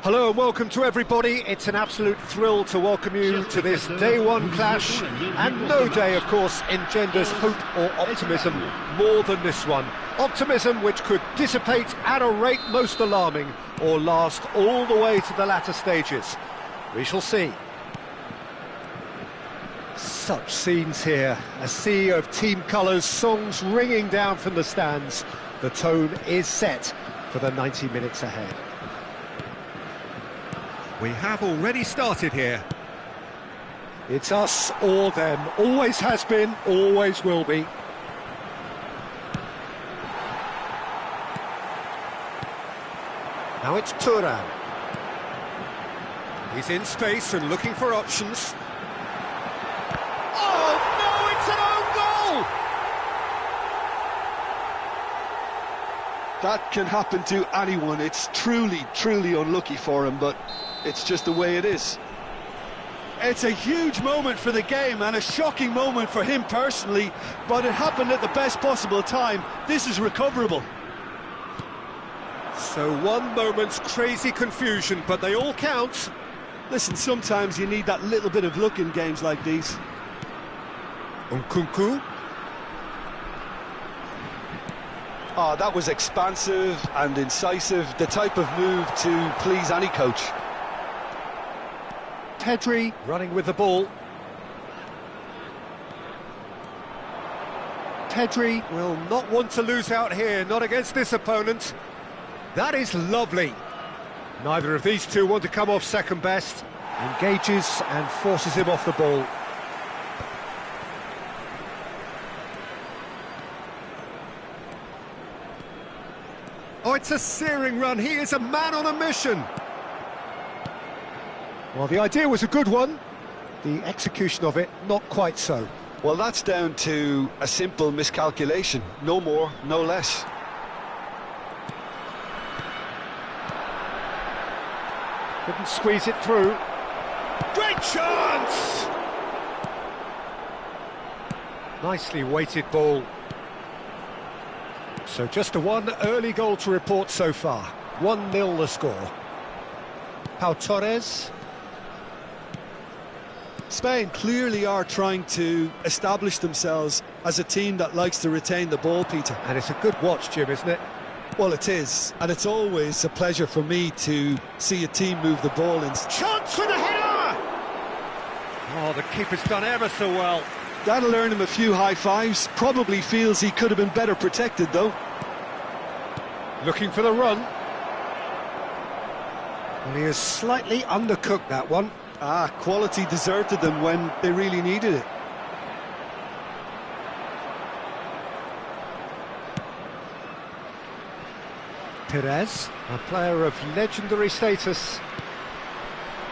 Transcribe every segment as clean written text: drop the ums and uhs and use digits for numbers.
Hello and welcome to everybody. It's an absolute thrill to welcome you to this day one clash, and no day, of course, engenders hope or optimism more than this one. Optimism which could dissipate at a rate most alarming or last all the way to the latter stages. We shall see. Such scenes here, a sea of team colours, songs ringing down from the stands. The tone is set for the 90 minutes ahead. We have already started here. It's us or them, always has been, always will be. Now it's Thuram. He's in space and looking for options. Oh, no, it's an own goal! That can happen to anyone. It's truly, truly unlucky for him, but it's just the way it is. It's a huge moment for the game and a shocking moment for him personally, but it happened at the best possible time. This is recoverable. So one moment's crazy confusion, but they all count. Listen, sometimes you need that little bit of luck in games like these. Nkunku. Oh, that was expansive and incisive, the type of move to please any coach. Pedri running with the ball. Pedri will not want to lose out here, not against this opponent. That is lovely. Neither of these two want to come off second best. Engages and forces him off the ball. Oh, it's a searing run. He is a man on a mission. Well, the idea was a good one. The execution of it, not quite so. Well, that's down to a simple miscalculation. No more, no less. Couldn't squeeze it through. Great chance! Nicely weighted ball. So just the one early goal to report so far. 1-0 the score. Pau Torres. Spain clearly are trying to establish themselves as a team that likes to retain the ball, Peter. And it's a good watch, Jim, isn't it? Well, it is, and it's always a pleasure for me to see a team move the ball in. Chance for the header! Oh, the keeper's done ever so well. That'll earn him a few high fives. Probably feels he could have been better protected, though. Looking for the run. Well, he has slightly undercooked that one. Quality deserted them when they really needed it. Perez, a player of legendary status.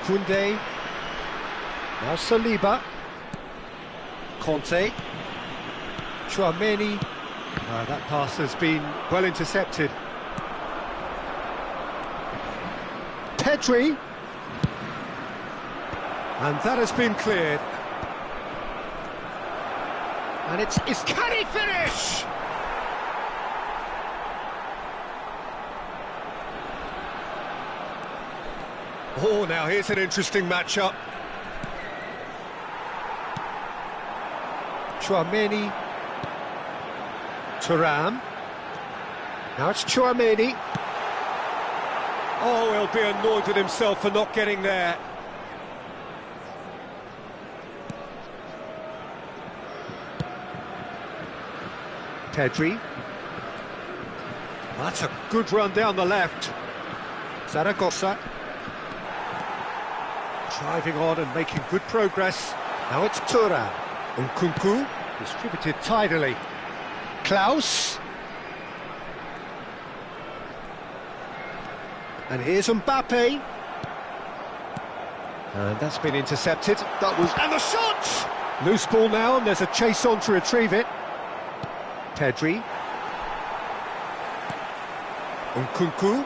Koundé. Now Saliba. Conte. Tchouaméni. That pass has been well intercepted. Pedri. And that has been cleared. And it's can he finish? Oh, now here's an interesting matchup. Tchouaméni. Thuram. Now it's Tchouaméni. Oh, he'll be annoyed with himself for not getting there. Pedri. That's a good run down the left. Zaragoza. Driving on and making good progress. Now it's Thuram. Nkunku. Distributed tidily. Klaus. And here's Mbappe. And that's been intercepted. And the shot! Loose ball now, and there's a chase on to retrieve it. Pedri. Nkunku.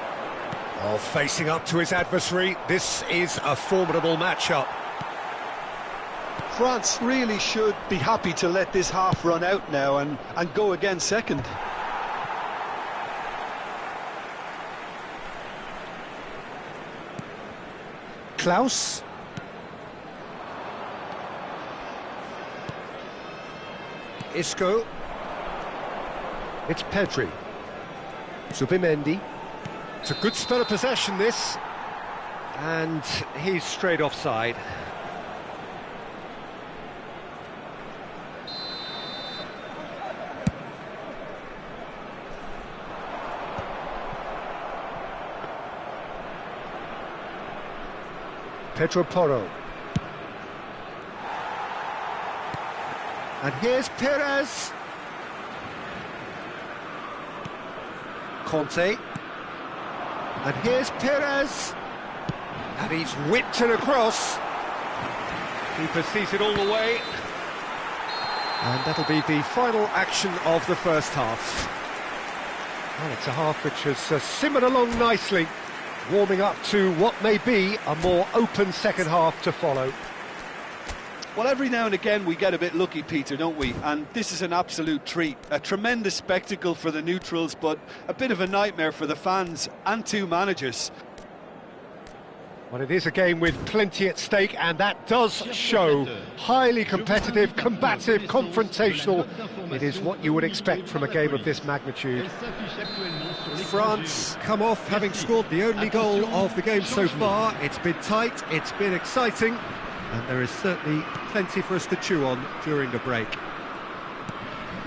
Oh, facing up to his adversary. This is a formidable matchup. France really should be happy to let this half run out now and go again second. Klaus. Isco. It's Pedri. Zubimendi. It's a good spell of possession, this. And he's straight offside. Pedro Porro. And here's Perez. Conte. And here's Perez. And he's whipped it across. Keeper sees it all the way. And that'll be the final action of the first half. Well, it's a half which has simmered along nicely, warming up to what may be a more open second half to follow. Well, every now and again we get a bit lucky, Peter, don't we? And this is an absolute treat. A tremendous spectacle for the neutrals, but a bit of a nightmare for the fans and two managers. Well, it is a game with plenty at stake, and that does show. Highly competitive, combative, confrontational. It is what you would expect from a game of this magnitude. France come off having scored the only goal of the game so far. It's been tight, it's been exciting, and there is certainly plenty for us to chew on during the break.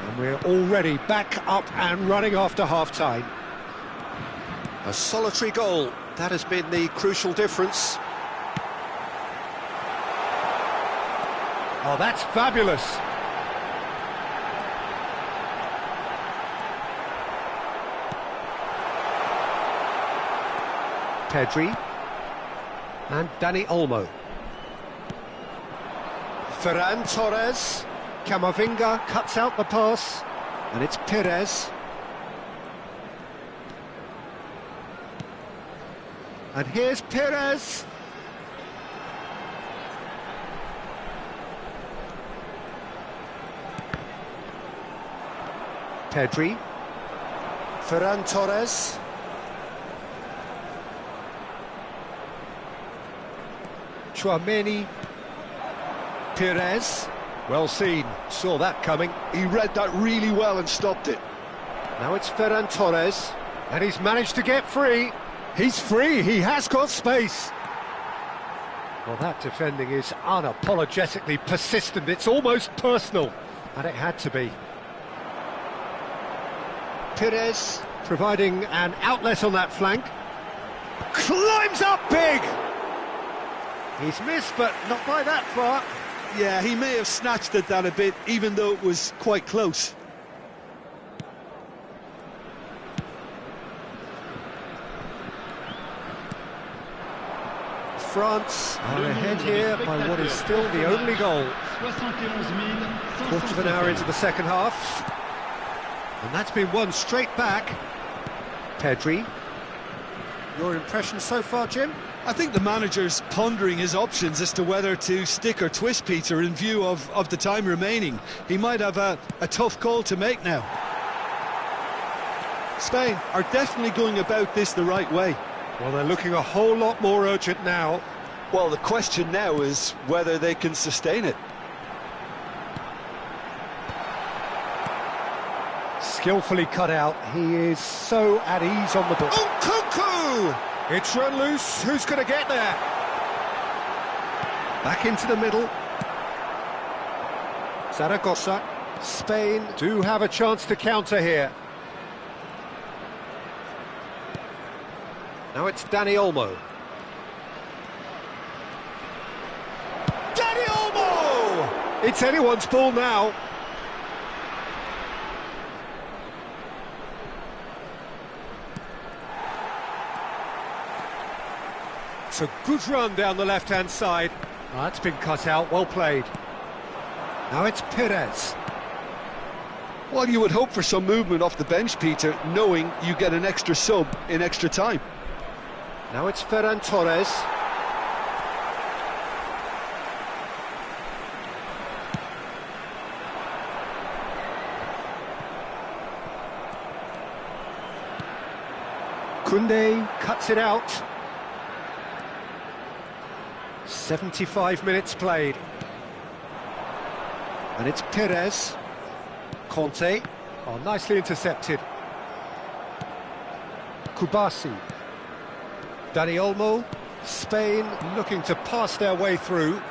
And we're already back up and running after half-time. A solitary goal. That has been the crucial difference. Oh, that's fabulous. Pedri. And Dani Olmo. Ferran Torres. Camavinga cuts out the pass. And it's Perez. And here's Perez. Pedri. Ferran Torres. Tchouaméni. Perez. Well seen, saw that coming. He read that really well and stopped it. Now it's Ferran Torres, and he's managed to get free. He's free, he has got space. Well, that defending is unapologetically persistent, it's almost personal, and it had to be. Perez providing an outlet on that flank. Climbs up big! He's missed, but not by that far. Yeah, he may have snatched at that a bit, even though it was quite close. France are ahead here by what is still the only goal. Quarter of an hour into the second half. And that's been won straight back. Pedri. Your impression so far, Jim? I think the manager's pondering his options as to whether to stick or twist, Peter, in view of the time remaining. He might have a tough call to make now. Spain are definitely going about this the right way. Well, they're looking a whole lot more urgent now. Well, the question now is whether they can sustain it. Skillfully cut out. He is so at ease on the ball. Oh, Cuckoo! It's run loose. Who's going to get there? Back into the middle. Zaragoza. Spain do have a chance to counter here. Now it's Dani Olmo. Dani Olmo! It's anyone's ball now. It's a good run down the left-hand side. Oh, that's been cut out, well played. Now it's Perez. Well, you would hope for some movement off the bench, Peter, knowing you get an extra sub in extra time. Now it's Ferran Torres. Koundé cuts it out. 75 minutes played. And it's Perez. Conte. Oh, nicely intercepted. Kubasi. Dani Olmo. Spain looking to pass their way through.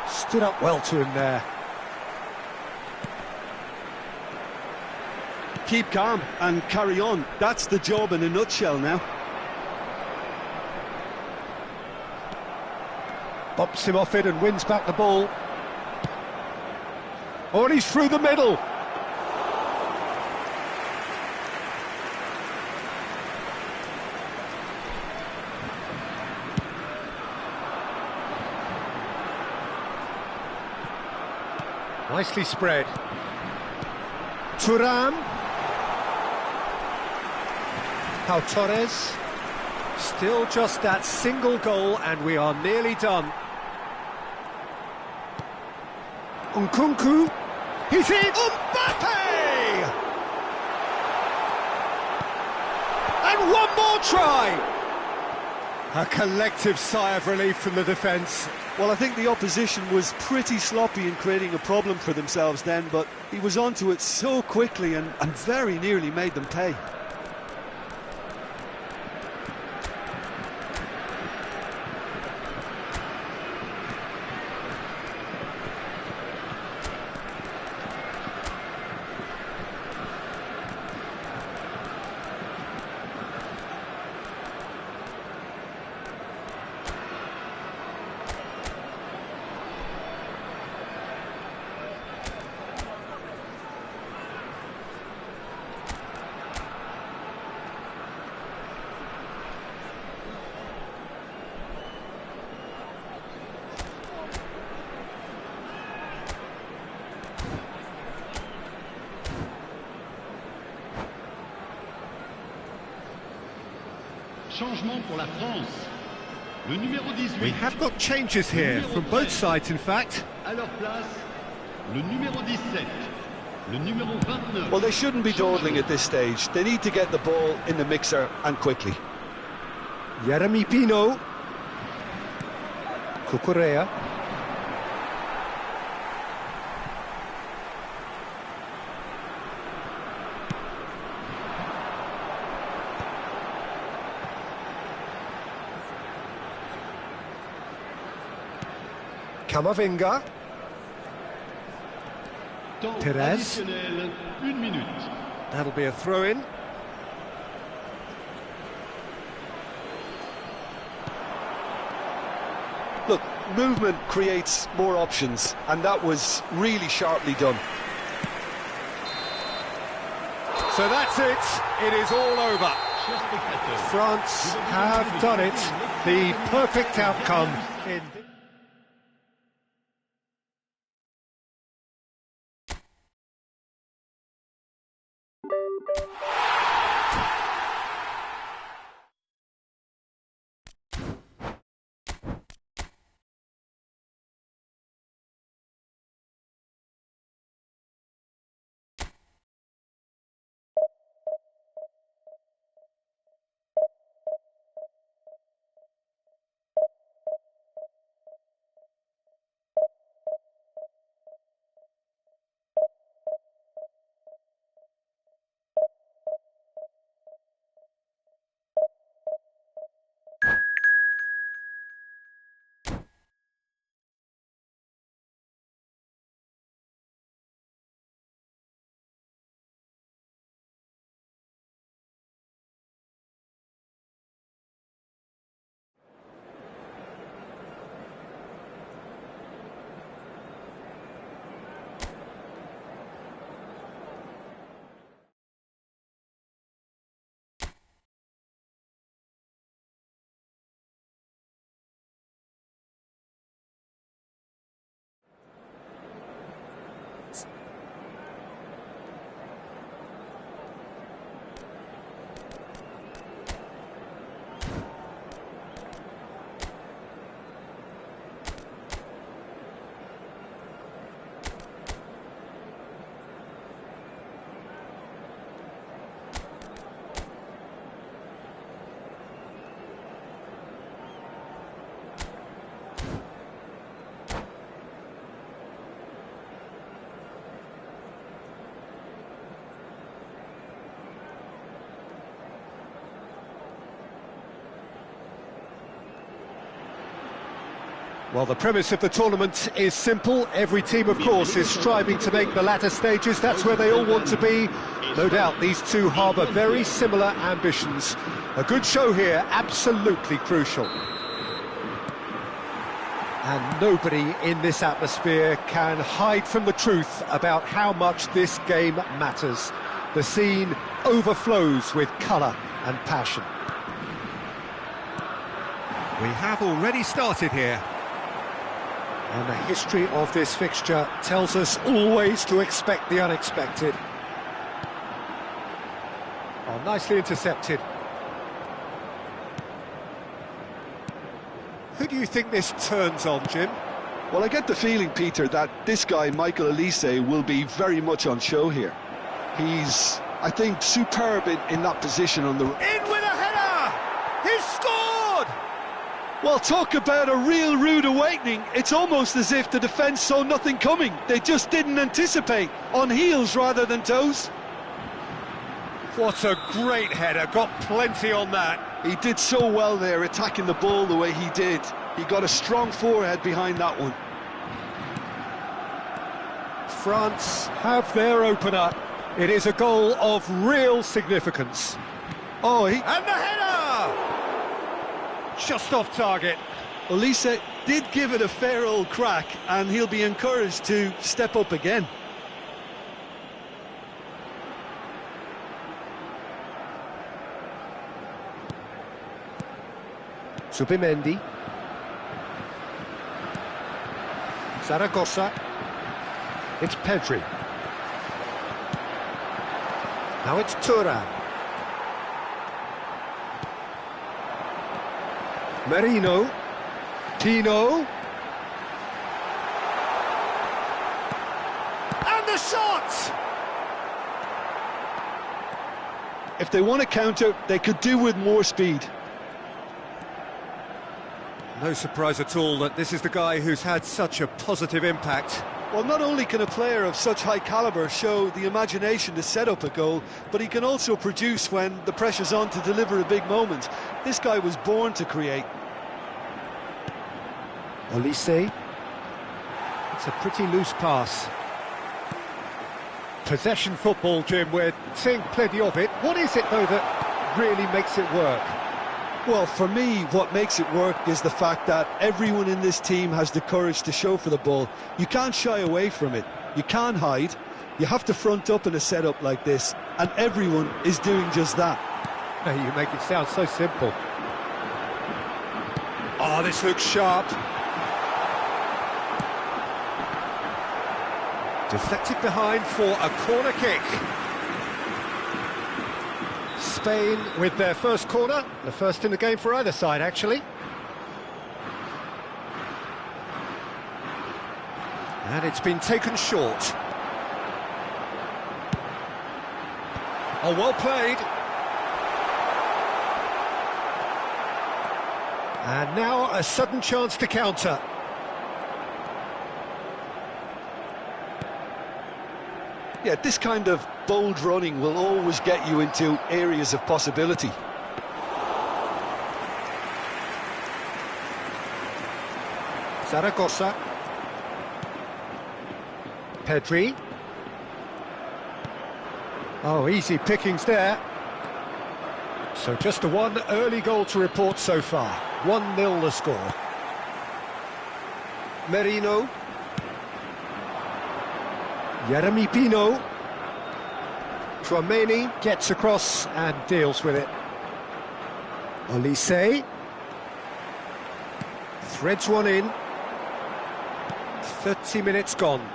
Stood up well to him there. Keep calm and carry on. That's the job in a nutshell now. Bumps him off it and wins back the ball. Oh, and he's through the middle. Nicely spread. Thuram. Pau Torres. Still just that single goal and we are nearly done. Nkunku. He's in! Mbappe! And one more try! A collective sigh of relief from the defence. Well, I think the opposition was pretty sloppy in creating a problem for themselves then, but he was onto it so quickly and very nearly made them pay. Changement pour la France. Le numéro 18. We have got changes here from both sides, in fact. À leur place, le numéro 17. Le numéro 29. Well, they shouldn't be dawdling at this stage. They need to get the ball in the mixer and quickly. Jeremy Pino. Cucurella. Camavinga. Perez. Une minute. That'll be a throw-in. Look, movement creates more options, and that was really sharply done. So that's it. It is all over. France have done it. The perfect outcome in... Well, the premise of the tournament is simple. Every team, of course, is striving to make the latter stages. That's where they all want to be. No doubt these two harbour very similar ambitions. A good show here, absolutely crucial. And nobody in this atmosphere can hide from the truth about how much this game matters. The scene overflows with colour and passion. We have already started here. And the history of this fixture tells us always to expect the unexpected. Oh, nicely intercepted. Who do you think this turns on, Jim? Well, I get the feeling, Peter, that this guy, Michael Olise, will be very much on show here. He's, I think, superb in that position on the... In with a header! He's scored! Well, talk about a real rude awakening. It's almost as if the defence saw nothing coming. They just didn't anticipate, on heels rather than toes. What a great header, got plenty on that. He did so well there, attacking the ball the way he did. He got a strong forehead behind that one. France have their opener. It is a goal of real significance. Oh, And the header! Just off target. Olise did give it a fair old crack, and he'll be encouraged to step up again. Subimendi. Zaragoza. It's Pedri. Now it's Thuram. Merino. Pino. And the shot! If they want to counter, they could do with more speed. No surprise at all that this is the guy who's had such a positive impact. Well, not only can a player of such high calibre show the imagination to set up a goal, but he can also produce when the pressure's on to deliver a big moment. This guy was born to create. Olise. It's a pretty loose pass. Possession football, Jim, we're seeing plenty of it. What is it, though, that really makes it work? Well, for me, what makes it work is the fact that everyone in this team has the courage to show for the ball. You can't shy away from it. You can't hide. You have to front up in a setup like this, and everyone is doing just that. You make it sound so simple. Oh, this looks sharp. Deflected behind for a corner kick. Spain with their first corner, the first in the game for either side, actually. And it's been taken short. Oh, well played. And now a sudden chance to counter. Yeah, this kind of bold running will always get you into areas of possibility. Zaragoza. Pedri. Oh, easy pickings there. So just the one early goal to report so far. 1-0 the score. Merino. Jeremy Pino. Tchouameni gets across and deals with it. Olise. Threads one in. 30 minutes gone.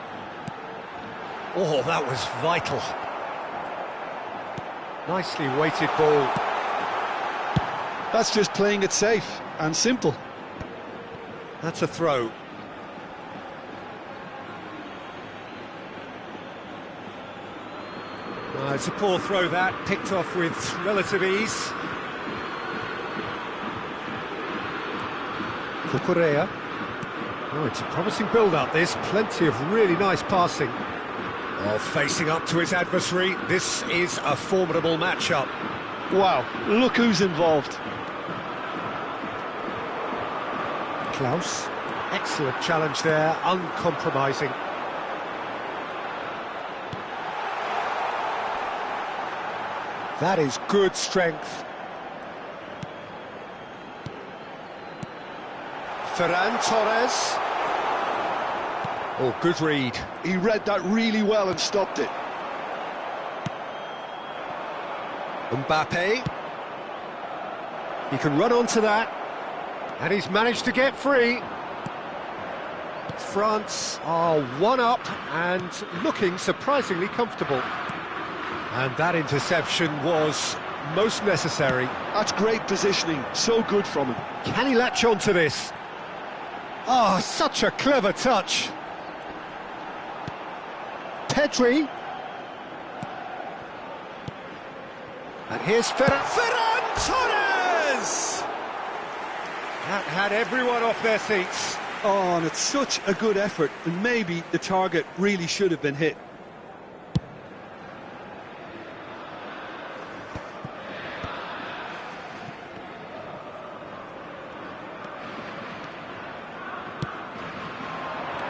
Oh, that was vital. Nicely weighted ball. That's just playing it safe and simple. That's a throw. It's a poor throw that, picked off with relative ease. Cucurella. Oh, it's a promising build-up, this. Plenty of really nice passing. Oh, facing up to his adversary, this is a formidable matchup. Wow, look who's involved. Klaus. Excellent challenge there, uncompromising. That is good strength. Ferran Torres. Oh, good read. He read that really well and stopped it. Mbappe. He can run onto that. And he's managed to get free. France are one up and looking surprisingly comfortable. And that interception was most necessary. That's great positioning, so good from him. Can he latch on to this? Oh, such a clever touch. Pedri. And here's Ferran Torres! That had everyone off their seats. Oh, and it's such a good effort, and maybe the target really should have been hit.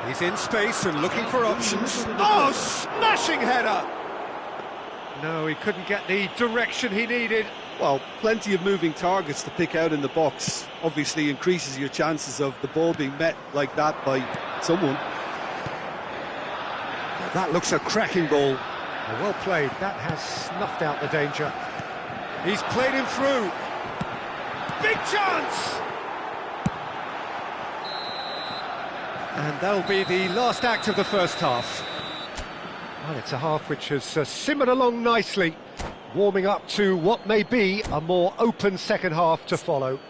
He's in space and looking for options. Oh, smashing header! No, he couldn't get the direction he needed. Well, plenty of moving targets to pick out in the box. Obviously increases your chances of the ball being met like that by someone. That looks a cracking ball. Well played. That has snuffed out the danger. He's played him through. Big chance! And that'll be the last act of the first half. Well, it's a half which has simmered along nicely, warming up to what may be a more open second half to follow.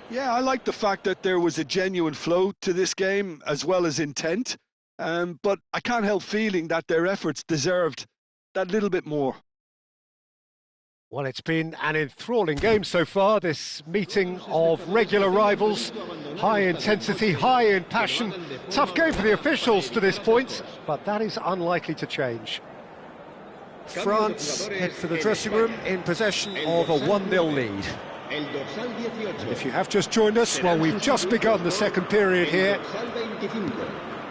Yeah, I like the fact that there was a genuine flow to this game as well as intent, but I can't help feeling that their efforts deserved that little bit more. Well, it's been an enthralling game so far, this meeting of regular rivals. High intensity, high in passion. Tough game for the officials to this point, but that is unlikely to change. France head for the dressing room in possession of a 1-0 lead. And if you have just joined us, well, we've just begun the second period here.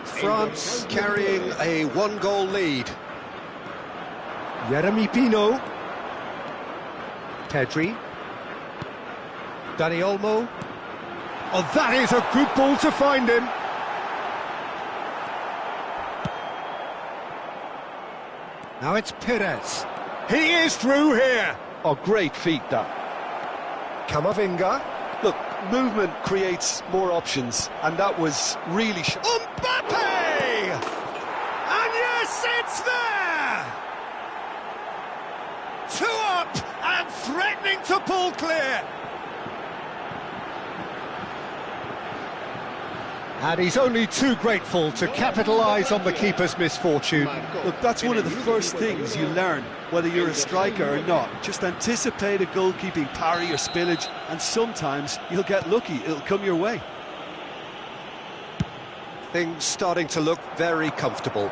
France carrying a 1-goal lead. Yeremy Pino. Pedri. Dani Olmo. Oh, that is a good ball to find him. Now it's Perez. He is through here. Oh, great feat, that. Camavinga. Look, movement creates more options, and that was really... Mbappe! And yes, it's there! 2 up and threatening to pull clear. And he's only too grateful to capitalise on the keeper's misfortune. Look, that's one of the first things you learn, whether you're a striker or not. Just anticipate a goalkeeping parry or spillage, and sometimes you'll get lucky, it'll come your way. Things starting to look very comfortable.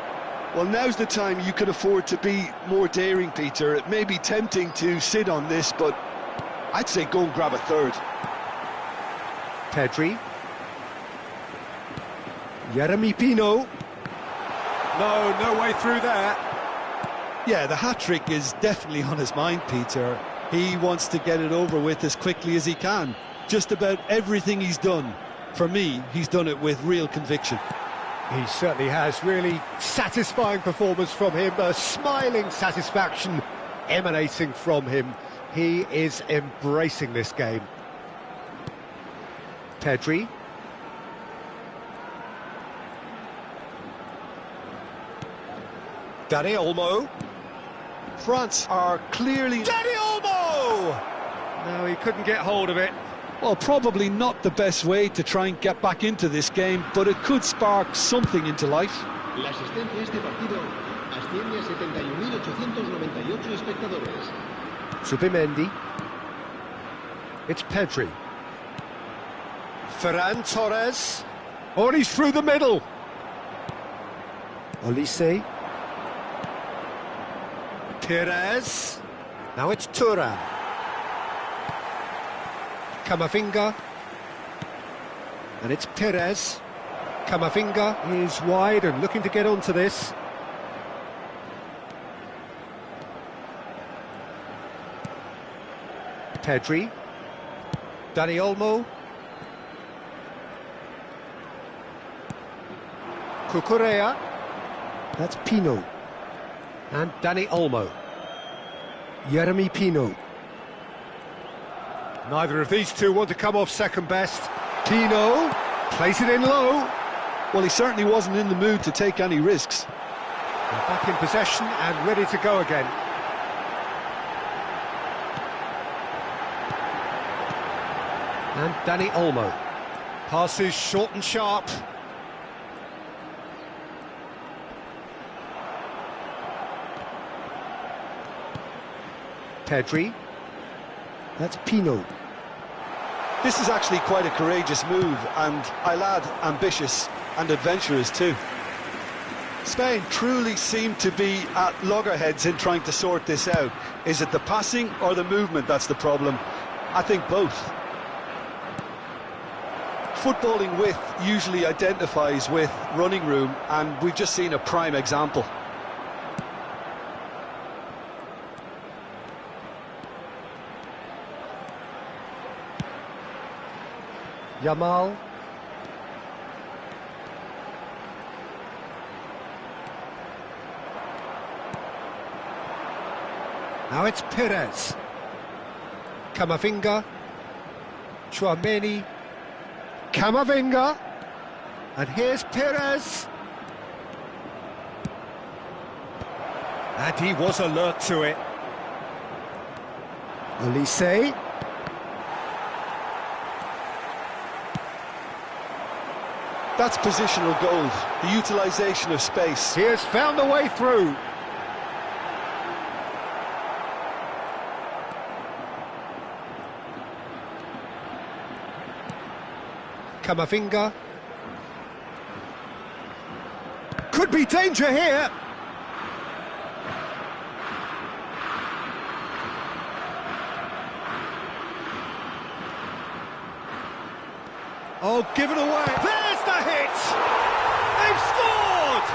Well, now's the time you can afford to be more daring, Peter. It may be tempting to sit on this, but I'd say go and grab a third. Pedri. Yeremy Pino. No way through there. Yeah, the hat-trick is definitely on his mind, Peter. He wants to get it over with as quickly as he can. Just about everything he's done, for me, he's done it with real conviction. He certainly has. Really satisfying performance from him. A smiling satisfaction emanating from him. He is embracing this game. Pedri. Dani Olmo. France are clearly... Dani Olmo! No, he couldn't get hold of it. Well, probably not the best way to try and get back into this game, but it could spark something into life. La asistencia a este partido asciende a 71.898 espectadores. Zubimendi. It's Pedri. Ferran Torres. Oh, and he's through the middle. Olise. Perez. Now it's Thuram. Camavinga. And it's Perez. Camavinga is wide and looking to get onto this. Pedri. Dani Olmo. Cucurella. That's Pino. And Dani Olmo. Jeremy Pino. Neither of these two want to come off second best. Pino plays it in low. Well, he certainly wasn't in the mood to take any risks. And back in possession and ready to go again. And Dani Olmo. Passes short and sharp. Pedri. That's Pino. This is actually quite a courageous move, and I'll add ambitious and adventurous too. Spain truly seem to be at loggerheads in trying to sort this out. Is it the passing or the movement that's the problem? I think both. Footballing width usually identifies with running room, and we've just seen a prime example. Yamal. Now it's Perez. Camavinga. Tchouaméni. Camavinga. And here's Perez. And he was alert to it. Olise. That's positional gold, the utilisation of space. He has found a way through. Camavinga. Could be danger here. Oh, give it away. There's the hit! They've scored!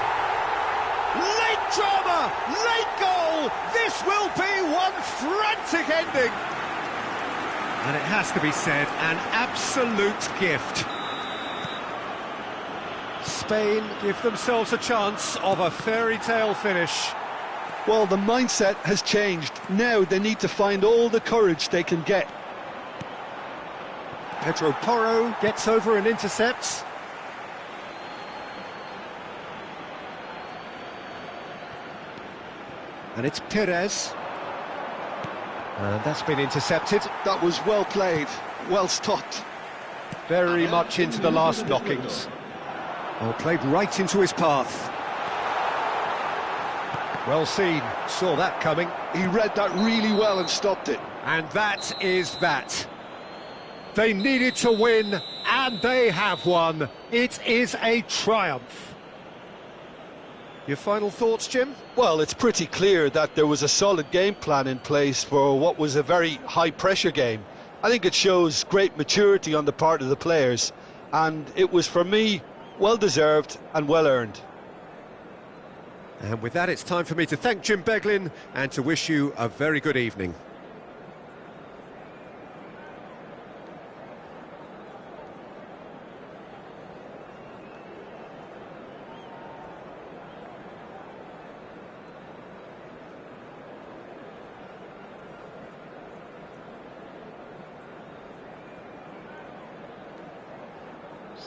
Late drama, late goal. This will be one frantic ending. And it has to be said, an absolute gift. Spain give themselves a chance of a fairy tale finish. Well, the mindset has changed. Now they need to find all the courage they can get. Pedro Porro gets over and intercepts. And it's Perez. And that's been intercepted. That was well played, well stopped. Very much into the last knockings. Oh, played right into his path. Well seen, saw that coming. He read that really well and stopped it. And that is that. They needed to win, and they have won. It is a triumph. Your final thoughts, Jim? Well, it's pretty clear that there was a solid game plan in place for what was a very high-pressure game. I think it shows great maturity on the part of the players, and it was, for me, well-deserved and well-earned. And with that, it's time for me to thank Jim Beglin and to wish you a very good evening.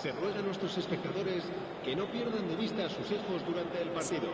Se ruega a nuestros espectadores que no pierdan de vista a sus hijos durante el partido.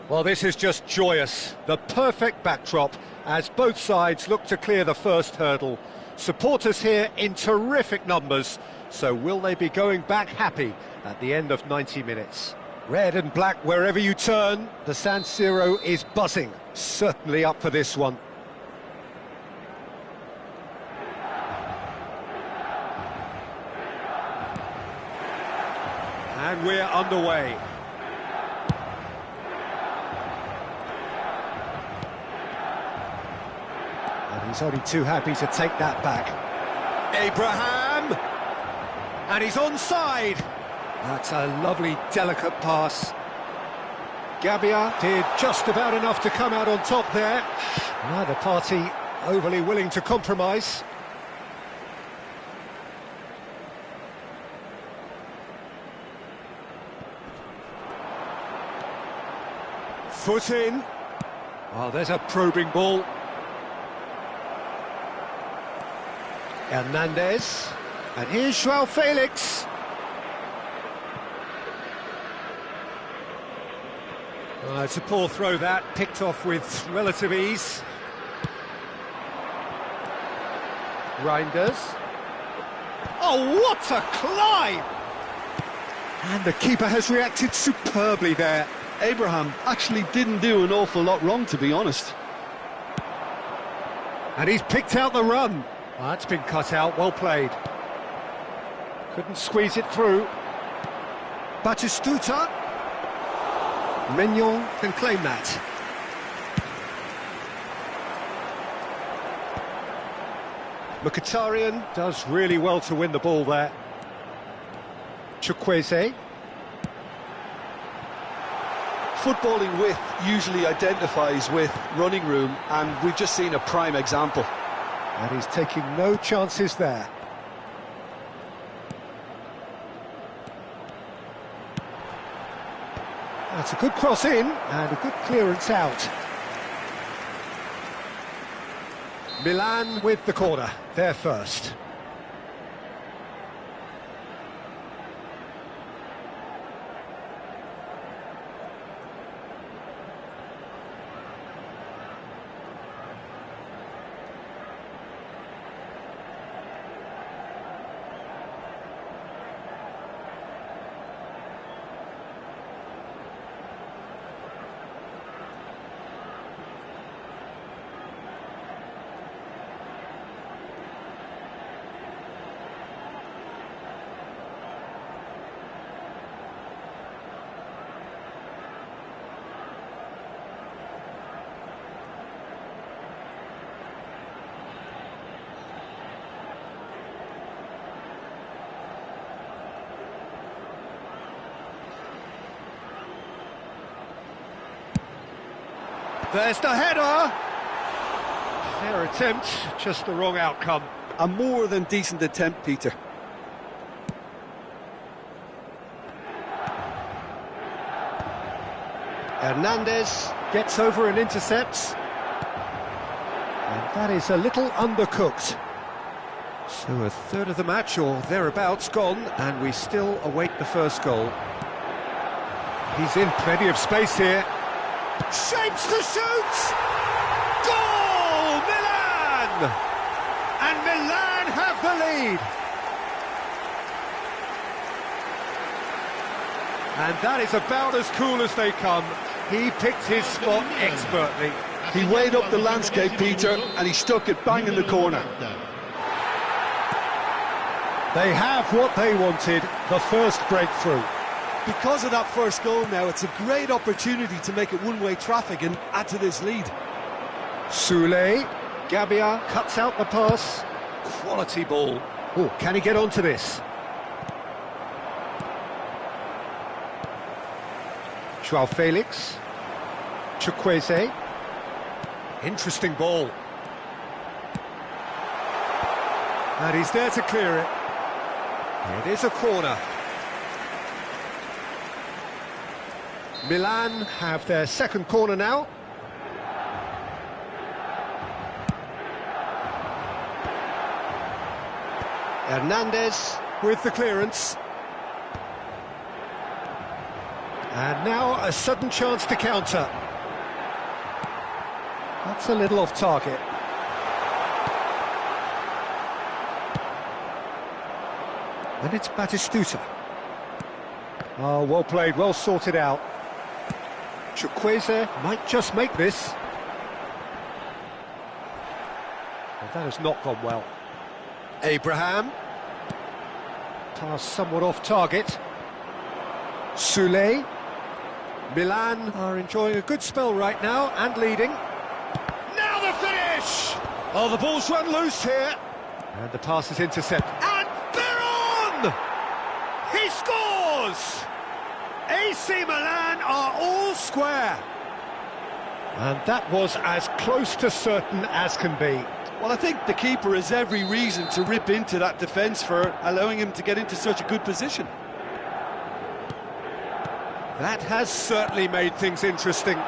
Well, this is just joyous. The perfect backdrop as both sides look to clear the first hurdle. Supporters here in terrific numbers. So will they be going back happy at the end of 90 minutes? Red and black wherever you turn. The San Siro is buzzing. Certainly up for this one. And we're underway. And he's only too happy to take that back. Abraham! And he's onside! That's a lovely, delicate pass. Gabbia did just about enough to come out on top there. Neither party overly willing to compromise. Foot in. Oh, there's a probing ball. Hernandez. And here's João Felix. Oh, it's a poor throw that, picked off with relative ease. Reinders. Oh, what a climb! And the keeper has reacted superbly there. Abraham actually didn't do an awful lot wrong, to be honest. And he's picked out the run. Oh, that's been cut out, well played. Couldn't squeeze it through. Batistuta. Mignon can claim that. Mkhitaryan does really well to win the ball there. Chukwueze. Footballing width usually identifies with running room, and we've just seen a prime example. And he's taking no chances there. That's a good cross in, and a good clearance out. Milan with the corner, they're first. There's the header! Fair attempt, just the wrong outcome. A more than decent attempt, Peter. Hernandez gets over and intercepts. And that is a little undercooked. So a third of the match, or thereabouts, gone, and we still await the first goal. He's in plenty of space here. Shapes to shoot! Goal! Milan! And Milan have the lead! And that is about as cool as they come. He picked his spot expertly. He weighed up the landscape, Peter, and he stuck it bang in the corner. They have what they wanted, the first breakthrough. Because of that first goal now, it's a great opportunity to make it one-way traffic and add to this lead. Soule, Gabbia cuts out the pass. Quality ball. Oh, can he get onto this? João Felix. Chukwueze. Interesting ball. And he's there to clear it. It is a corner. Milan have their second corner now. Hernandez with the clearance. And now a sudden chance to counter. That's a little off target. And it's Batistuta. Oh, well played, well sorted out. Chukwueze might just make this. Well, that has not gone well. Abraham. Pass somewhat off target. Sule. Milan are enjoying a good spell right now and leading. Now the finish! Oh, the ball's run loose here. And the pass is intercepted. And they're on! He scores! AC Milan are all square. And that was as close to certain as can be. Well, I think the keeper has every reason to rip into that defence for allowing him to get into such a good position. That has certainly made things interesting.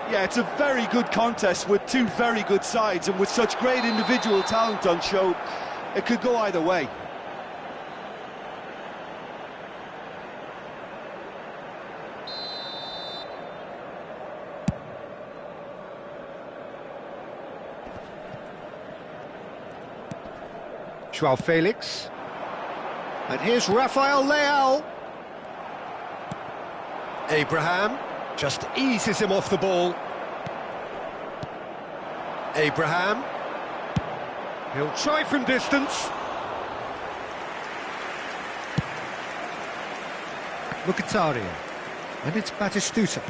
Yeah, it's a very good contest with two very good sides, and with such great individual talent on show, it could go either way. Joao Felix. And here's Rafael Leao. Abraham just eases him off the ball. Abraham. He'll try from distance. Mkhitaryan. And it's Batistuta.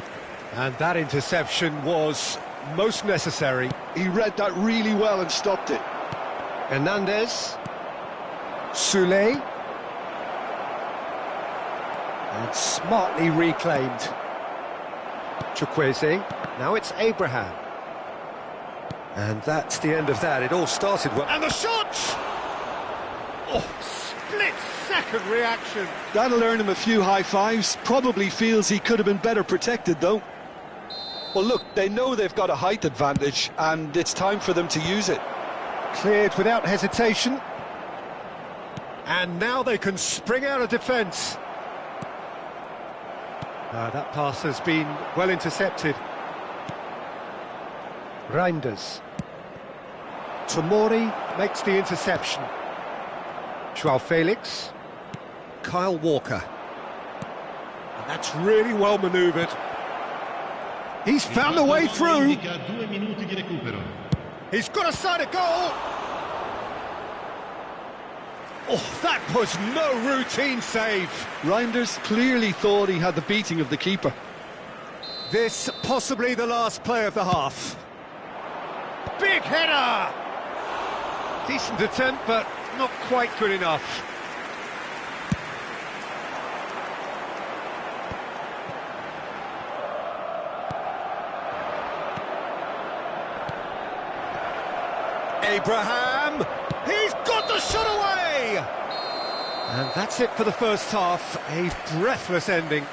And that interception was most necessary. He read that really well and stopped it. Hernandez. Sule. And smartly reclaimed. Chukwueze. Now it's Abraham. And that's the end of that. It all started well. And the shot! Oh, split-second reaction. That'll earn him a few high fives. Probably feels he could have been better protected, though. Well, look, they know they've got a height advantage, and it's time for them to use it. Cleared without hesitation. And now they can spring out of defence. That pass has been well intercepted. Reinders. Tomori makes the interception. Joao Felix. Kyle Walker. And that's really well manoeuvred. He's found a way through. He's got a side of goal. Oh, that was no routine save. Reinders clearly thought he had the beating of the keeper. This possibly the last play of the half. Big header! Decent attempt, but not quite good enough. Abraham! He's got the shot away! And that's it for the first half. A breathless ending.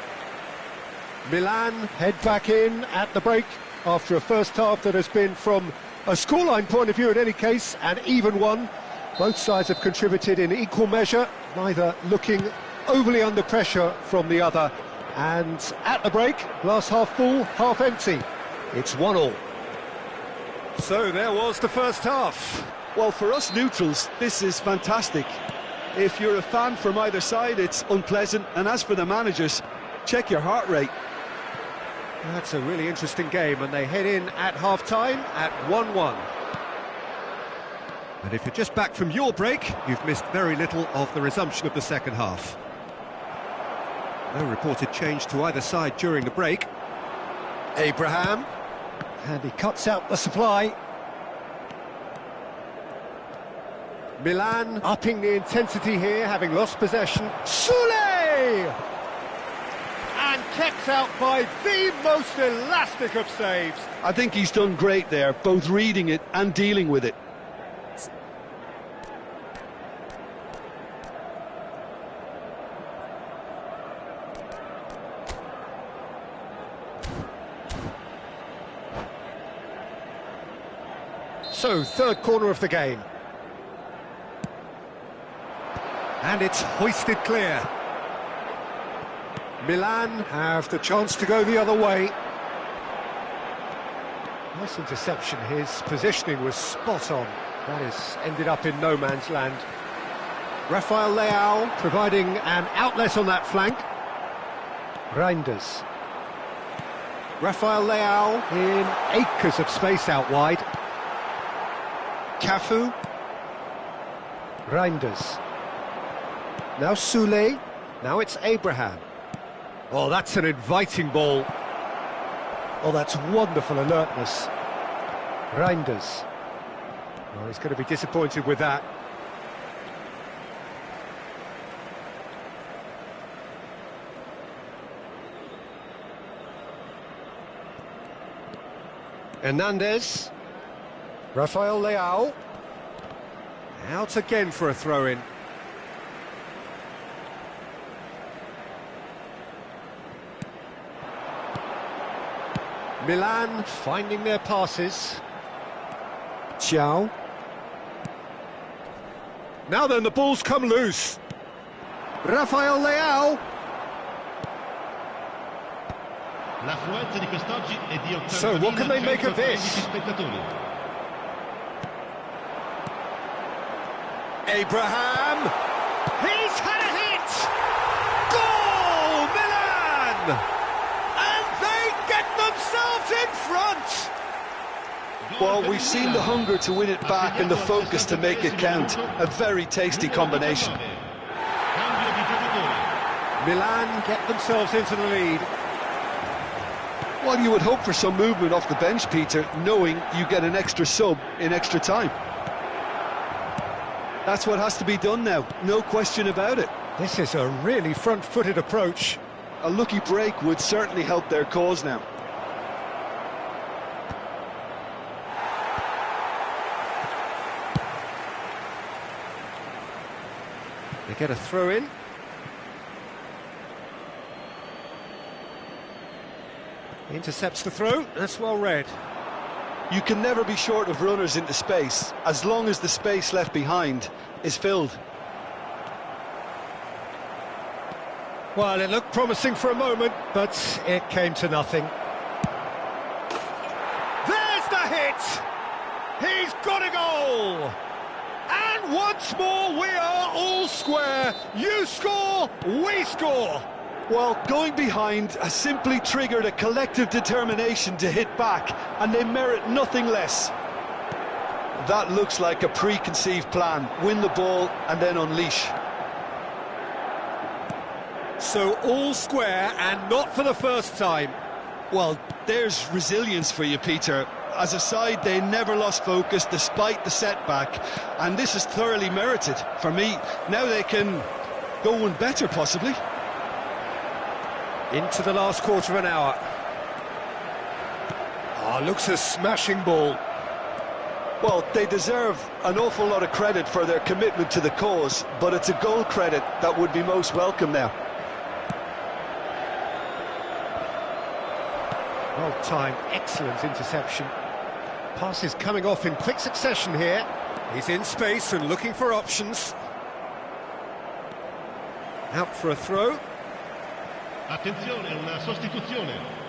Milan head back in at the break after a first half that has been, from a scoreline point of view in any case, an even one. Both sides have contributed in equal measure, neither looking overly under pressure from the other. And at the break, glass half full, half empty. It's 1-1. So there was the first half. Well, for us neutrals, this is fantastic. If you're a fan from either side, it's unpleasant. And as for the managers, check your heart rate. That's a really interesting game, and they head in at half-time at 1-1. And if you're just back from your break, you've missed very little of the resumption of the second half. No reported change to either side during the break. Abraham, and he cuts out the supply. Milan upping the intensity here, having lost possession. Sule! And kept out by the most elastic of saves. I think he's done great there, both reading it and dealing with it. So, third corner of the game. And it's hoisted clear. Milan have the chance to go the other way. Nice interception. His positioning was spot on. That has ended up in no man's land. Rafael Leao providing an outlet on that flank. Reinders. Rafael Leao in acres of space out wide. Cafu. Reinders. Now Sule. Now it's Abraham. Oh, that's an inviting ball. Oh, that's wonderful alertness. Reinders. Oh, he's going to be disappointed with that. Hernandez. Rafael Leao. Out again for a throw-in. Milan finding their passes. Thiaw. Now then, the ball's come loose. Rafael Leao. So what can they make of this? Abraham. He's had a hit. Goal, Milan! And they get themselves in front. Well, we've seen the hunger to win it back and the focus to make it count. A very tasty combination. Milan get themselves into the lead. Well, you would hope for some movement off the bench, Peter, knowing you get an extra sub in extra time. That's what has to be done now, no question about it. This is a really front-footed approach. A lucky break would certainly help their cause now. They get a throw-in. Intercepts the throw, that's well read. You can never be short of runners into space, as long as the space left behind is filled. Well, it looked promising for a moment, but it came to nothing. There's the hit! He's got a goal! And once more we are all square. You score, we score. Well, going behind has simply triggered a collective determination to hit back, and they merit nothing less. That looks like a preconceived plan. Win the ball and then unleash. So all square, and not for the first time. Well, there's resilience for you, Peter. As a side, they never lost focus despite the setback, and this is thoroughly merited. For me, now they can go one better, possibly. Into the last quarter of an hour. Oh, looks a smashing ball. Well, they deserve an awful lot of credit for their commitment to the cause, but it's a goal credit that would be most welcome now. Well timed, excellent interception. Passes coming off in quick succession here. He's in space and looking for options. Out for a throw. Attenzione, una sostituzione.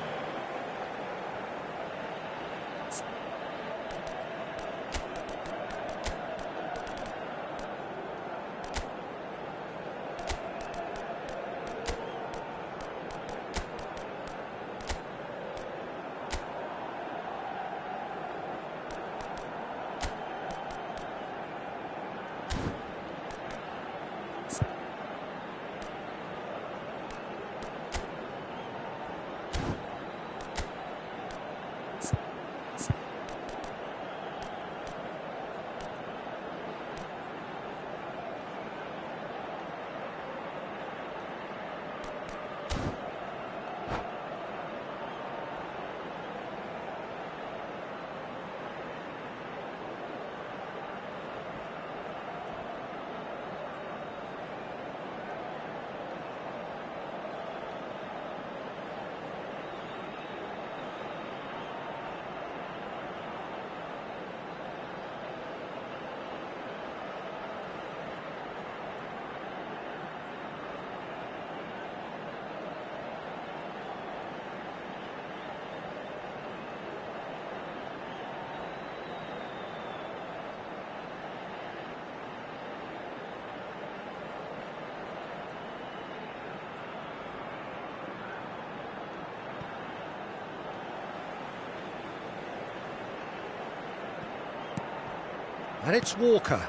And it's Walker.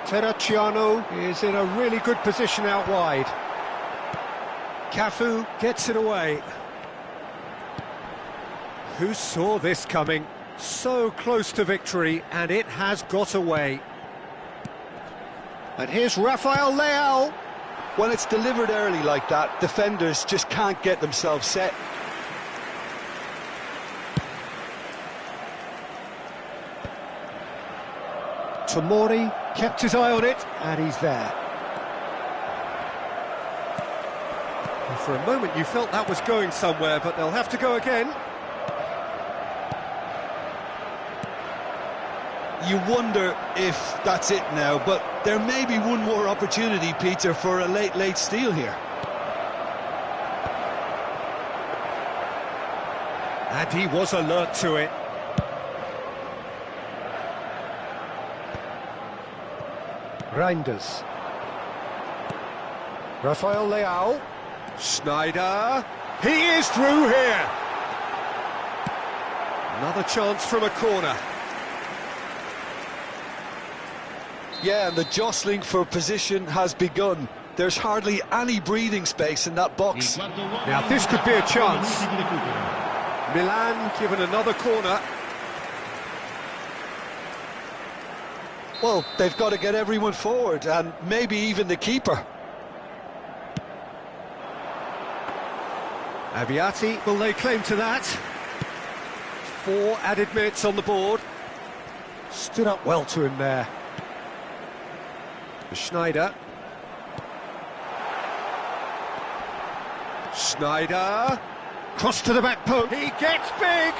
Terracciano is in a really good position out wide. Cafu gets it away. Who saw this coming? So close to victory, and it has got away. And here's Rafael Leao. When it's delivered early like that, defenders just can't get themselves set. Tomori kept his eye on it, and he's there. And for a moment you felt that was going somewhere, but they'll have to go again. You wonder if that's it now, but there may be one more opportunity, Peter, for a late steal here. And he was alert to it. Reinders. Rafael Leao. Schneider. He is through here. Another chance from a corner. Yeah, and the jostling for position has begun. There's hardly any breathing space in that box. Now this could be a chance. Milan given another corner. Well, they've got to get everyone forward, and maybe even the keeper. Abiati will lay claim to that. 4 added minutes on the board. Stood up well to him there. Schneider. Schneider. Cross to the back post. He gets big!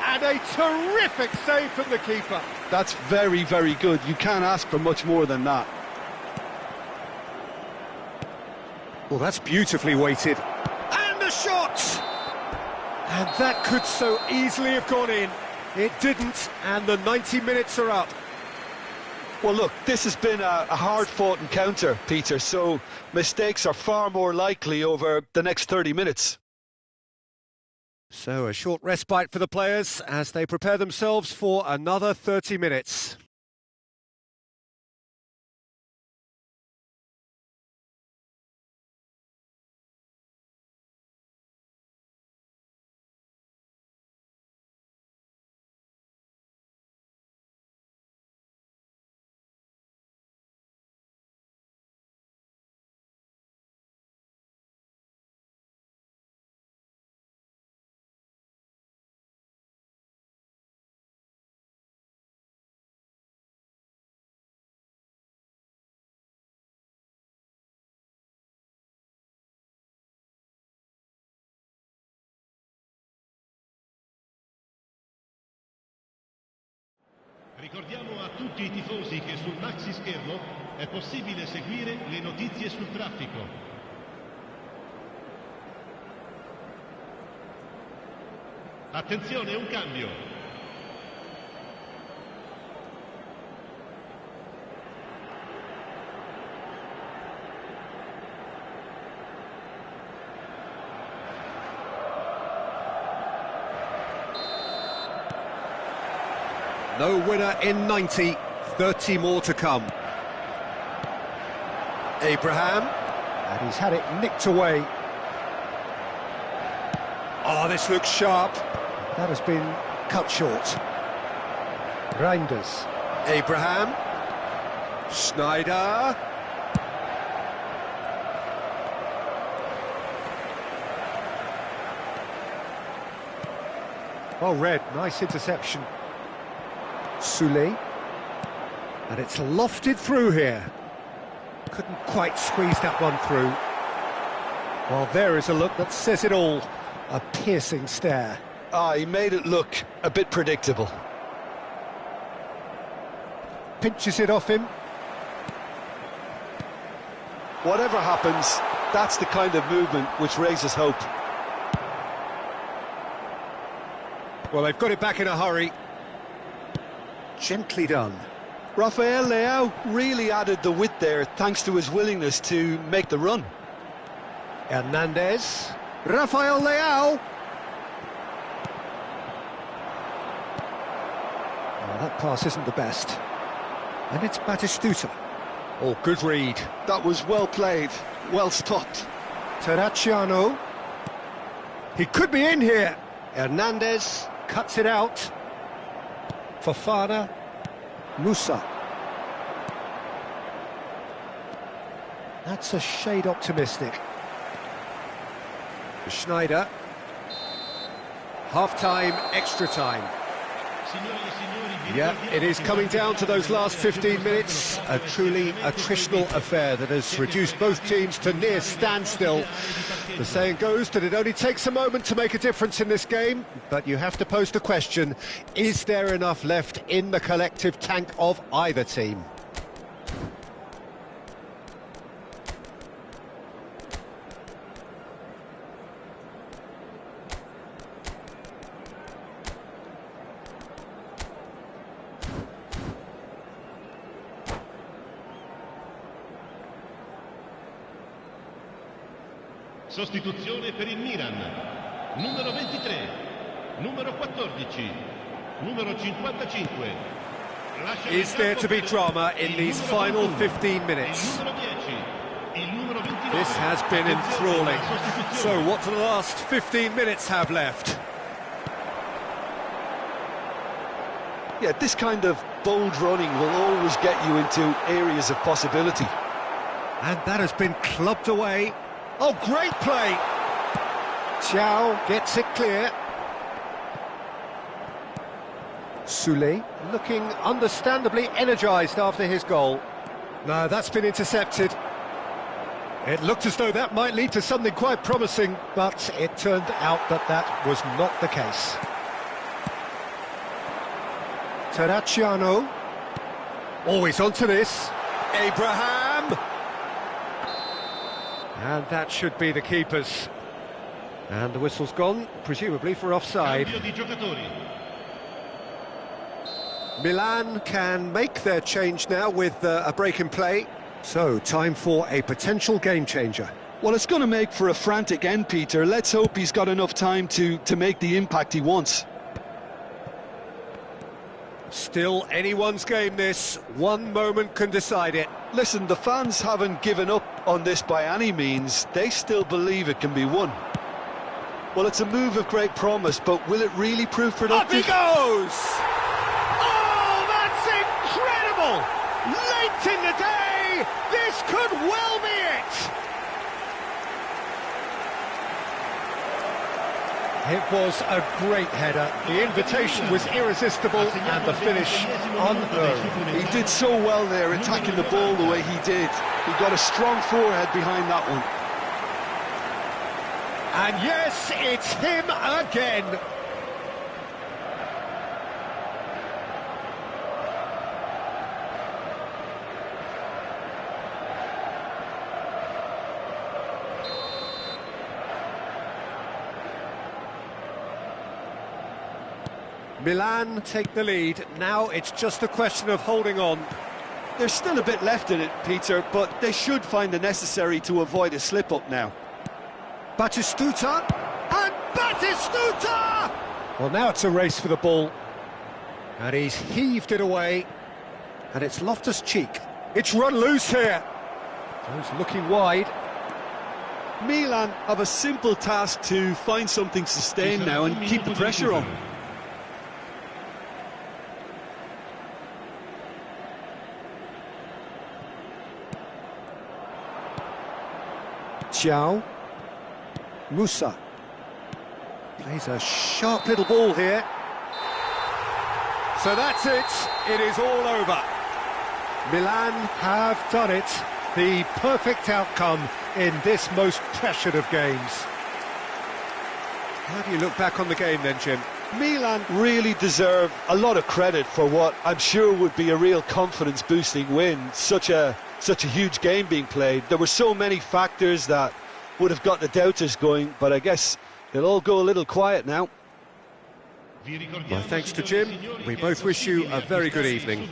And a terrific save from the keeper. That's very, very good. You can't ask for much more than that. Well, that's beautifully weighted. And a shot! And that could so easily have gone in. It didn't, and the 90 minutes are up. Well, look, this has been a hard-fought encounter, Peter, so mistakes are far more likely over the next 30 minutes. So a short respite for the players as they prepare themselves for another 30 minutes. Ricordiamo a tutti i tifosi che sul maxi schermo è possibile seguire le notizie sul traffico. Attenzione, un cambio. No winner in 90, 30 more to come. Abraham, and he's had it nicked away. Oh, this looks sharp. That has been cut short. Reinders. Abraham. Schneider. Well read, nice interception. Soulé, and it's lofted through here. Couldn't quite squeeze that one through. Well, there is a look that says it all. A piercing stare. He made it look a bit predictable. Pinches it off him. Whatever happens, that's the kind of movement which raises hope. Well, they've got it back in a hurry. Gently done. Rafael Leao really added the width there thanks to his willingness to make the run. Hernandez. Rafael Leao. Well, That pass isn't the best. And it's Batistuta. Oh, good read. That was well played, well stopped. Terracciano. He could be in here. Hernandez cuts it out. Fofana. Musa. That's a shade optimistic. Schneider. Half-time, extra time. Yeah, it is coming down to those last 15 minutes. A truly attritional affair that has reduced both teams to near standstill. The saying goes that it only takes a moment to make a difference in this game, but you have to pose the question, is there enough left in the collective tank of either team? Sostituzione per il Milan. Numero 23, numero 14, numero 55. Is there to be drama in these final 15 minutes? This has been enthralling. So what do the last 15 minutes have left? Yeah, this kind of bold running will always get you into areas of possibility. And that has been clubbed away. Oh, great play! Chow gets it clear. Soulé looking understandably energised after his goal. No, that's been intercepted. It looked as though that might lead to something quite promising, but it turned out that that was not the case. Terracciano. Always onto this. Abraham! And that should be the keepers. And the whistle's gone, presumably for offside. Milan can make their change now with a break in play. So, time for a potential game changer. Well, it's going to make for a frantic end, Peter. Let's hope he's got enough time to make the impact he wants. Still anyone's game, this. One moment can decide it. Listen, the fans haven't given up on this by any means. They still believe it can be won. Well, it's a move of great promise, but will it really prove productive? Up he goes! Oh, that's incredible! Late in the day, this could well be it! It was a great header. The invitation was irresistible and the finish unearned. He did so well there, attacking the ball the way he did. He got a strong forehead behind that one. And yes, it's him again. Milan take the lead. Now it's just a question of holding on. There's still a bit left in it, Peter, but they should find the necessary to avoid a slip-up now. Batistuta, and Batistuta! Well, now it's a race for the ball. And he's heaved it away. And it's Loftus-Cheek. It's run loose here. He's looking wide. Milan have a simple task to find something sustained now and keep the pressure on. Chow. Musa. Plays a sharp little ball here. So that's it. It is all over. Milan have done it. The perfect outcome in this most pressured of games. How do you look back on the game then, Jim? Milan really deserve a lot of credit for what I'm sure would be a real confidence-boosting win. Such a huge game being played. There were so many factors that would have got the doubters going, but I guess they'll all go a little quiet now. My thanks to Jim. We both wish you a very good evening.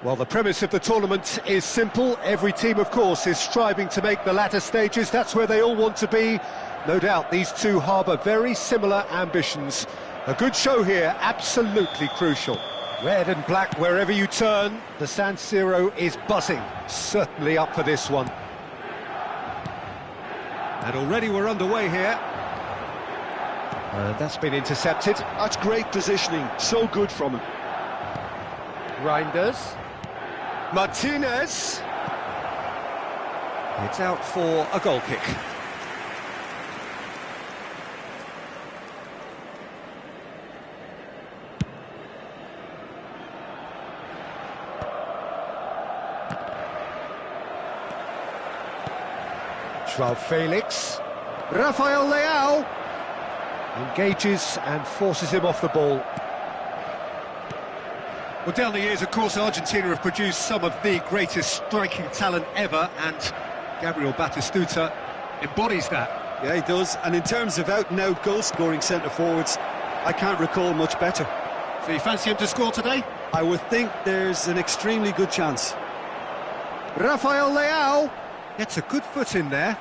Well, the premise of the tournament is simple. Every team, of course, is striving to make the latter stages. That's where they all want to be. No doubt these two harbour very similar ambitions. A good show here, absolutely crucial. Red and black wherever you turn. The San Siro is buzzing. Certainly up for this one. And already we're underway here. That's been intercepted. That's great positioning, so good from him. Reinders. Martinez. It's out for a goal kick. Joao Felix. Rafael Leao engages and forces him off the ball. Well, down the years, of course, Argentina have produced some of the greatest striking talent ever, and Gabriel Batistuta embodies that. Yeah, he does. And in terms of out-and-out goal-scoring centre-forwards, I can't recall much better. So you fancy him to score today? I would think there's an extremely good chance. Rafael Leao gets a good foot in there.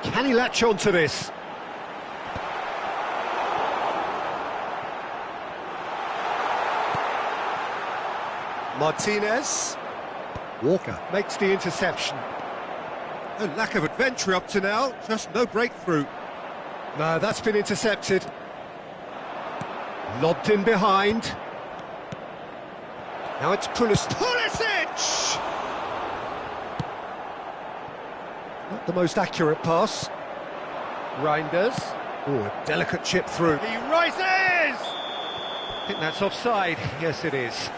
Can he latch on to this? Martinez. Walker makes the interception. A lack of adventure up to now, just no breakthrough. No, that's been intercepted. Lobbed in behind. Now it's Pulisic! Not the most accurate pass. Reinders. Oh, a delicate chip through. He rises! I think that's offside. Yes, it is.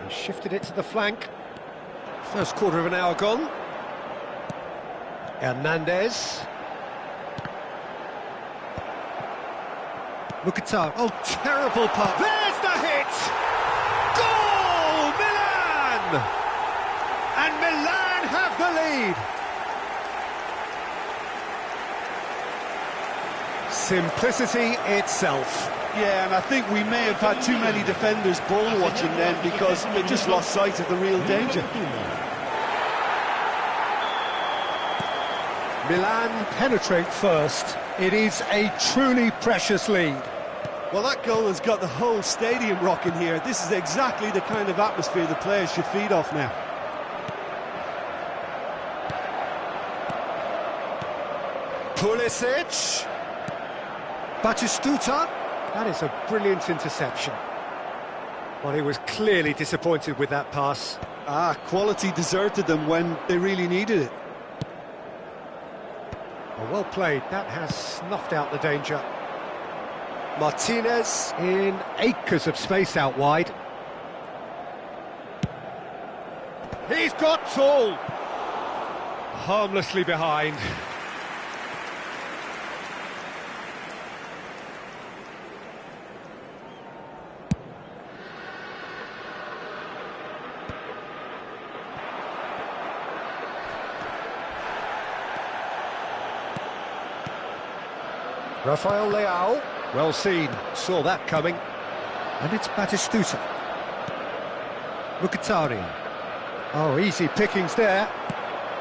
And shifted it to the flank. First quarter of an hour gone. Hernandez. Mukataro. Oh, terrible pass. There's the hit! Goal! Milan! And Milan have the lead. Simplicity itself. Yeah, and I think we may have had too many defenders ball watching then because they just lost sight of the real danger. Milan penetrate first. It is a truly precious lead. Well, that goal has got the whole stadium rocking here. This is exactly the kind of atmosphere the players should feed off now. Pulisic. Batistuta. That is a brilliant interception. Well, he was clearly disappointed with that pass. Quality deserted them when they really needed it. Well played. That has snuffed out the danger. Martinez in acres of space out wide. He's got tall. Harmlessly behind. Rafael Leao, well seen, saw that coming. And it's Batistuta. Mkhitaryan. Oh, easy pickings there.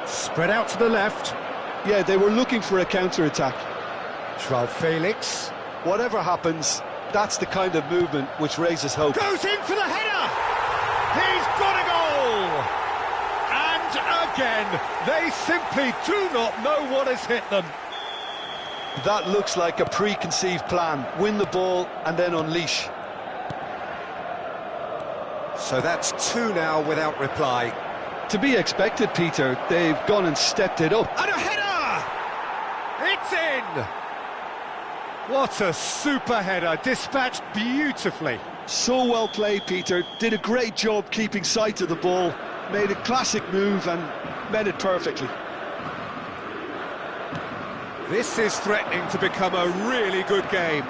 Spread out to the left. Yeah, they were looking for a counter-attack. Joao Felix. Whatever happens, that's the kind of movement which raises hope. Goes in for the header! He's got a goal! And again, they simply do not know what has hit them. That looks like a preconceived plan. Win the ball and then unleash. So that's two now without reply. To be expected, Peter. They've gone and stepped it up. And a header! It's in! What a super header, dispatched beautifully. So well played, Peter. Did a great job keeping sight of the ball. Made a classic move and met it perfectly. This is threatening to become a really good game.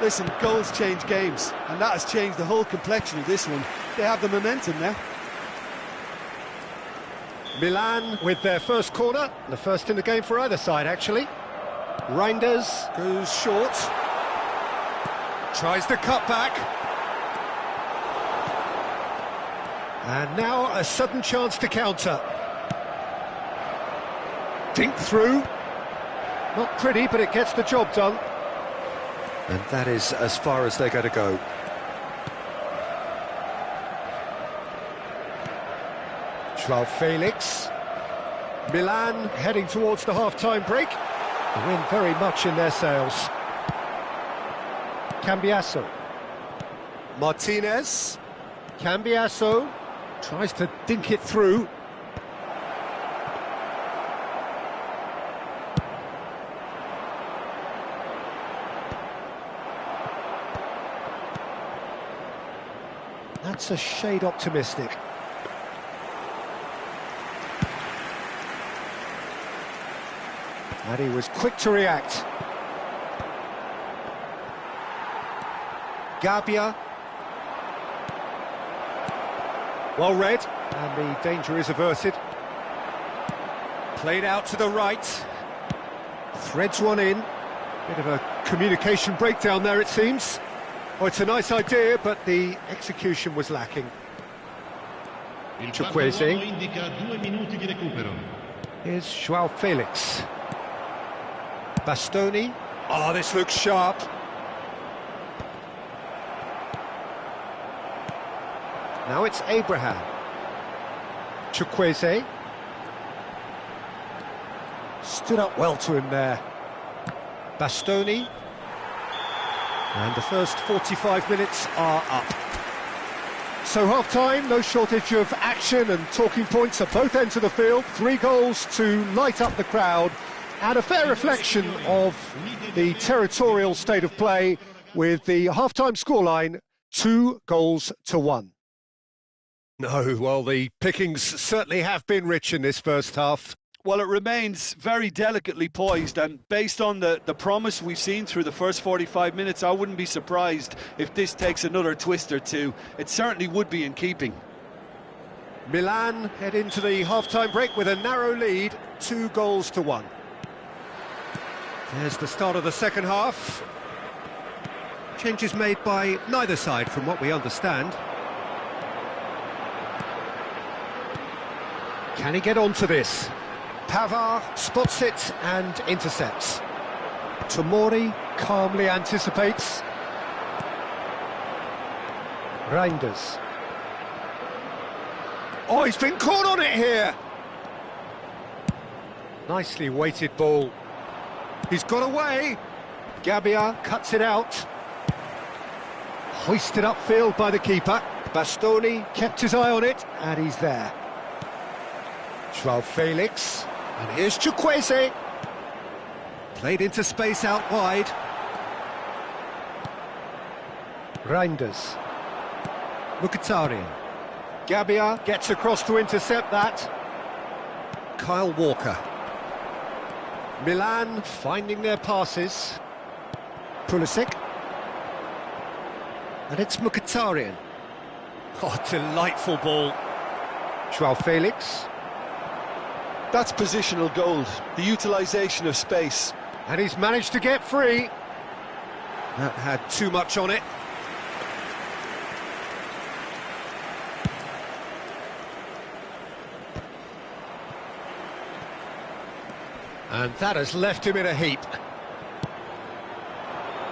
Listen, goals change games, and that has changed the whole complexion of this one. They have the momentum now. Milan with their first corner, the first in the game for either side, actually. Reinders goes short, tries the cut back. And now a sudden chance to counter. Dink through. Not pretty, but it gets the job done. And that is as far as they're going to go. Joao Felix. Milan heading towards the half-time break. The wind very much in their sails. Cambiasso. Martinez. Cambiasso tries to dink it through. That's a shade optimistic. And he was quick to react. Gabbia. Well read, and the danger is averted. Played out to the right. Threads one in. Bit of a communication breakdown there, it seems. Oh, it's a nice idea, but the execution was lacking. Chukwueze. Here's Joao Felix. Bastoni. Oh, this looks sharp. Now it's Abraham. Chukwueze. Stood up well to him there. Bastoni. And the first 45 minutes are up. So half-time, no shortage of action and talking points at both ends of the field. 3 goals to light up the crowd. And a fair reflection of the territorial state of play with the half-time scoreline 2-1. No, well, the pickings certainly have been rich in this first half. Well, it remains very delicately poised, and based on the promise we've seen through the first 45 minutes, I wouldn't be surprised if this takes another twist or two. It certainly would be in keeping. Milan head into the half-time break with a narrow lead, 2-1. There's the start of the second half. Changes made by neither side, from what we understand. Can he get onto this? Pavard spots it and intercepts. Tomori calmly anticipates. Reinders. Oh, he's been caught on it here! Nicely weighted ball. He's got away. Gabbia cuts it out. Hoisted upfield by the keeper. Bastoni kept his eye on it, and he's there. Joao Felix. And here's Chukwueze. Played into space out wide. Reinders. Mkhitaryan. Gabbia gets across to intercept that. Kyle Walker. Milan finding their passes. Pulisic. And it's Mkhitaryan. Oh, delightful ball. Joao Felix. That's positional gold, the utilisation of space. And he's managed to get free. That had too much on it. And that has left him in a heap.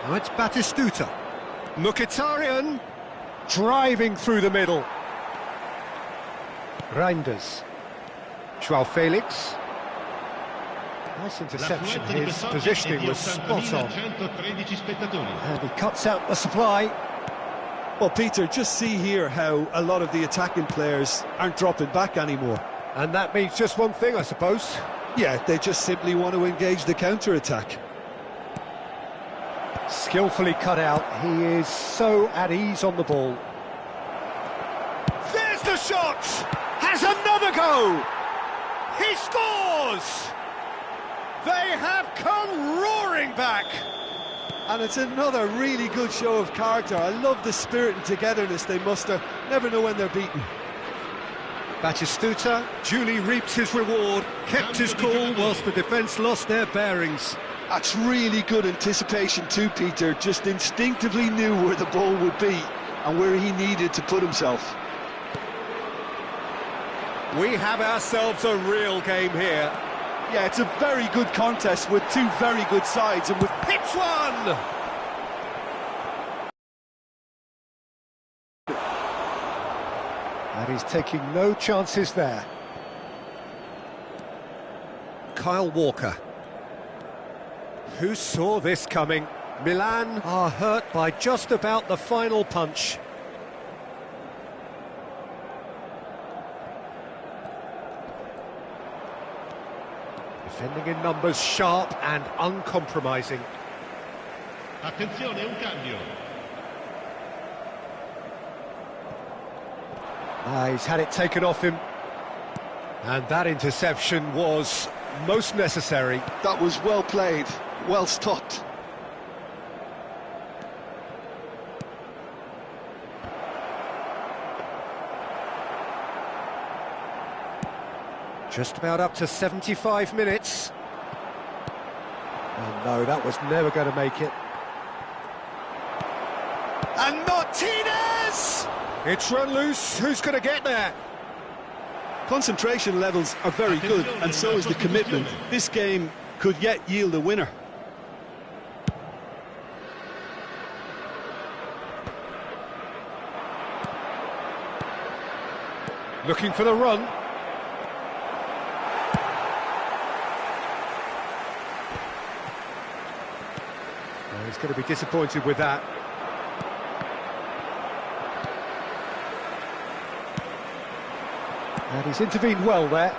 Now it's Batistuta. Mkhitaryan driving through the middle. Reinders. Joao Felix. Nice interception, his positioning was spot on. And he cuts out the supply. Well, Peter, just see here how a lot of the attacking players aren't dropping back anymore. And that means just one thing, I suppose. Yeah, they just simply want to engage the counter-attack. Skillfully cut out, he is so at ease on the ball. There's the shot! Has another go! He scores! They have come roaring back! And it's another really good show of character. I love the spirit and togetherness they muster. Never know when they're beaten. Batistuta duly reaps his reward, kept his cool whilst the defence lost their bearings. That's really good anticipation too, Peter. Just instinctively knew where the ball would be and where he needed to put himself. We have ourselves a real game here. Yeah, it's a very good contest with two very good sides, and with Hits one! And he's taking no chances there. Kyle Walker. Who saw this coming? Milan are hurt by just about the final punch. Defending in numbers, sharp and uncompromising. Attenzione, un cambio. He's had it taken off him. And that interception was most necessary. that was well played, well stopped. Just about up to 75 minutes. Oh no, that was never going to make it. And Martinez! It's run loose, who's going to get there? Concentration levels are very good, and so is the commitment. This game could yet yield a winner. Looking for the run. Well, he's going to be disappointed with that. And he's intervened well there.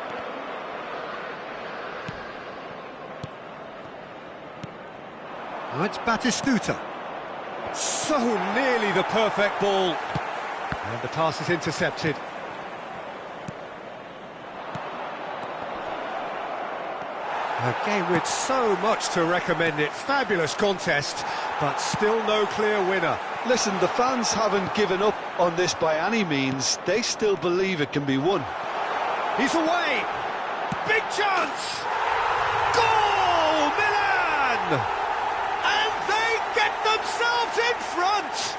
Now it's Batistuta. So nearly the perfect ball. And the pass is intercepted. A game with so much to recommend it. Fabulous contest, but still no clear winner. Listen, the fans haven't given up on this by any means. They still believe it can be won. He's away! Big chance! Goal! Milan! And they get themselves in front!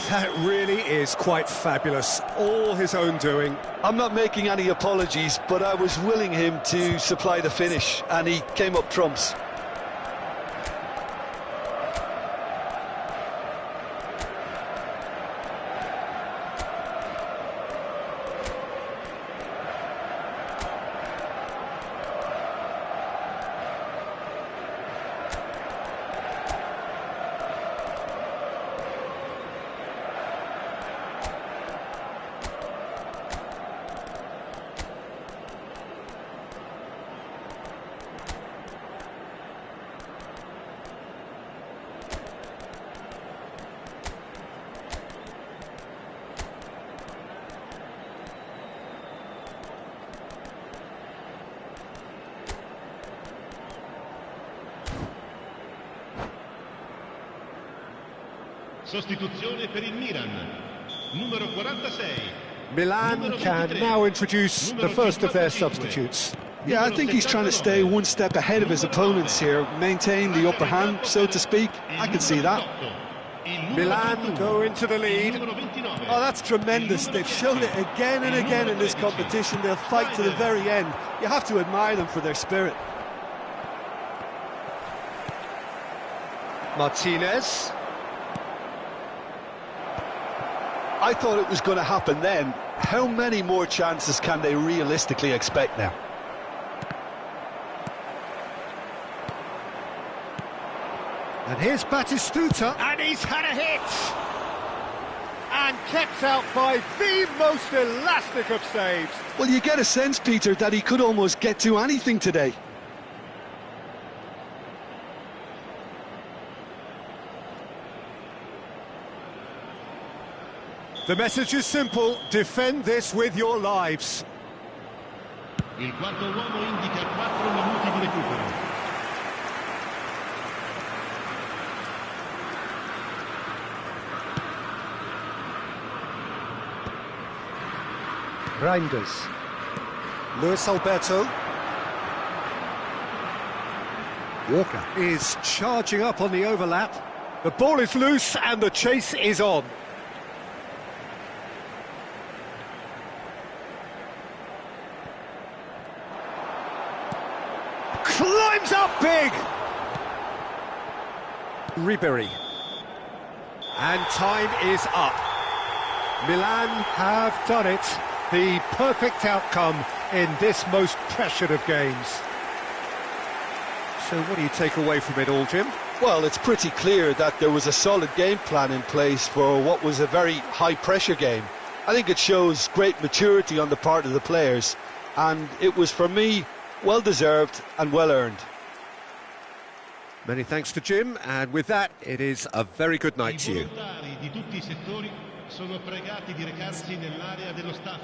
That really is quite fabulous. All his own doing. I'm not making any apologies, but I was willing him to supply the finish, and he came up trumps. Sostituzione per il Milan. Numero 46. Milan can now introduce the first of their substitutes. Yeah, I think he's trying to stay one step ahead of his opponents here, maintain the upper hand, so to speak. I can see that. Milan go into the lead. Oh, that's tremendous. They've shown it again and again in this competition. They'll fight to the very end. You have to admire them for their spirit. Martinez. I thought it was going to happen then. How many more chances can they realistically expect now? And here's Batistuta, and he's had a hit! And kept out by the most elastic of saves. Well, you get a sense, Peter, that he could almost get to anything today. The message is simple, defend this with your lives. Il quarto uomo indica 4 minuti di recupero. Reinders. Luis Alberto. Walker is charging up on the overlap. The ball is loose and the chase is on. Climbs up big! Ribery. And time is up. Milan have done it. The perfect outcome in this most pressured of games. So what do you take away from it all, Jim? Well, it's pretty clear that there was a solid game plan in place for what was a very high-pressure game. I think it shows great maturity on the part of the players, and it was, for me, well-deserved and well-earned. Many thanks to Jim, and with that, it is a very good night to you. I volontari di tutti I settori sono pregati di recarsi nell'area dello staff.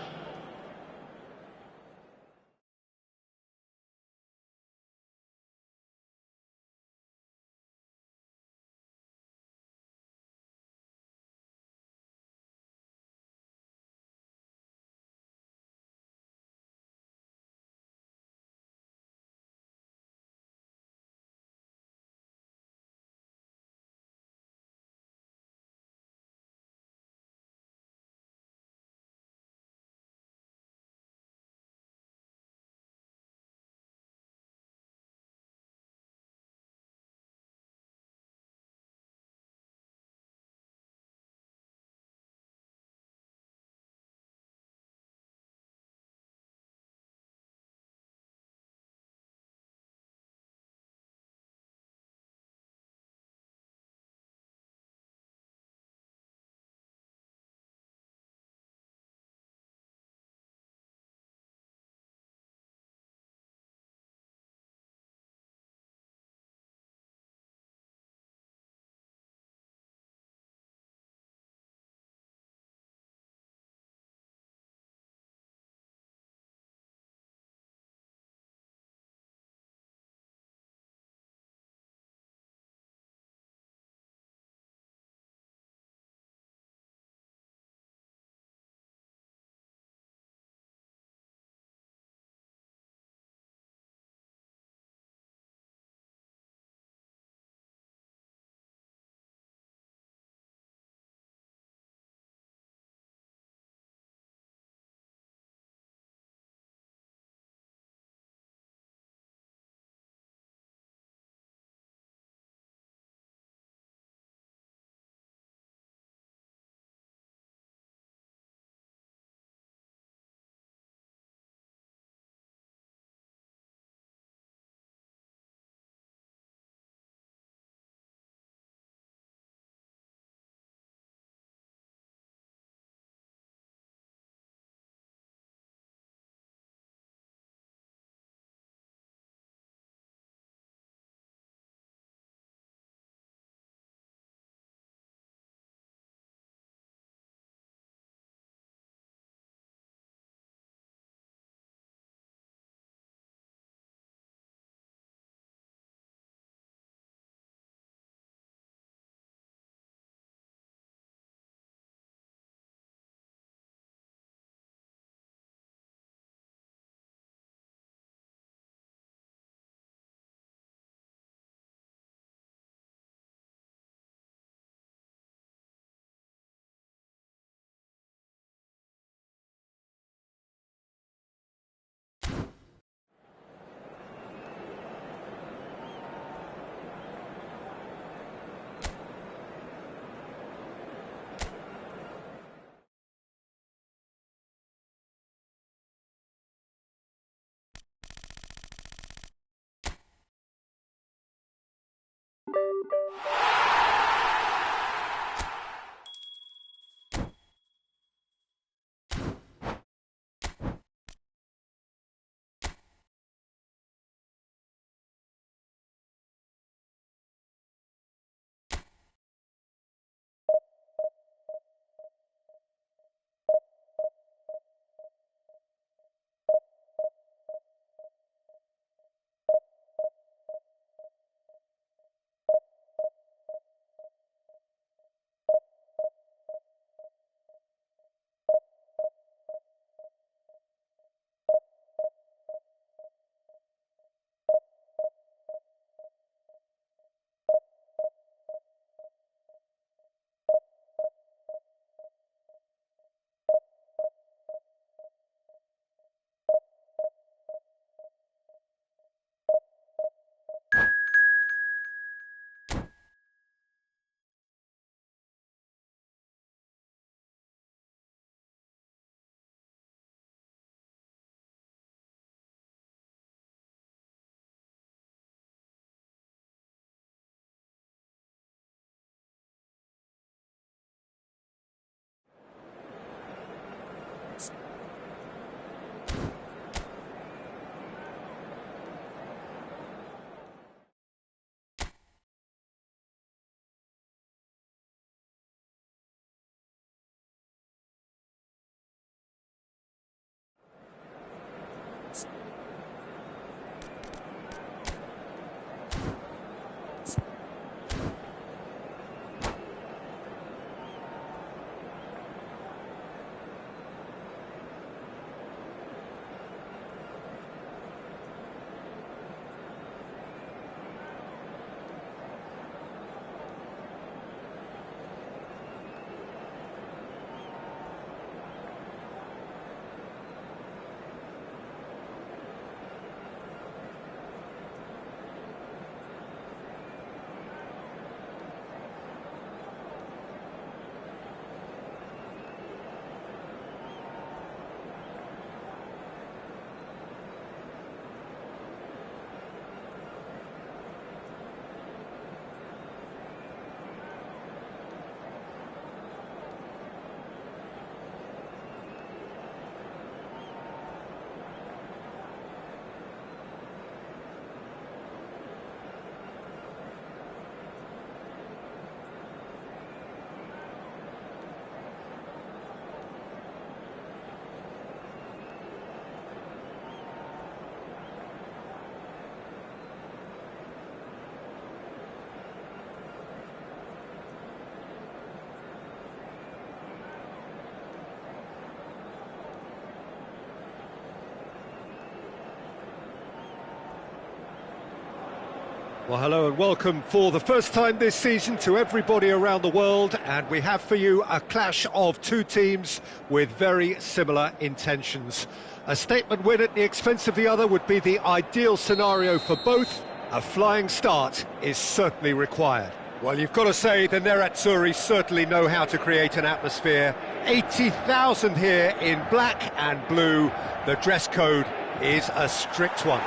Well, hello and welcome for the first time this season to everybody around the world, and we have for you a clash of two teams with very similar intentions. A statement win at the expense of the other would be the ideal scenario for both. A flying start is certainly required. Well, you've got to say the Nerazzurri certainly know how to create an atmosphere. 80,000 here in black and blue. The dress code is a strict one.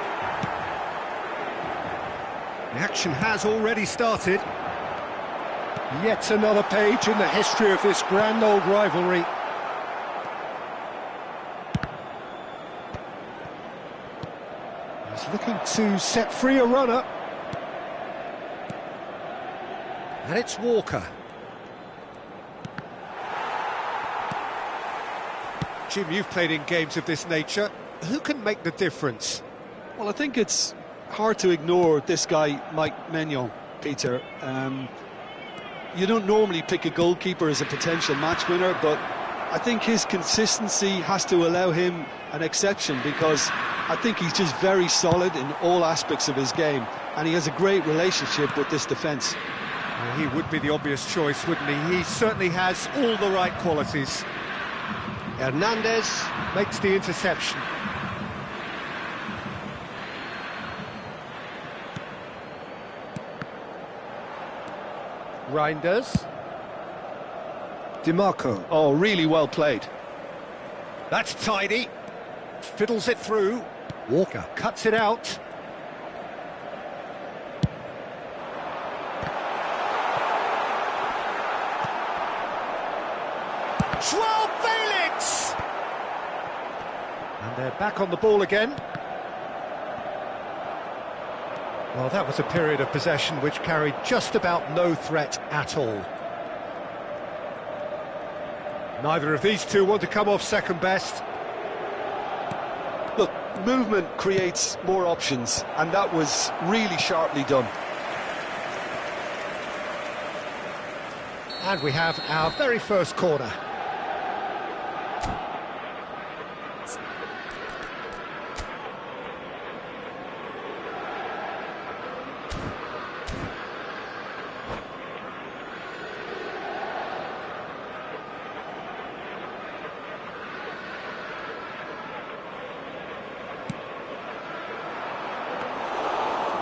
The action has already started. Yet another page in the history of this grand old rivalry. He's looking to set free a runner. And it's Walker. Jim, you've played in games of this nature. Who can make the difference? Well, I think it's hard to ignore this guy, Mike Maignan, Peter. You don't normally pick a goalkeeper as a potential match winner, but I think his consistency has to allow him an exception, because I think he's just very solid in all aspects of his game, and he has a great relationship with this defence. Well, he would be the obvious choice, wouldn't he? He certainly has all the right qualities. Hernandez makes the interception. Reinders. DiMarco. Oh, really well played. That's tidy. Fiddles it through. Walker cuts it out. João Felix! And they're back on the ball again. Well, that was a period of possession which carried just about no threat at all. Neither of these two want to come off second best. Look, movement creates more options, and that was really sharply done. And we have our very first corner.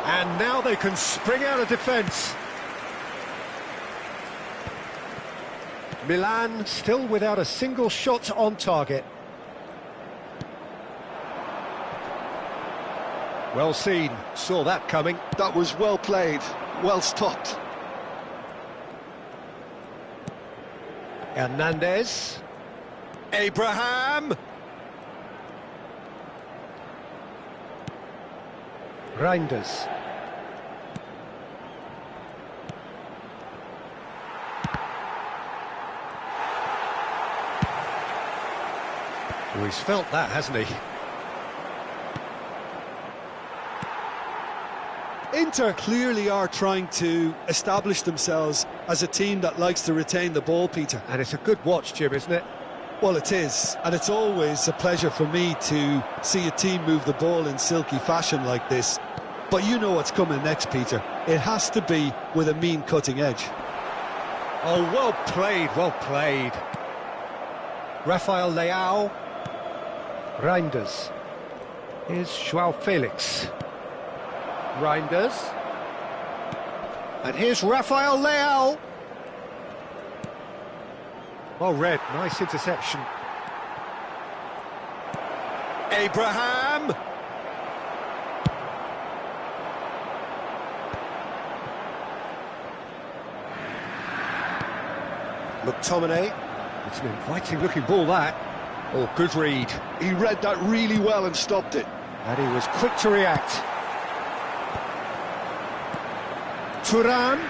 And now they can spring out of defence. Milan still without a single shot on target. Well seen, saw that coming. That was well played, well stopped. Hernandez. Abraham. Reinders. Oh, he's felt that, hasn't he? Inter clearly are trying to establish themselves as a team that likes to retain the ball, Peter. And it's a good watch, Jim, isn't it? Well, it is, and it's always a pleasure for me to see a team move the ball in silky fashion like this. But you know what's coming next, Peter. It has to be with a mean cutting edge. Oh, well played, well played. Rafael Leao. Reinders. Here's João Felix. Reinders. And here's Rafael Leao. Well read, nice interception. Abraham. McTominay. It's an inviting looking ball, that. Oh, good read. He read that really well and stopped it. And he was quick to react. Thuram.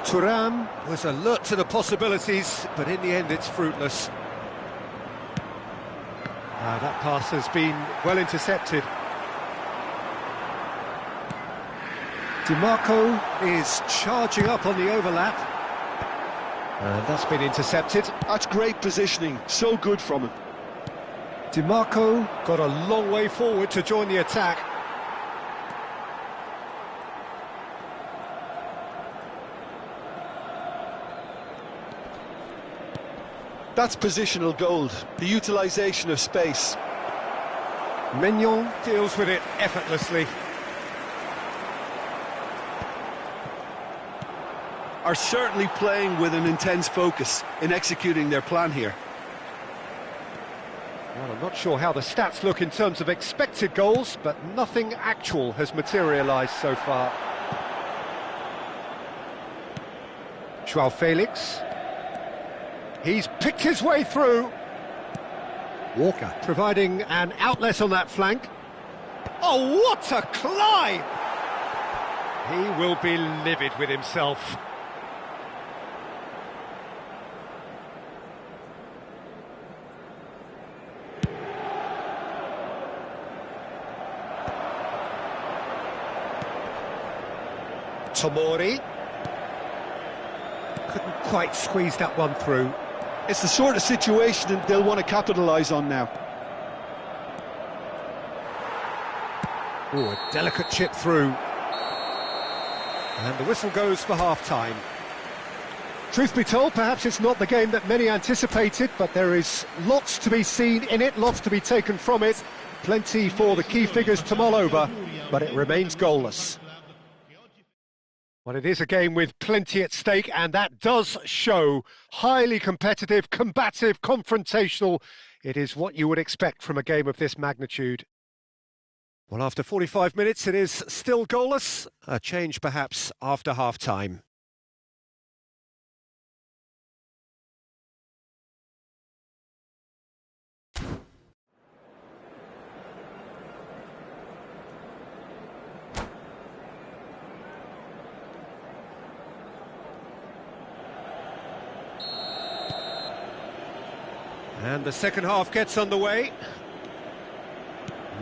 Thuram was alert to the possibilities, but in the end it's fruitless. That pass has been well intercepted. DiMarco is charging up on the overlap. And that's been intercepted. That's great positioning, so good from him. DiMarco got a long way forward to join the attack. That's positional gold, the utilisation of space. Mignon deals with it effortlessly. Are certainly playing with an intense focus in executing their plan here. Well, I'm not sure how the stats look in terms of expected goals, but nothing actual has materialised so far. João Felix. He's picked his way through. Walker providing an outlet on that flank. Oh, what a climb! He will be livid with himself. Tomori. Couldn't quite squeeze that one through. It's the sort of situation they'll want to capitalise on now. Oh, a delicate chip through. And the whistle goes for half-time. Truth be told, perhaps it's not the game that many anticipated, but there is lots to be seen in it, lots to be taken from it. Plenty for the key figures to mull over, but it remains goalless. Well, it is a game with plenty at stake, and that does show. Highly competitive, combative, confrontational. It is what you would expect from a game of this magnitude. Well, after 45 minutes, it is still goalless. A change, perhaps, after half-time. And the second half gets underway.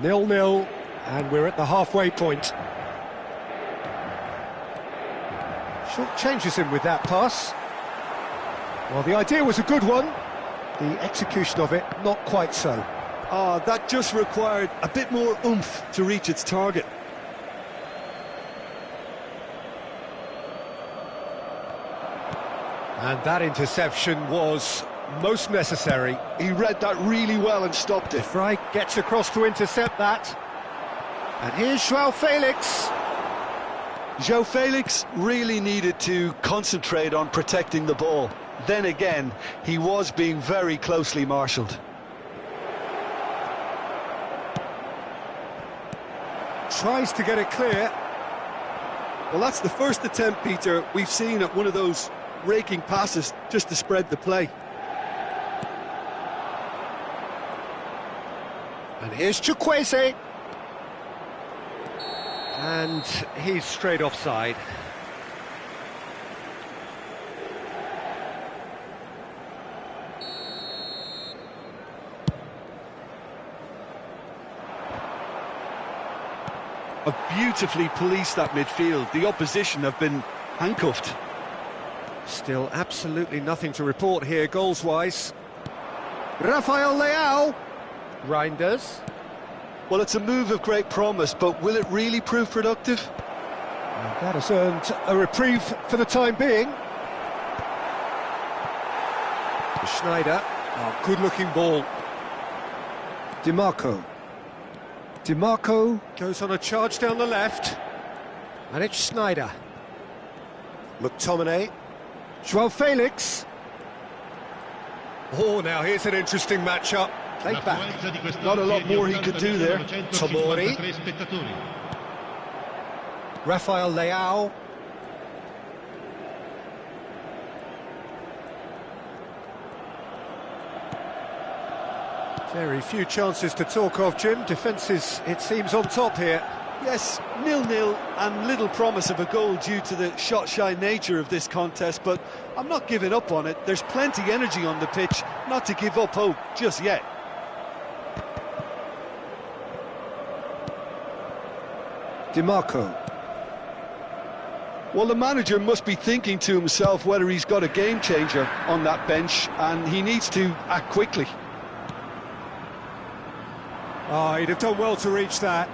0-0, and we're at the halfway point. Short changes him with that pass. Well, the idea was a good one. The execution of it, not quite so. That just required a bit more oomph to reach its target. And that interception was most necessary. He read that really well and stopped it. Fry gets across to intercept that. And here's João Felix. João Felix really needed to concentrate on protecting the ball. Then again, he was being very closely marshalled. Tries to get it clear. Well, that's the first attempt, Peter, we've seen at one of those raking passes just to spread the play. And here's Chukwueze. And he's straight offside. Have beautifully policed that midfield. The opposition have been handcuffed. Still absolutely nothing to report here goals-wise. Rafael Leao. Reinders. Well, it's a move of great promise, but will it really prove productive? And that has earned a reprieve for the time being. Schneider. Oh, good-looking ball. DiMarco. DiMarco goes on a charge down the left. And it's Schneider. McTominay. João Felix. Oh, now here's an interesting matchup. Played back. Not a lot more he could do there. Tomori. Rafael Leao. Very few chances to talk of, Jim. Defence is, it seems, on top here. Yes, 0-0 and little promise of a goal due to the shot-shy nature of this contest, but I'm not giving up on it. There's plenty energy on the pitch, not to give up hope just yet. DiMarco. Well, the manager must be thinking to himself whether he's got a game-changer on that bench, and he needs to act quickly. Oh, he'd have done well to reach that.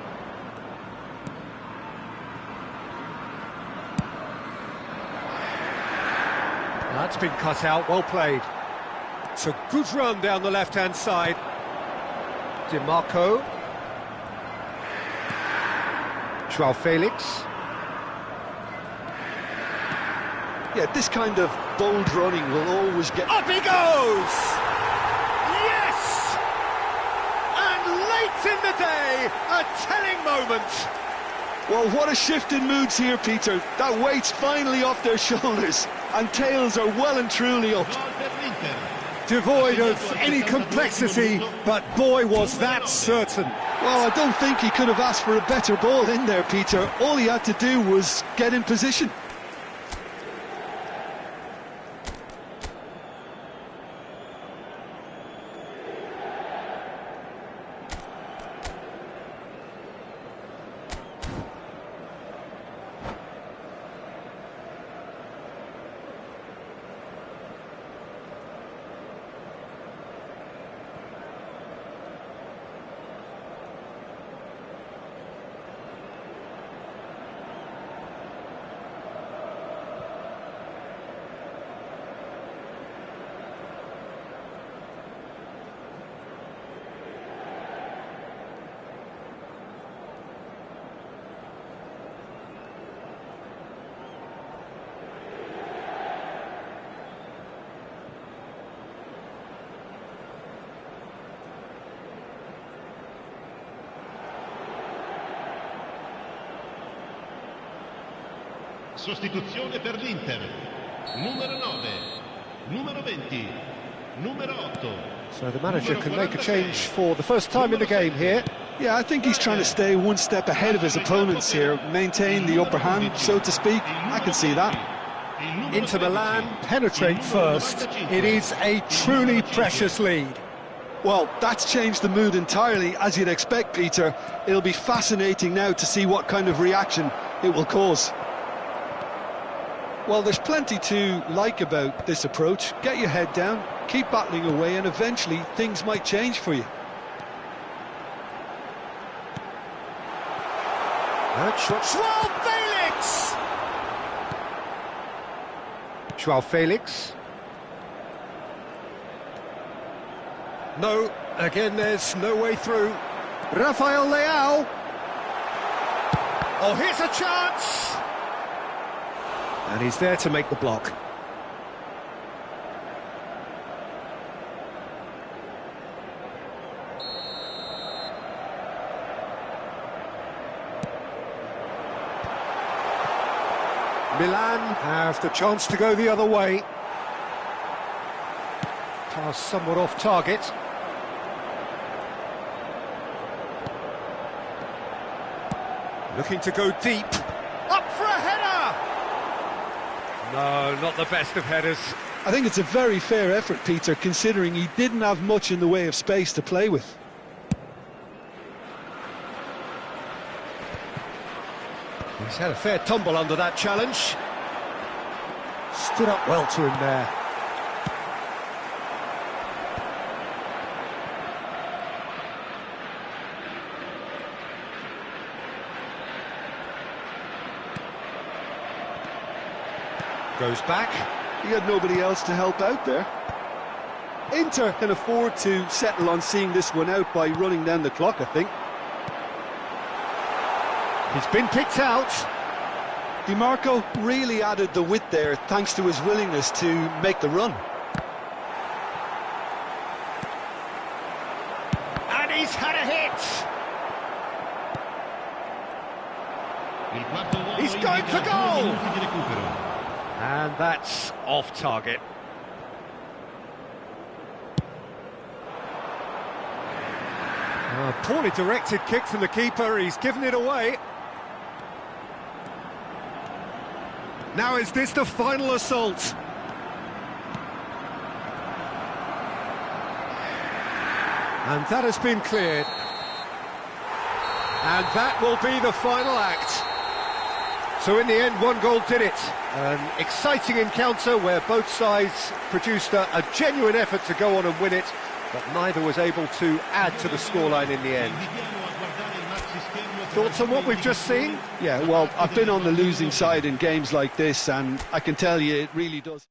That's been cut out, well played. It's a good run down the left-hand side. DiMarco. Joao Felix. Yeah, this kind of bold running will always get... Up he goes! Yes! And late in the day, a telling moment. Well, what a shift in moods here, Peter. That weight's finally off their shoulders, and tails are well and truly up. Devoid of any complexity, but boy, was that certain. Well, I don't think he could have asked for a better ball in there, Peter. All he had to do was get in position. Sostituzione per l'Inter. Numero 9, numero 20, numero 8. So the manager can make a change for the first time in the game here. Yeah, I think he's trying to stay one step ahead of his opponents here, maintain the upper hand, so to speak. I can see that. Inter Milan penetrate first. It is a truly precious lead. Well, that's changed the mood entirely, as you'd expect, Peter. It'll be fascinating now to see what kind of reaction it will cause. Well, there's plenty to like about this approach. Get your head down, keep battling away, and eventually things might change for you. That shot. Joao Felix! Joao Felix. No, again there's no way through. Rafael Leao. Oh, here's a chance! And he's there to make the block. Milan have the chance to go the other way. Pass somewhat off target. Looking to go deep. Up for a header! No, not the best of headers. I think it's a very fair effort, Peter, considering he didn't have much in the way of space to play with. He's had a fair tumble under that challenge. Stood up well to him there. Goes back. He had nobody else to help out there. Inter can afford to settle on seeing this one out by running down the clock, I think. He's been picked out. DiMarco really added the width there thanks to his willingness to make the run. And he's had a hit. He's going for goal. And that's off target. Poorly directed kick from the keeper, he's given it away. Now is this the final assault? And that has been cleared. And that will be the final act. So in the end, one goal did it. An exciting encounter where both sides produced a genuine effort to go on and win it, but neither was able to add to the scoreline in the end. Thoughts on what we've just seen? Yeah, well, I've been on the losing side in games like this, and I can tell you it really does.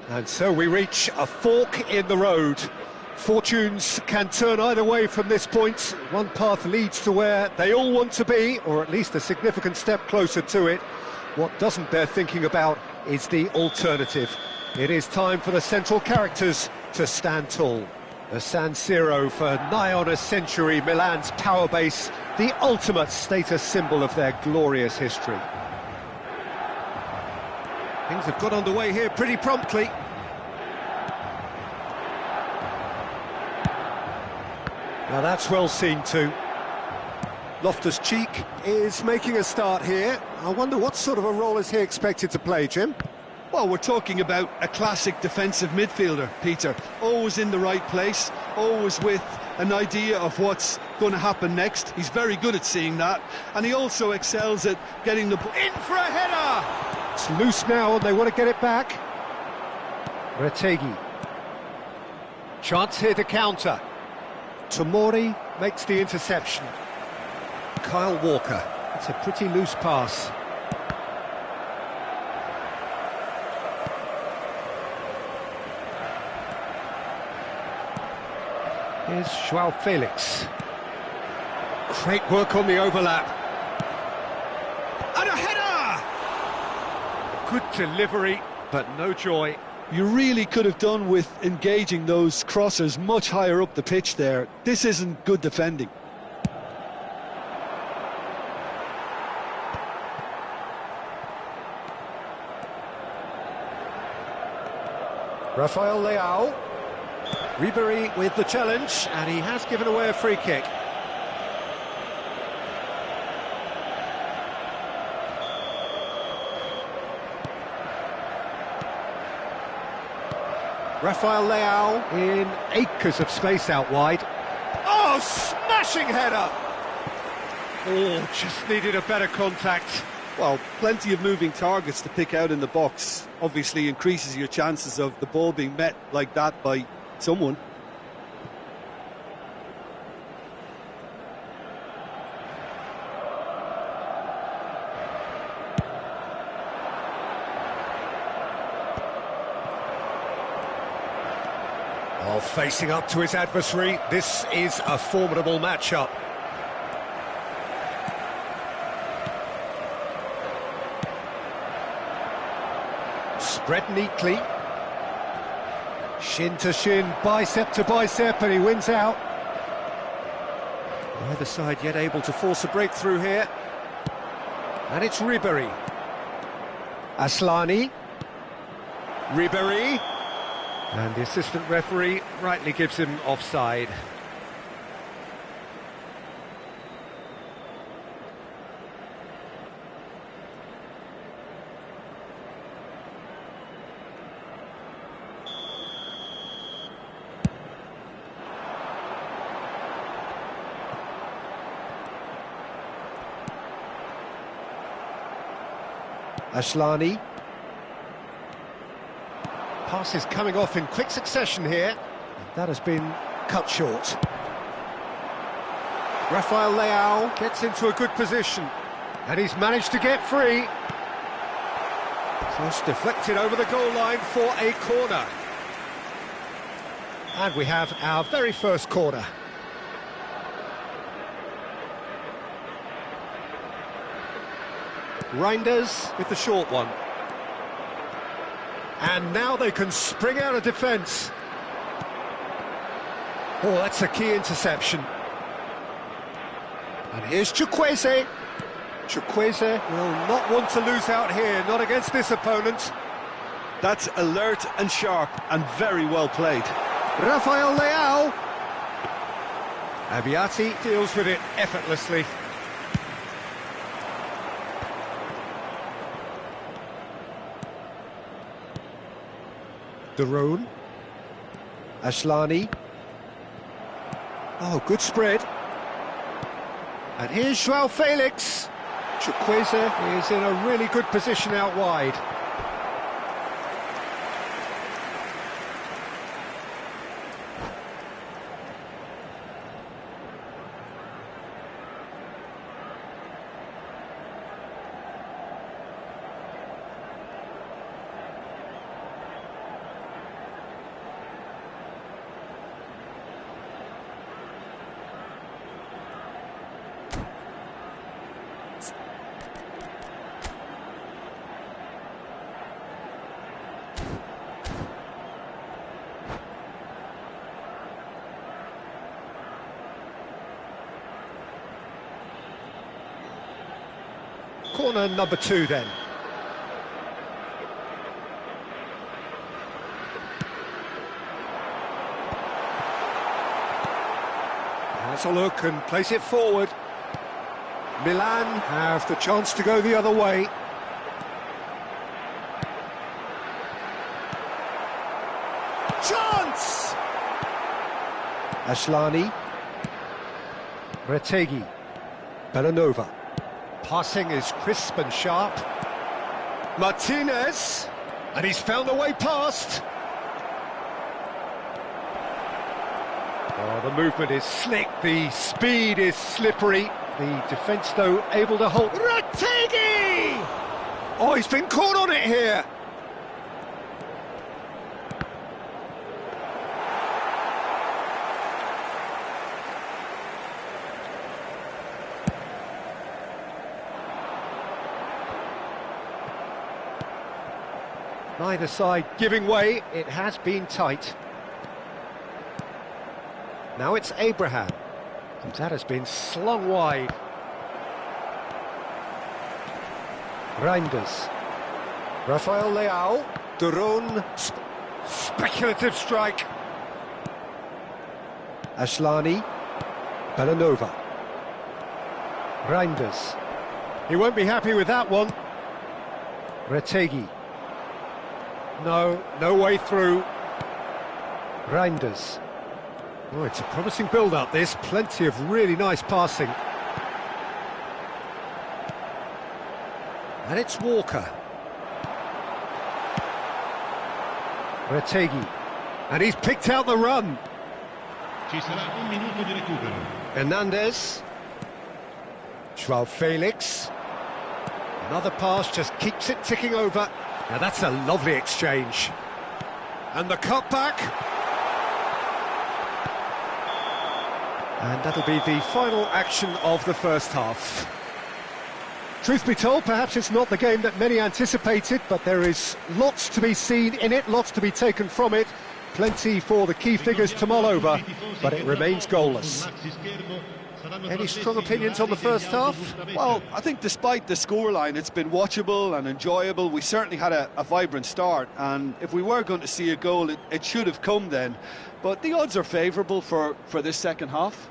And so we reach a fork in the road. Fortunes can turn either way from this point. One path leads to where they all want to be, or at least a significant step closer to it. What doesn't bear thinking about is the alternative. It is time for the central characters to stand tall. The San Siro, for nigh on a century, Milan's power base, the ultimate status symbol of their glorious history. Things have got underway here pretty promptly. Now that's well seen too. Loftus-Cheek is making a start here. I wonder what sort of a role is he expected to play, Jim? Well, we're talking about a classic defensive midfielder, Peter. Always in the right place, always with an idea of what's going to happen next. He's very good at seeing that, and he also excels at getting the ball in for a header! It's loose now, and they want to get it back. Retegi. Chance here to counter. Tomori makes the interception. Kyle Walker. It's a pretty loose pass. Here's João Felix. Great work on the overlap. And a header! Good delivery, but no joy. You really could have done with engaging those crossers much higher up the pitch there. This isn't good defending. Rafael Leao. Ribery with the challenge, and he has given away a free kick. Rafael Leao in acres of space out wide. Oh, smashing header! Oh, just needed a better contact. Well, plenty of moving targets to pick out in the box. Obviously increases your chances of the ball being met like that by someone. While facing up to his adversary, this is a formidable matchup. Spread neatly. Shin to shin, bicep to bicep, and he wins out. Neither side yet able to force a breakthrough here. And it's Ribery. Aslani. Ribery. And the assistant referee rightly gives him offside. Aslani. Passes coming off in quick succession here. That has been cut short. Rafael Leao gets into a good position, and he's managed to get free. Cross deflected over the goal line for a corner. And we have our very first corner. Reinders with the short one. And now they can spring out of defence. Oh, that's a key interception. And here's Chukwueze. Chukwueze will not want to lose out here, not against this opponent. That's alert and sharp and very well played. Rafael Leao. Abiati deals with it effortlessly. Darone. Aslani. Oh, good spread. And here's João Felix. Chukwueze is in a really good position out wide. Corner number 2 then. Has a look and place it forward. Milan have the chance to go the other way. Chance! Ashlani. Retegi. Belanova. Passing is crisp and sharp. Martinez. And he's found a way past. Oh, the movement is slick, the speed is slippery. The defence, though, able to hold. Retegi! Oh, he's been caught on it here. Neither side giving way, it has been tight. Now it's Abraham, and that has been slung wide. Reinders. Rafael Leao. Duron. Speculative strike. Ashlani. Belanova. Reinders. He won't be happy with that one. Retegi. No way through. Reinders. Oh, it's a promising build-up, this. Plenty of really nice passing. And it's Walker. Retegi. And he's picked out the run. Ci sarà un minuto di recupero. Hernandez. Joao Felix. Another pass just keeps it ticking over. Now that's a lovely exchange. And the cutback. And that'll be the final action of the first half. Truth be told, perhaps it's not the game that many anticipated, but there is lots to be seen in it, lots to be taken from it. Plenty for the key figures to mull over, but it remains goalless. Any strong opinions on the first half? Well, I think despite the scoreline, it's been watchable and enjoyable. We certainly had a vibrant start, and if we were going to see a goal, it should have come then. But the odds are favourable for this second half.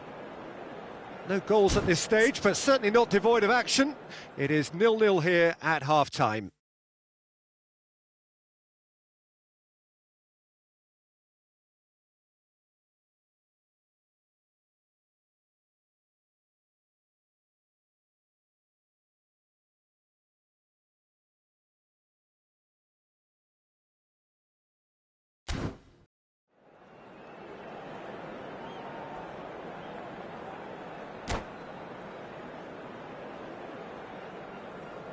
No goals at this stage, but certainly not devoid of action. It is 0-0 here at half-time.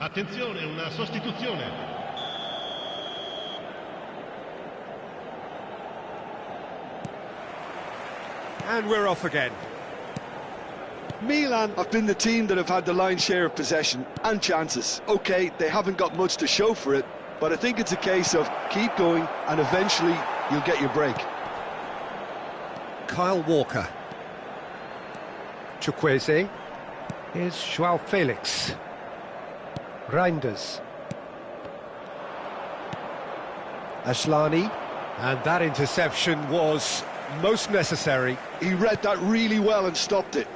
Attenzione, una sostituzione. And we're off again. Milan have been the team that have had the lion's share of possession and chances. OK, they haven't got much to show for it, but I think it's a case of keep going and eventually you'll get your break. Kyle Walker. Chukwueze. Here's Joao Felix. Reinders. Ashlani. And that interception was most necessary. He read that really well and stopped it.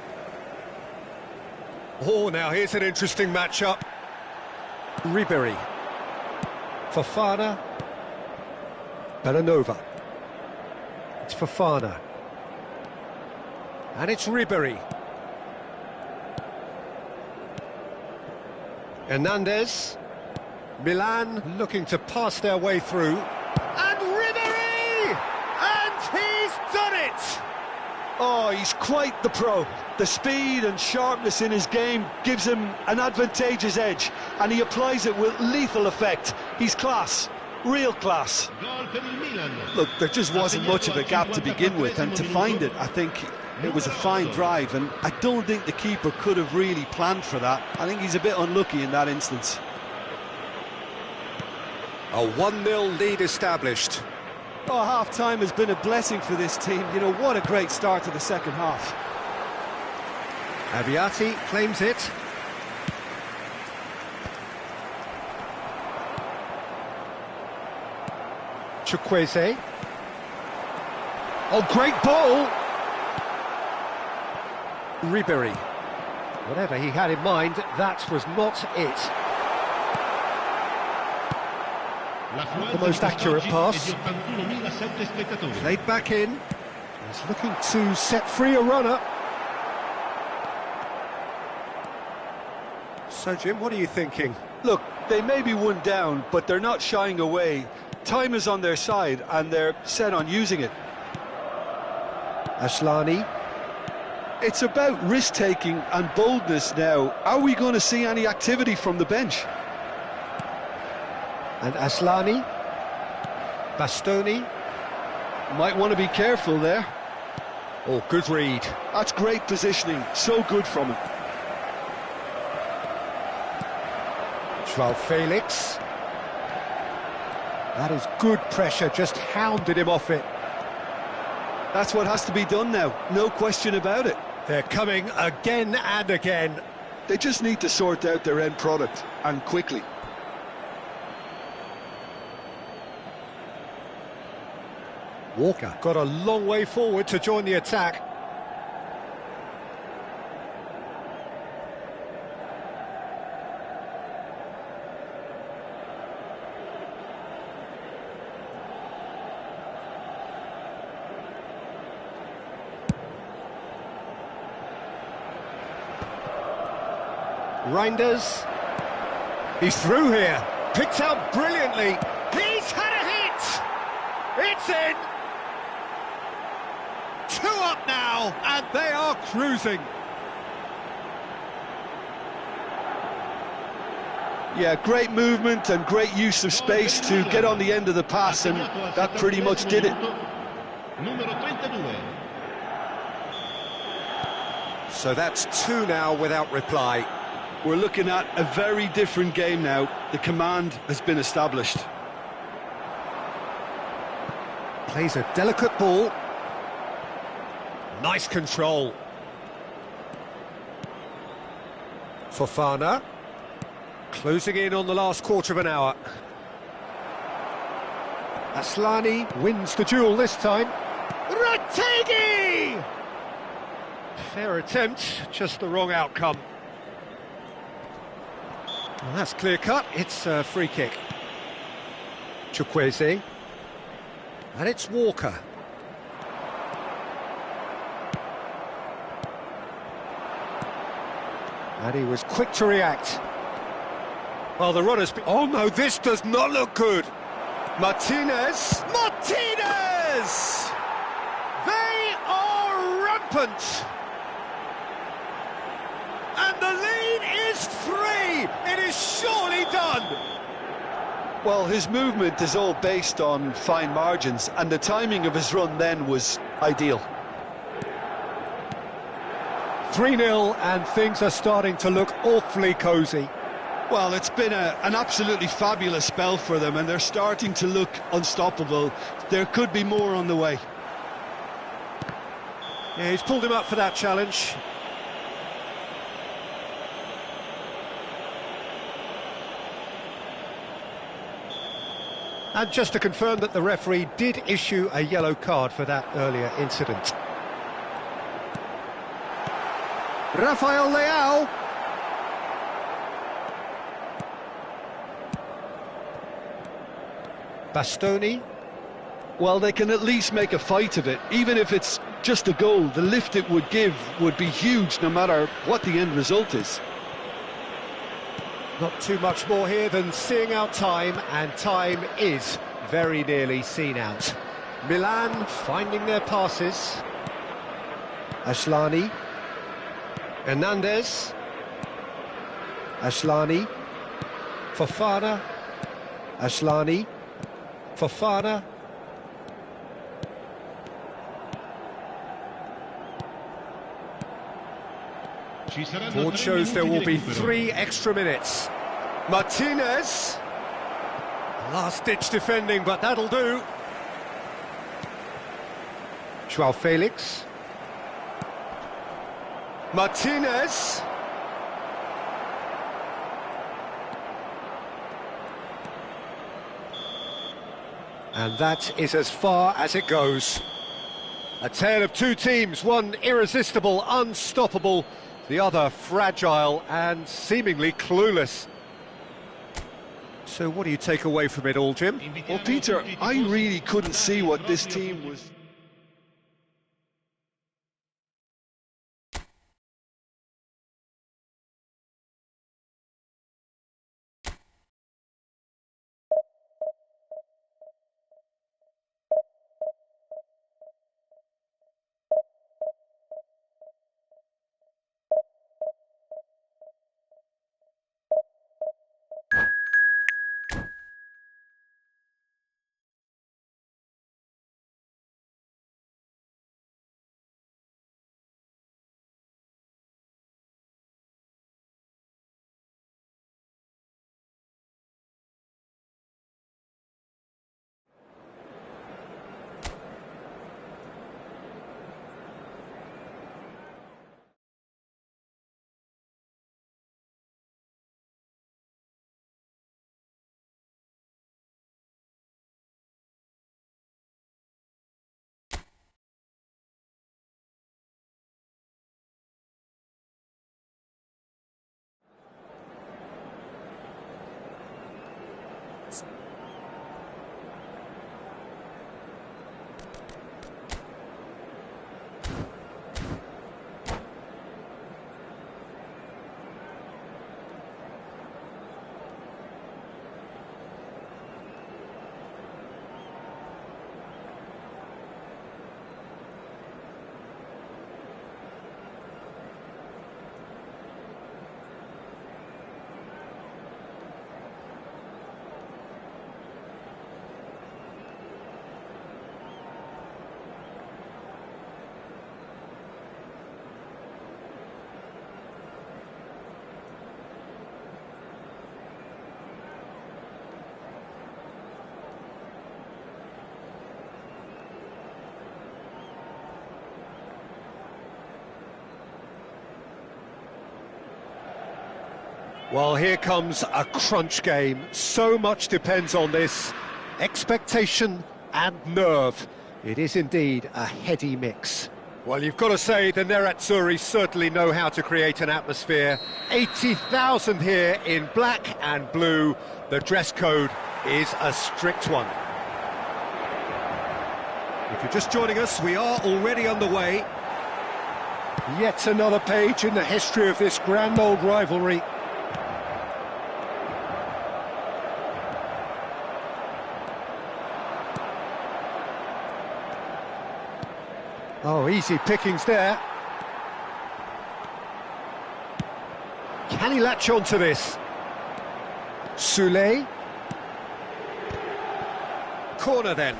Oh, now here's an interesting matchup. Ribery. Fofana. Belanova. It's Fofana. And it's Ribery. Hernandez. Milan looking to pass their way through. And Ribery! And he's done it! Oh, he's quite the pro. The speed and sharpness in his game gives him an advantageous edge, and he applies it with lethal effect. He's class, real class. Look, there just wasn't much of a gap to begin with, and to find it, I think it was a fine drive, and I don't think the keeper could have really planned for that. I think he's a bit unlucky in that instance. A 1-0 lead established. Oh, half-time has been a blessing for this team. You know, what a great start to the second half. Aviati claims it. Chukwueze. Oh, great ball! Ribery. Whatever he had in mind, that was not it. The most accurate pass. Played back in. He's looking to set free a runner. So, Jim, what are you thinking? Look, they may be one down, but they're not shying away. Time is on their side, and they're set on using it. Asllani. It's about risk-taking and boldness now. Are we going to see any activity from the bench? And Asllani. Bastoni. Might want to be careful there. Oh, good read. That's great positioning. So good from him. Joao Felix. That is good pressure, just hounded him off it. That's what has to be done now, no question about it. They're coming again and again. They just need to sort out their end product, and quickly. Walker got a long way forward to join the attack. Reinders. He's through here. Picked out brilliantly. He's had a hit! It's in! 2 up now, and they are cruising. Yeah, great movement and great use of space to get on the end of the pass, and that pretty much did it. So that's 2 now without reply. We're looking at a very different game now. The command has been established. Plays a delicate ball. Nice control. Fofana. Closing in on the last quarter of an hour. Asllani wins the duel this time. Rategi! Fair attempt, just the wrong outcome. Well, that's clear-cut, it's a free kick. Chukwueze. And it's Walker. And he was quick to react. Well, the runner's... Oh, no, this does not look good. Martinez. Martinez! They are rampant. And the lead is 3. It is surely done. Well, his movement is all based on fine margins, and the timing of his run then was ideal. 3-0, and things are starting to look awfully cosy. Well, it's been an absolutely fabulous spell for them, and they're starting to look unstoppable. There could be more on the way. Yeah, he's pulled him up for that challenge. And just to confirm that the referee did issue a yellow card for that earlier incident. Rafael Leao. Bastoni. Well, they can at least make a fight of it. Even if it's just a goal, the lift it would give would be huge no matter what the end result is. Not too much more here than seeing out time, and time is very nearly seen out. Milan finding their passes. Asllani. Hernandez. Asllani. Fofana. Asllani. Fofana. Board shows there will be 3 extra minutes. Martinez. Last-ditch defending, but that'll do. Joao Felix. Martinez. And that is as far as it goes. A tale of two teams, one irresistible, unstoppable, the other fragile and seemingly clueless. So what do you take away from it all, Jim? Well, Peter, I really couldn't see what this team was... Well, here comes a crunch game. So much depends on this. Expectation and nerve. It is indeed a heady mix. Well, you've got to say the Nerazzurri certainly know how to create an atmosphere. 80,000 here in black and blue. The dress code is a strict one. If you're just joining us, we are already underway. Yet another page in the history of this grand old rivalry. Oh, easy pickings there. Can he latch on to this? Soulé. Corner then.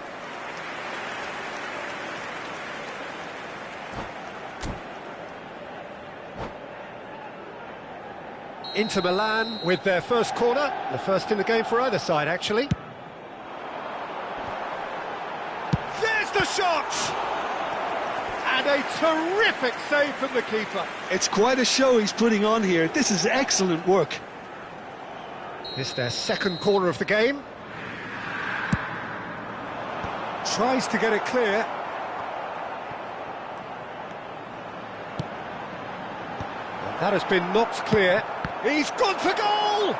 Inter Milan with their first corner, the first in the game for either side, actually. There's the shot! And a terrific save from the keeper. It's quite a show he's putting on here. This is excellent work. It's their second corner of the game. Tries to get it clear. And that has been knocked clear. He's gone for goal!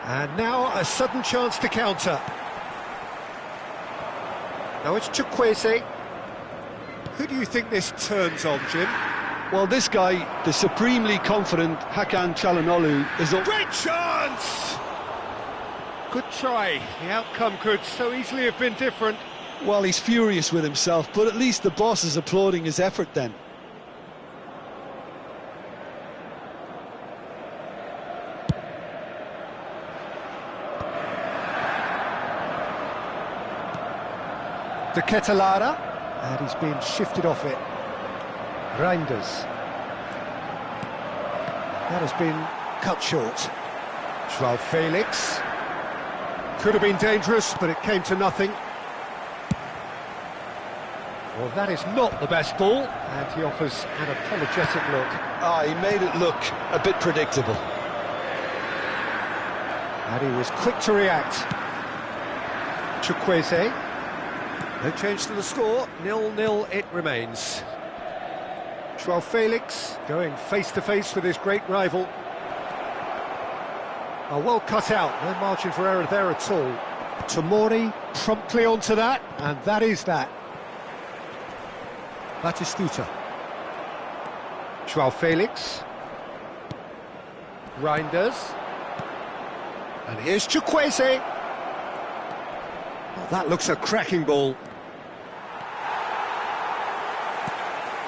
And now a sudden chance to counter. Now it's Chukwueze. Who do you think this turns on, Jim? Well, this guy, the supremely confident Hakan Çalhanoğlu, is up. Great chance! Good try. The outcome could so easily have been different. Well, he's furious with himself, but at least the boss is applauding his effort then. De Ketelaere, and he's been shifted off it. Reinders. That has been cut short. João Felix. Could have been dangerous, but it came to nothing. Well, that is not the best ball, and he offers an apologetic look. He made it look a bit predictable. And he was quick to react. Chukwueze. No change to the score, 0-0 it remains. Joao Felix going face-to-face with his great rival. Oh, well cut out, no margin for error there at all. Tomori promptly onto that, and that is that. Batistuta. Joao Felix. Reinders. And here's Chukwueze. Oh, that looks a cracking ball.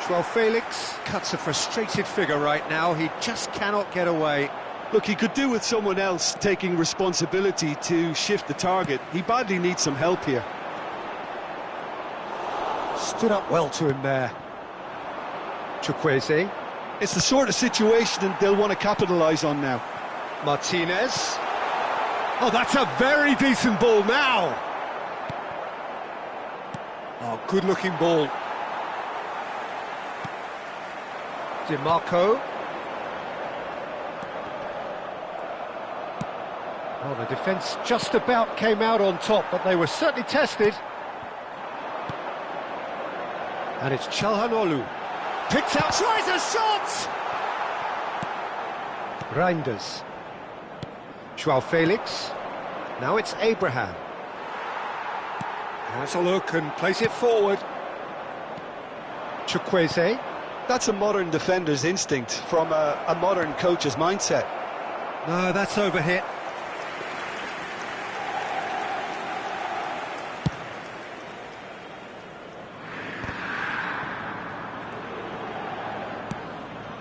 Joao Felix cuts a frustrated figure right now. He just cannot get away. Look, he could do with someone else taking responsibility to shift the target. He badly needs some help here. Stood up well to him there. Chukwueze. It's the sort of situation they'll want to capitalise on now. Martinez. Oh, that's a very decent ball now. Oh, good-looking ball. DiMarco. Oh, the defence just about came out on top, but they were certainly tested. And it's Çalhanoğlu. Picked out, tries a shot! Reinders. Joao Felix. Now it's Abraham. Has a look and plays it forward. Chukwueze. That's a modern defender's instinct from a modern coach's mindset. No, that's overhit.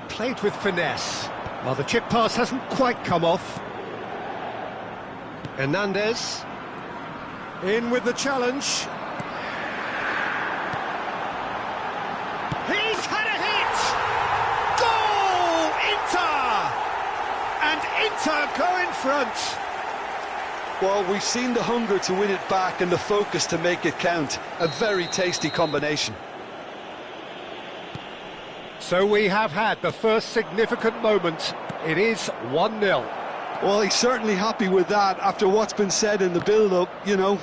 Played with finesse. Well, the chip pass hasn't quite come off. Hernandez. In with the challenge. He's had a hit! Goal! Inter! And Inter go in front. Well, we've seen the hunger to win it back and the focus to make it count. A very tasty combination. So we have had the first significant moment. It is 1-0. Well, he's certainly happy with that after what's been said in the build-up, you know.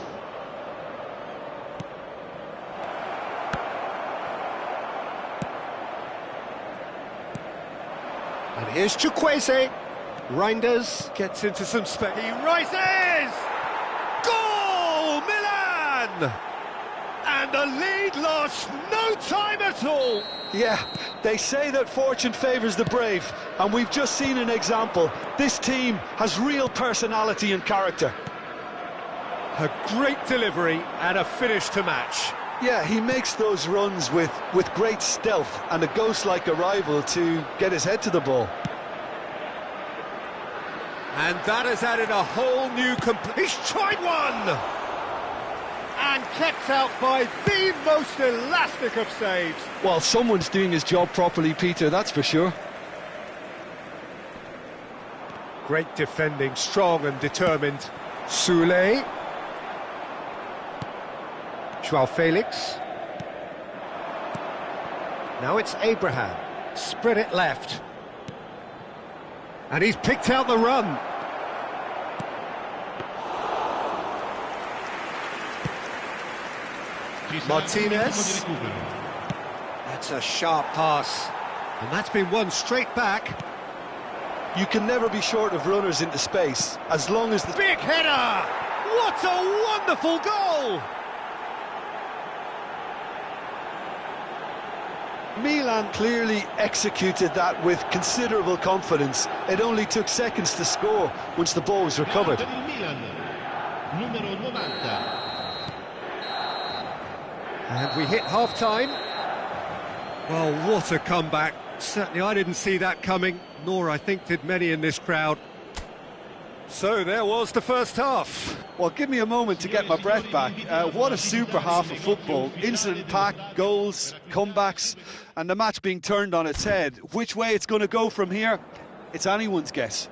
And here's Chukwueze. Reinders gets into some space. He rises! Goal! Milan! And the lead lost no time at all. Yeah, they say that fortune favours the brave, and we've just seen an example. This team has real personality and character. A great delivery and a finish to match. Yeah, he makes those runs with great stealth and a ghost-like arrival to get his head to the ball. And that has added a whole new He's tried one! And kept out by the most elastic of saves. Well, someone's doing his job properly, Peter, that's for sure. Great defending, strong and determined. Soulé. Joao Felix. Now it's Abraham. Spread it left. And he's picked out the run. Martinez. That's a sharp pass. And that's been won straight back. You can never be short of runners into space, as long as the... Big header! What a wonderful goal! Milan clearly executed that with considerable confidence. It only took seconds to score once the ball was recovered. And we hit half-time. Well, what a comeback. Certainly I didn't see that coming, nor I think did many in this crowd. So there was the first half. Well, give me a moment to get my breath back. What a super half of football. Incident-packed, goals, comebacks, and the match being turned on its head. Which way it's going to go from here, it's anyone's guess.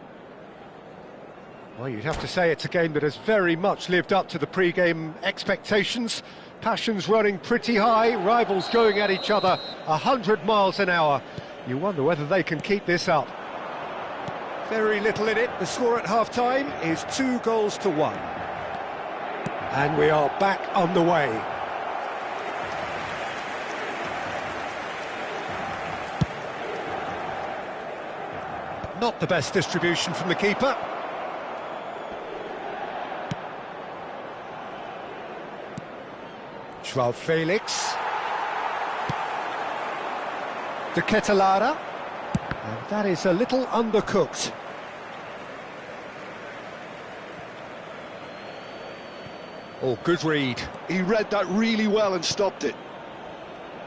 Well, you'd have to say it's a game that has very much lived up to the pre-game expectations. Passions running pretty high, rivals going at each other 100 miles an hour. You wonder whether they can keep this up. Very little in it. The score at half-time is 2-1. And we are back underway. Not the best distribution from the keeper. João Felix. De Ketelara. And that is a little undercooked. Oh, good read. He read that really well and stopped it.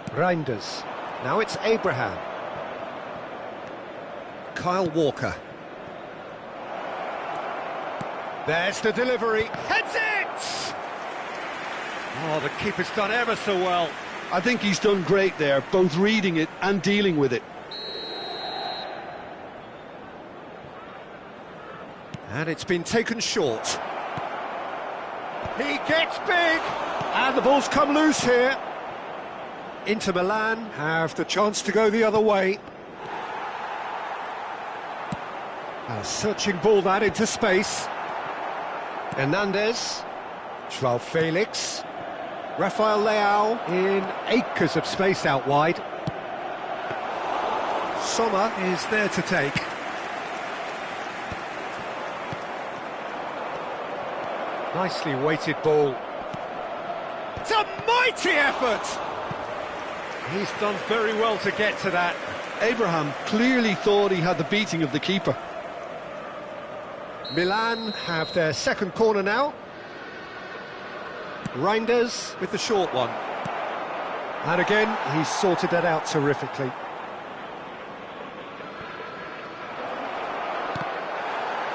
Reinders. Now it's Abraham. Kyle Walker. There's the delivery. Heads it! Oh, the keeper's done ever so well. I think he's done great there, both reading it and dealing with it. And it's been taken short. He gets big! And the ball's come loose here. Inter Milan have the chance to go the other way. A searching ball that into space. Hernandez. João Felix. Rafael Leao in acres of space out wide. Sommer is there to take. Nicely weighted ball. It's a mighty effort! He's done very well to get to that. Abraham clearly thought he had the beating of the keeper. Milan have their second corner now. Reinders with the short one. And again, he's sorted that out terrifically.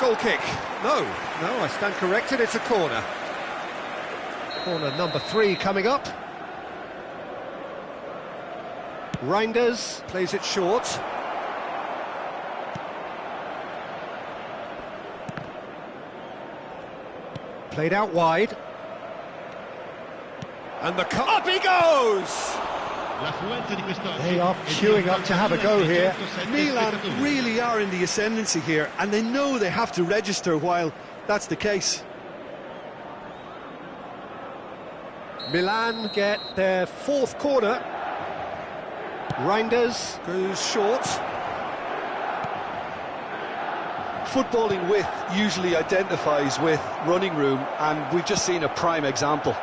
Goal kick. No, I stand corrected, it's a corner. Corner number 3 coming up. Reinders plays it short. Played out wide. And the cut. Up he goes! They are queuing up to have a go here. Milan really are in the ascendancy here, and they know they have to register while that's the case. Milan get their 4th corner. Reinders goes short. Footballing width usually identifies with running room, and we've just seen a prime example.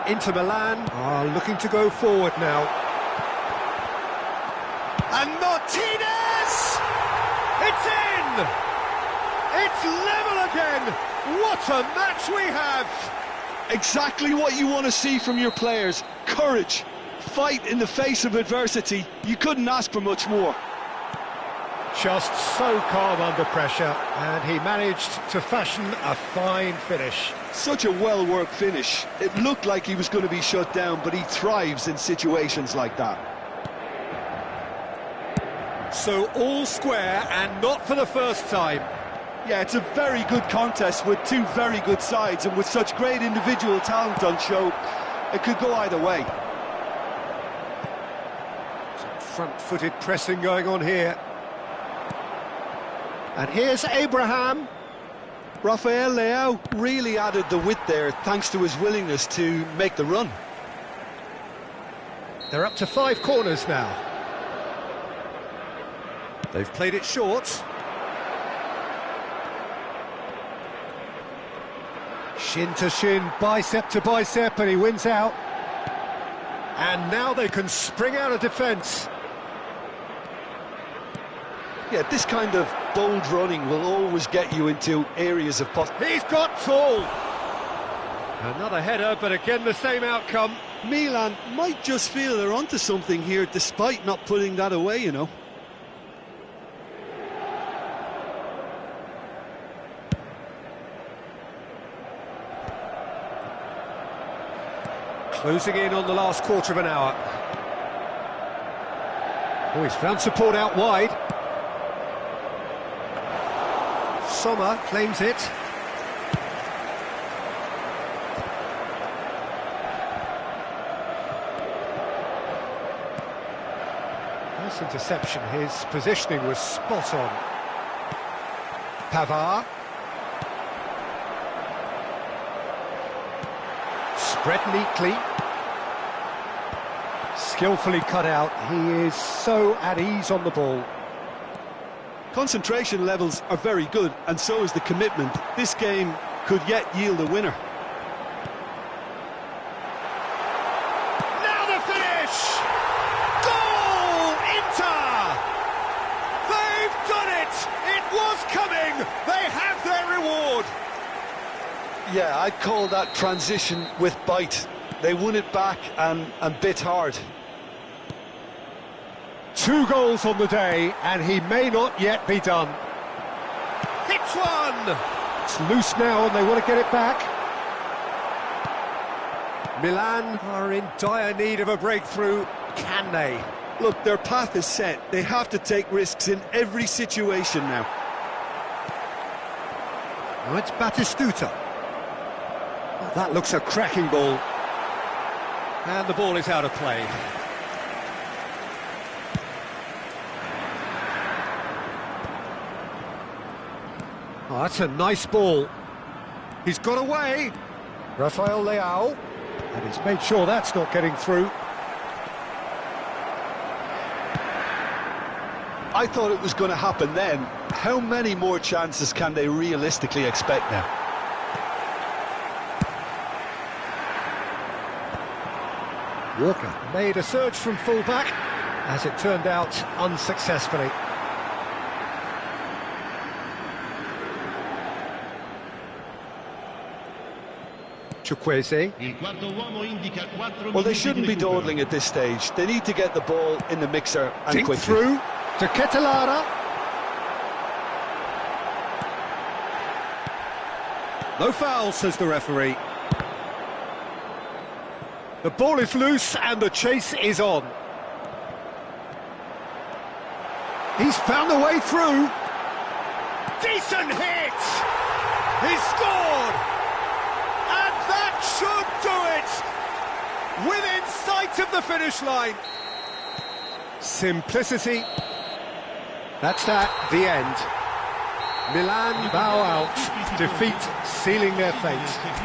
Inter Milan are looking to go forward now. And Martinez! It's in! It's level again! What a match we have! Exactly what you want to see from your players. Courage, fight in the face of adversity. You couldn't ask for much more. Just so calm under pressure, and he managed to fashion a fine finish. Such a well-worked finish. It looked like he was going to be shut down, but he thrives in situations like that. So all square, and not for the first time. Yeah, it's a very good contest with two very good sides, and with such great individual talent on show, it could go either way. Some front-footed pressing going on here. And here's Abraham. Rafael Leao really added the width there thanks to his willingness to make the run. They're up to 5 corners now. They've played it short. Shin to shin, bicep to bicep, and he wins out. And now they can spring out of defence. Yeah, this kind of bold running will always get you into areas of He's got tall! Another header, but again the same outcome. Milan might just feel they're onto something here, despite not putting that away, you know. Closing in on the last quarter of an hour. Oh, he's found support out wide. Sommer claims it. Nice interception, his positioning was spot on. Pavard. Spread neatly. Skillfully cut out. He is so at ease on the ball. Concentration levels are very good, and so is the commitment. This game could yet yield a winner. Now the finish! Goal! Inter! They've done it! It was coming! They have their reward! Yeah, I'd call that transition with bite. They won it back and bit hard. 2 goals on the day, and he may not yet be done. Hits one! It's loose now, and they want to get it back. Milan are in dire need of a breakthrough. Can they? Look, their path is set. They have to take risks in every situation now. Now it's Batistuta. Oh, that looks a cracking ball. And the ball is out of play. Oh, that's a nice ball. He's got away. Rafael Leao. And he's made sure that's not getting through. I thought it was going to happen then. How many more chances can they realistically expect now? Walker made a surge from full-back, as it turned out, unsuccessfully. Chukwueze. Well, they shouldn't be dawdling at this stage. They need to get the ball in the mixer and Dink quickly. through to Ketelara. No foul, says the referee. The ball is loose and the chase is on. He's found a way through. Decent hit! He scored! And that should do it! Within sight of the finish line. Simplicity. That's that, the end. Milan bow out, defeat sealing their fate.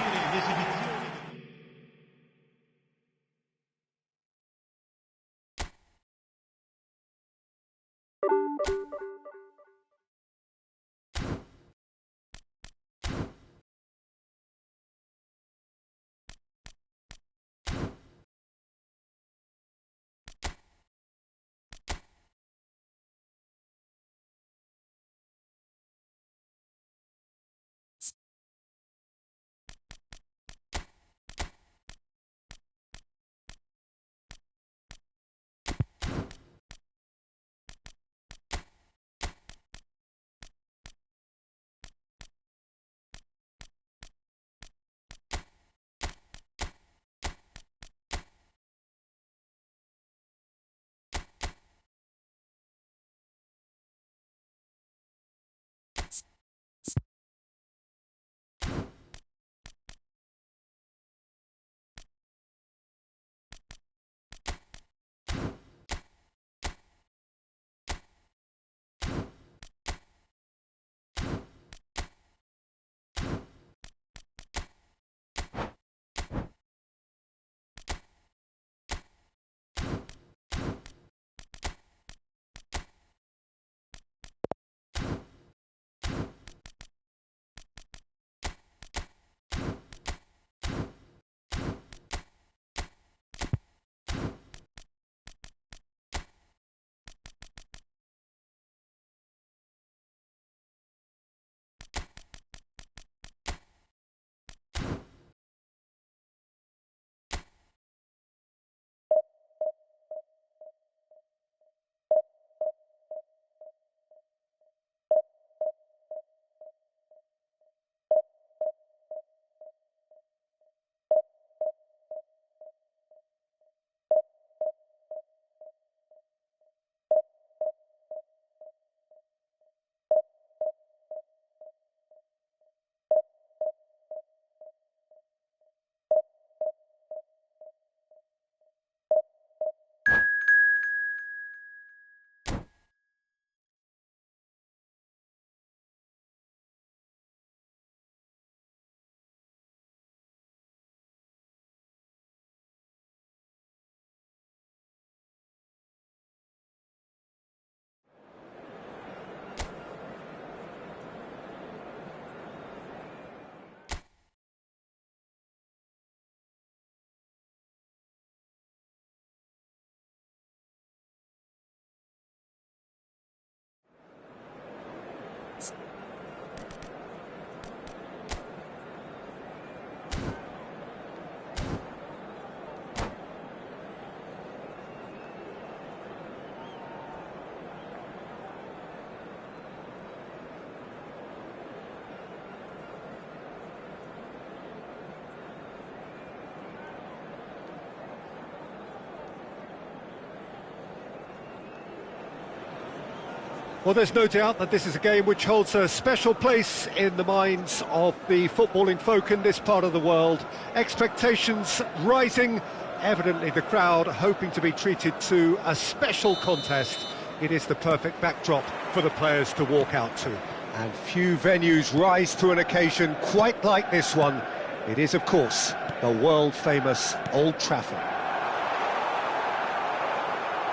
Well, there's no doubt that this is a game which holds a special place in the minds of the footballing folk in this part of the world. Expectations rising, evidently the crowd hoping to be treated to a special contest. It is the perfect backdrop for the players to walk out to. And few venues rise to an occasion quite like this one. It is, of course, the world-famous Old Trafford.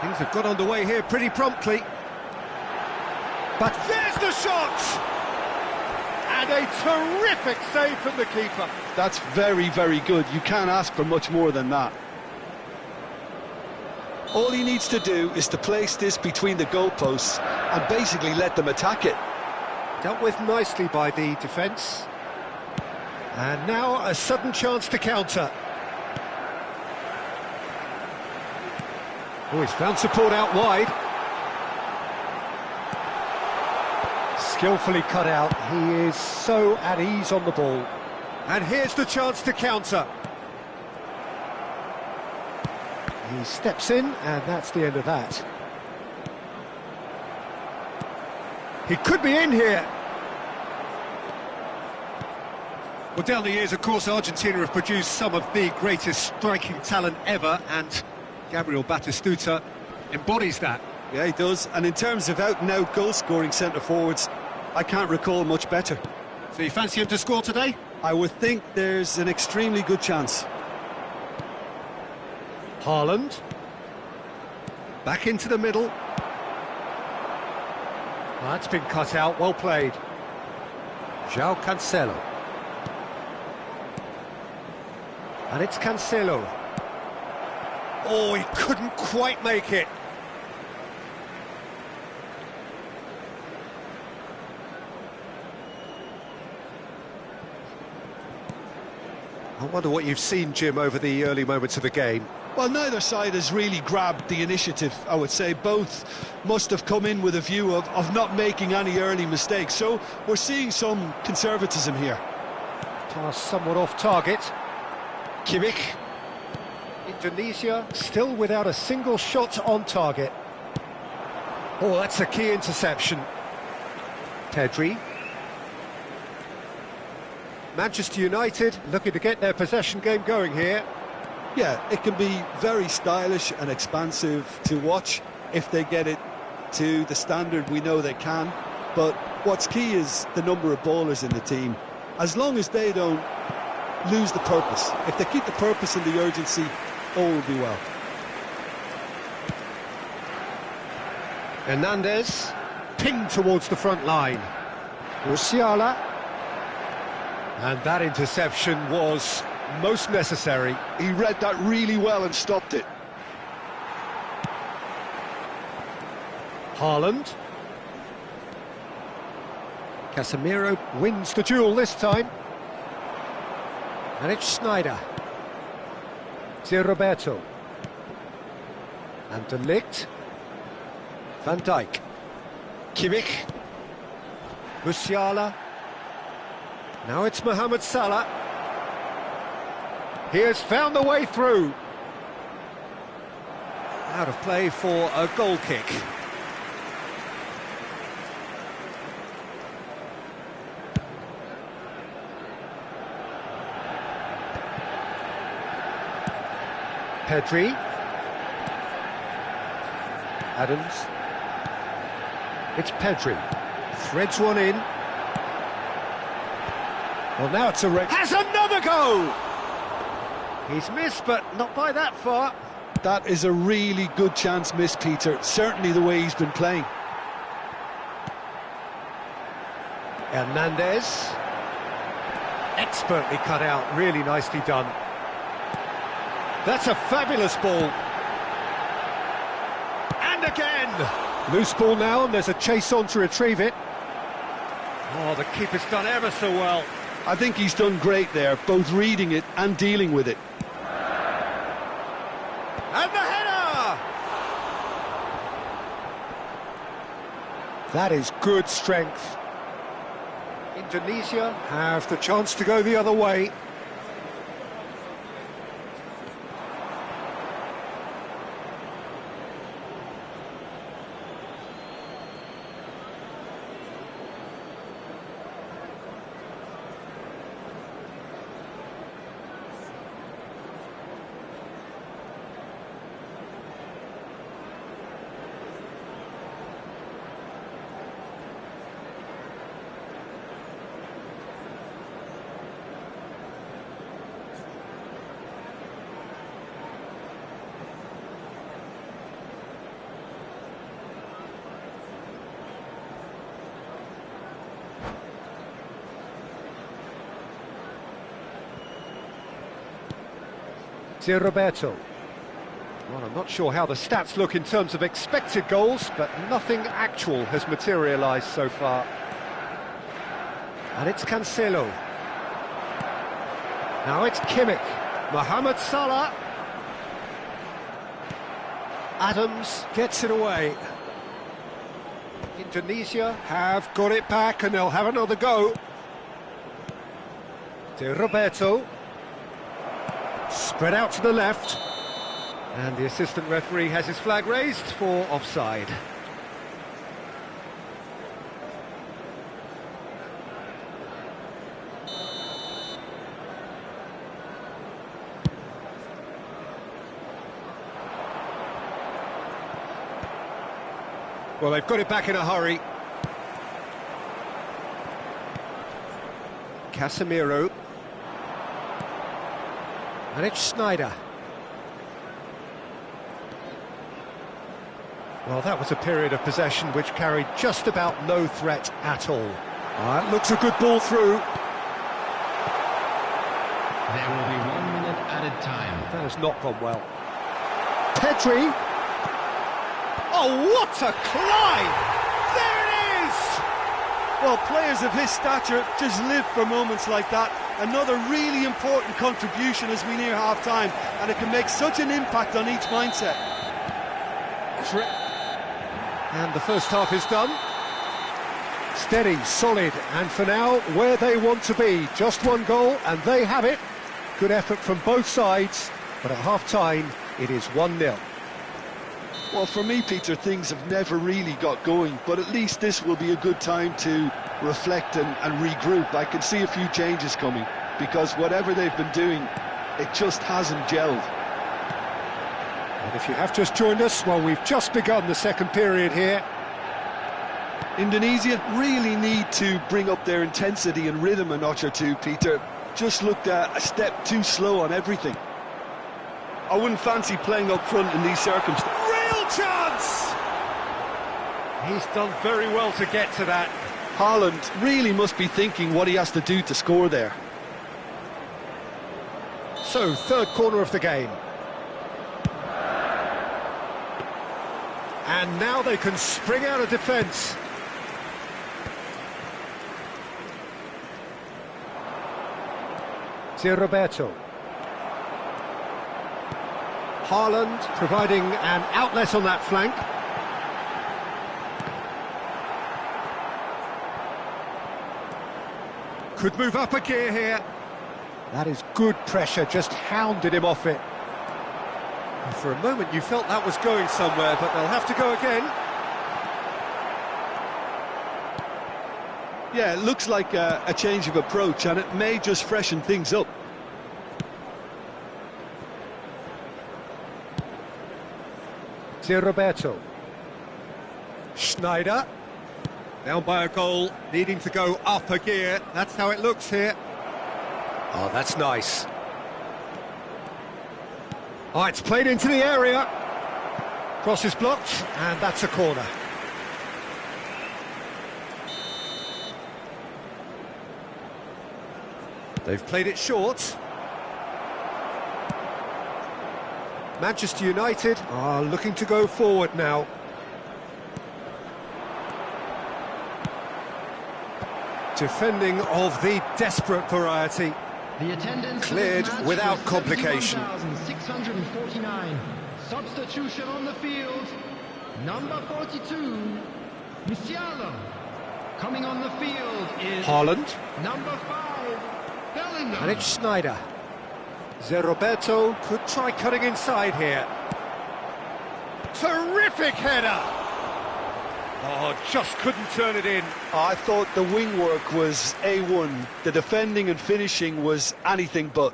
Things have got underway here pretty promptly. But there's the shot! And a terrific save from the keeper. That's very, very good. You can't ask for much more than that. All he needs to do is to place this between the goalposts and basically let them attack it. Dealt with nicely by the defence. And now a sudden chance to counter. Oh, he's found support out wide. Skillfully cut out. He is so at ease on the ball. And here's the chance to counter. He steps in, and that's the end of that. He could be in here. Well, down the years, of course, Argentina have produced some of the greatest striking talent ever, and Gabriel Batistuta embodies that. Yeah, he does. And in terms of out-and-out goal-scoring centre-forwards, I can't recall much better. So you fancy him to score today? I would think there's an extremely good chance. Haaland. Back into the middle. That's been cut out, well played. João Cancelo. And it's Cancelo. Oh, he couldn't quite make it. I wonder what you've seen, Jim, over the early moments of the game. Well, neither side has really grabbed the initiative, I would say. Both must have come in with a view of not making any early mistakes. So we're seeing some conservatism here. Pass somewhat off target. Kimmich. Indonesia still without a single shot on target. Oh, that's a key interception. Pedri. Manchester United looking to get their possession game going here. Yeah, it can be very stylish and expansive to watch if they get it to the standard we know they can. But what's key is the number of ballers in the team. As long as they don't lose the purpose, if they keep the purpose and the urgency, all will be well. Hernandez, pinged towards the front line. Musiala. And that interception was most necessary. He read that really well and stopped it. Haaland. Casemiro wins the duel this time. And it's Sneijder. Zé Roberto. And De Ligt. Van Dijk. Kimmich. Musiala. Now it's Mohamed Salah. He has found the way through. Out of play for a goal kick. Pedri. Adams. It's Pedri. Threads one in. Well, now it's a wreck. Has another go! He's missed, but not by that far. That is a really good chance missed, Peter. Certainly the way he's been playing. Hernandez. Expertly cut out, really nicely done. That's a fabulous ball. And again! Loose ball now, and there's a chase on to retrieve it. Oh, the keeper's done ever so well. I think he's done great there, both reading it and dealing with it. And the header! That is good strength. Indonesia have the chance to go the other way. Roberto. Well, I'm not sure how the stats look in terms of expected goals, but nothing actual has materialised so far. And it's Cancelo. Now it's Kimmich. Mohamed Salah. Adams gets it away. Indonesia have got it back and they'll have another go. De Roberto. Spread out to the left. And the assistant referee has his flag raised for offside. Well, they've got it back in a hurry. Casemiro. And it's Schneider. Well, that was a period of possession which carried just about no threat at all. That looks a good ball through. There will be 1 minute added time. That has not gone well. Pedri. Oh, what a climb! There it is! Well, players of his stature just live for moments like that. Another really important contribution as we near half-time, and it can make such an impact on each mindset. And the first half is done. Steady, solid, and for now, where they want to be. Just one goal, and they have it. Good effort from both sides, but at half-time, it is 1-0. Well, for me, Peter, things have never really got going, but at least this will be a good time to reflect and regroup. I can see a few changes coming, because whatever they've been doing, it just hasn't gelled. And if you have just joined us, well, we've just begun the second period here. Indonesia really need to bring up their intensity and rhythm a notch or two, Peter. Just looked a step too slow on everything. I wouldn't fancy playing up front in these circumstances. Chance! He's done very well to get to that. Haaland really must be thinking what he has to do to score there. So, third corner of the game. And now they can spring out of defence. Roberto. Haaland providing an outlet on that flank. Could move up a gear here. That is good pressure, just hounded him off it. And for a moment you felt that was going somewhere, but they'll have to go again. Yeah, it looks like a change of approach, and it may just freshen things up. Roberto. Schneider. Down by a goal, needing to go up a gear. That's how it looks here. Oh, that's nice. Oh, it's played into the area. Cross is blocked, and that's a corner. They've played it short. Manchester United are looking to go forward now. Defending of the desperate variety. The attendance cleared without complication. 649. Substitution on the field. Number 42, Musiala. Coming on the field is Haaland. Number 5, Bellingham. And it's Schneider. Roberto could try cutting inside here. Terrific header! Oh, just couldn't turn it in. I thought the wing work was A1. The defending and finishing was anything but.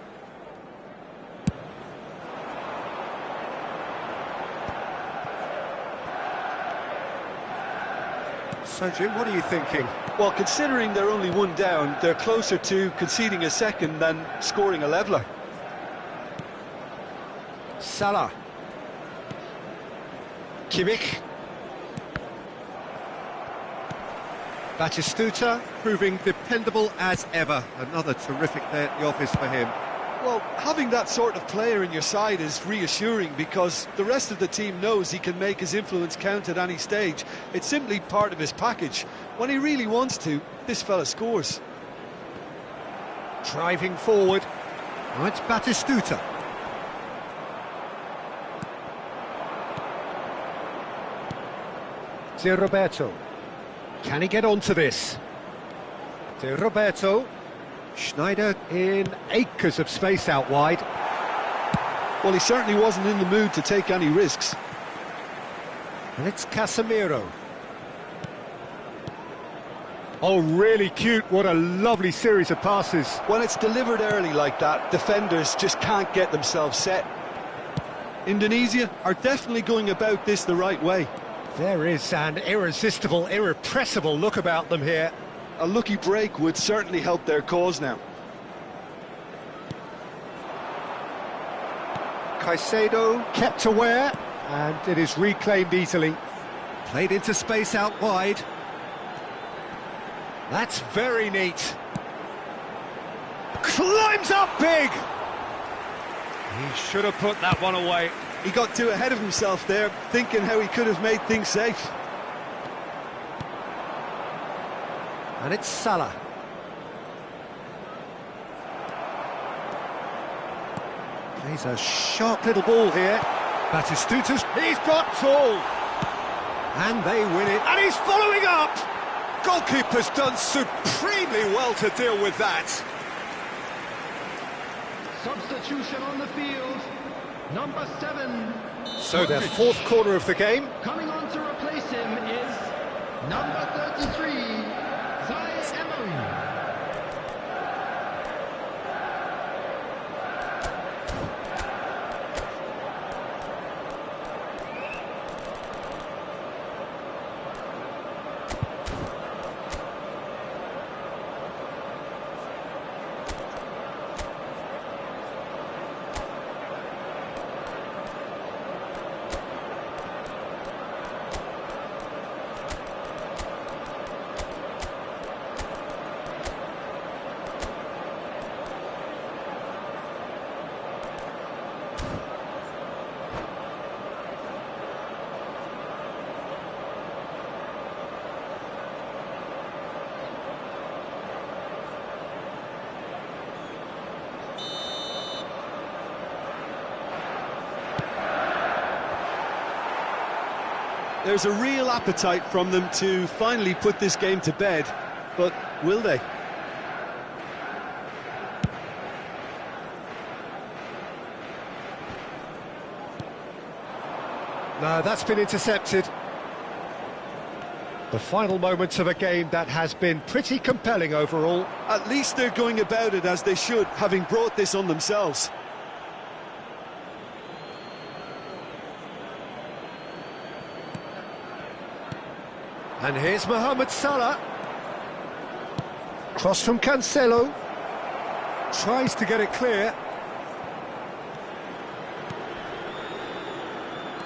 So, Jim, what are you thinking? Well, considering they're only one down, they're closer to conceding a second than scoring a leveller. Salah. Kimmich. Batistuta proving dependable as ever. Another terrific day at the office for him. Well, having that sort of player in your side is reassuring because the rest of the team knows he can make his influence count at any stage. It's simply part of his package. When he really wants to, this fella scores. Driving forward. Now it's Batistuta. De Roberto. Can he get onto this? De Roberto. Schneider in acres of space out wide. Well, he certainly wasn't in the mood to take any risks. And it's Casemiro. Oh, really cute. What a lovely series of passes. When it's delivered early like that, defenders just can't get themselves set. Indonesia are definitely going about this the right way. There is an irresistible, irrepressible look about them here. A lucky break would certainly help their cause now. Caicedo kept aware, and it is reclaimed easily. Played into space out wide. That's very neat. Climbs up big! He should have put that one away. He got too ahead of himself there, thinking how he could have made things safe. And it's Salah. Plays a sharp little ball here. Batistuta's, he's got tall. And they win it. And he's following up! Goalkeeper's done supremely well to deal with that. Substitution on the field. Number 7. So their fourth corner of the game. Coming on to replace him is number 33, Emery. There's a real appetite from them to finally put this game to bed, but will they? No, that's been intercepted. The final moments of a game that has been pretty compelling overall. At least they're going about it as they should, having brought this on themselves. And here's Mohamed Salah. Cross from Cancelo. Tries to get it clear.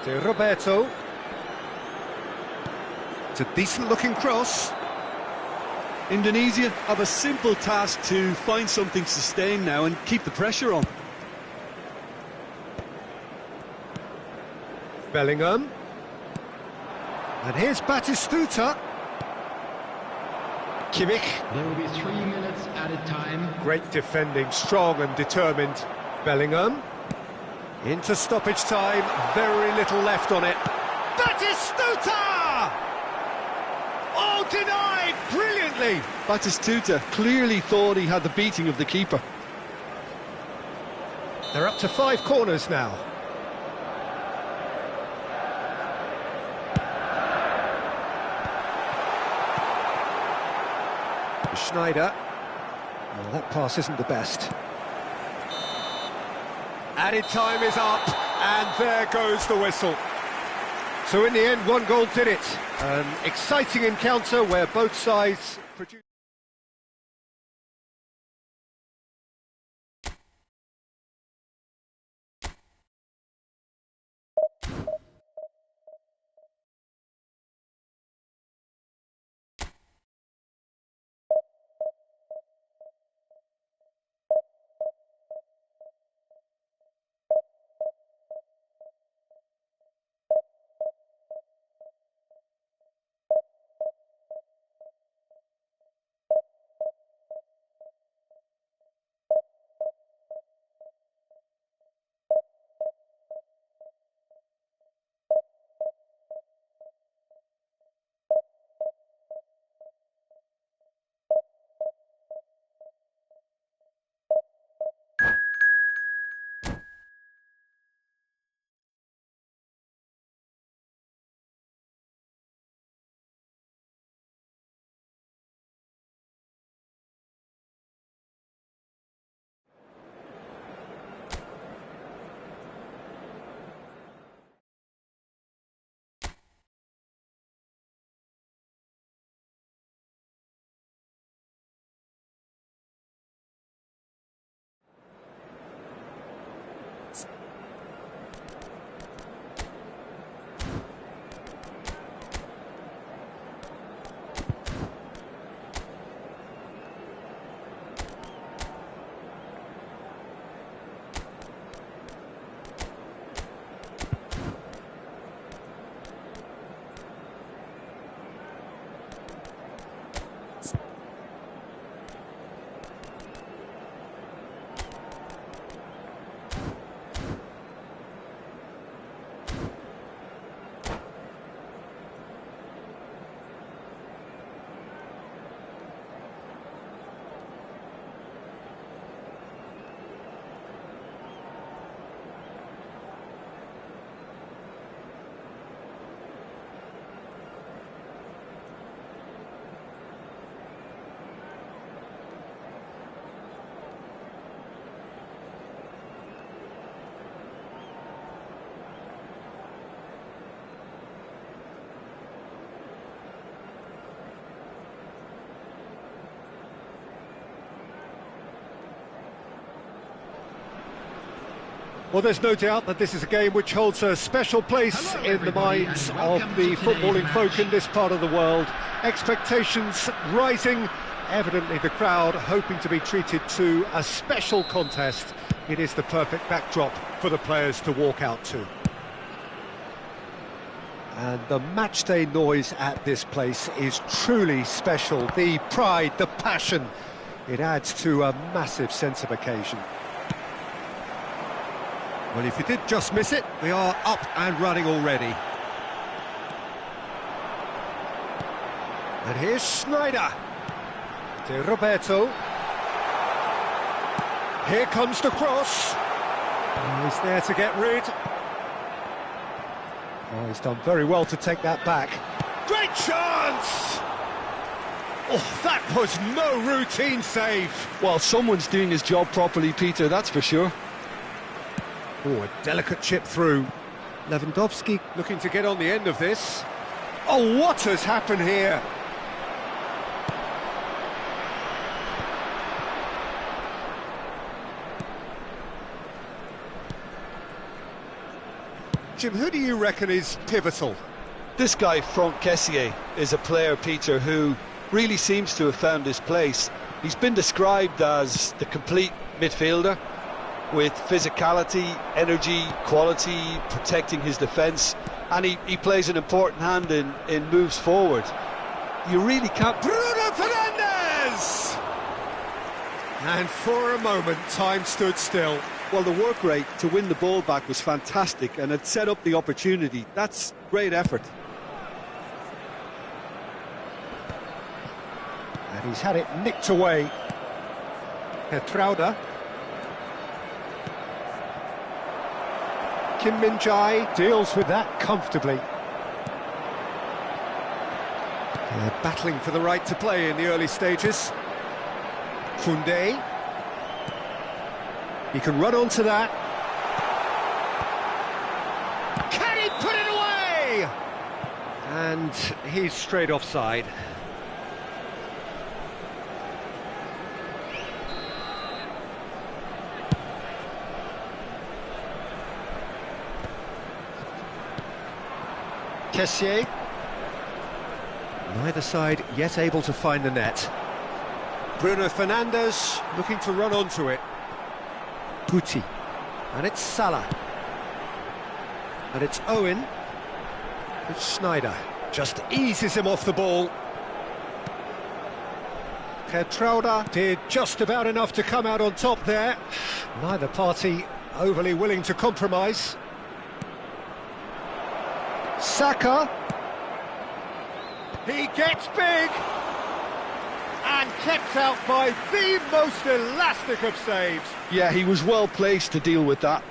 De Roberto. It's a decent-looking cross. Indonesia have a simple task to find something sustained now and keep the pressure on. Bellingham. And here's Batistuta. Kimmich. There will be 3 minutes added time. Great defending, strong and determined. Bellingham. Into stoppage time, very little left on it. Batistuta! Oh, denied brilliantly. Batistuta clearly thought he had the beating of the keeper. They're up to 5 corners now. Schneider. Well, that pass isn't the best. Added time is up, and there goes the whistle. So in the end, 1 goal did it. An exciting encounter where both sides produced... Well, there's no doubt that this is a game which holds a special place in the minds of the footballing folk in this part of the world. Expectations rising, evidently the crowd hoping to be treated to a special contest. It is the perfect backdrop for the players to walk out to. And the matchday noise at this place is truly special. The pride, the passion, it adds to a massive sense of occasion. Well, if you did just miss it, we are up and running already. And here's Schneider. De Roberto. Here comes the cross. Oh, he's there to get rid. Oh, he's done very well to take that back. Great chance! Oh, that was no routine save. Well, someone's doing his job properly, Peter, that's for sure. Oh, a delicate chip through. Lewandowski looking to get on the end of this. Oh, what has happened here? Jim, who do you reckon is pivotal? This guy, Franck Kessié, is a player, Peter, who really seems to have found his place. He's been described as the complete midfielder, with physicality, energy, quality, protecting his defence, and he plays an important hand in moves forward. You really can't... Bruno Fernandes! And for a moment, time stood still. Well, the work rate to win the ball back was fantastic, and it set up the opportunity. That's great effort. And he's had it nicked away. Trauda. Kim Min-jae deals with that comfortably. They're battling for the right to play in the early stages. Koundé. He can run onto that. Can he put it away? And he's straight offside. Kessié. Neither side yet able to find the net. Bruno Fernandes looking to run onto it. Guti. And it's Salah. And it's Owen. It's Schneider. Just eases him off the ball. Trauda did just about enough to come out on top there. Neither party overly willing to compromise. Saka. He gets big. And kept out by the most elastic of saves. Yeah, he was well placed to deal with that.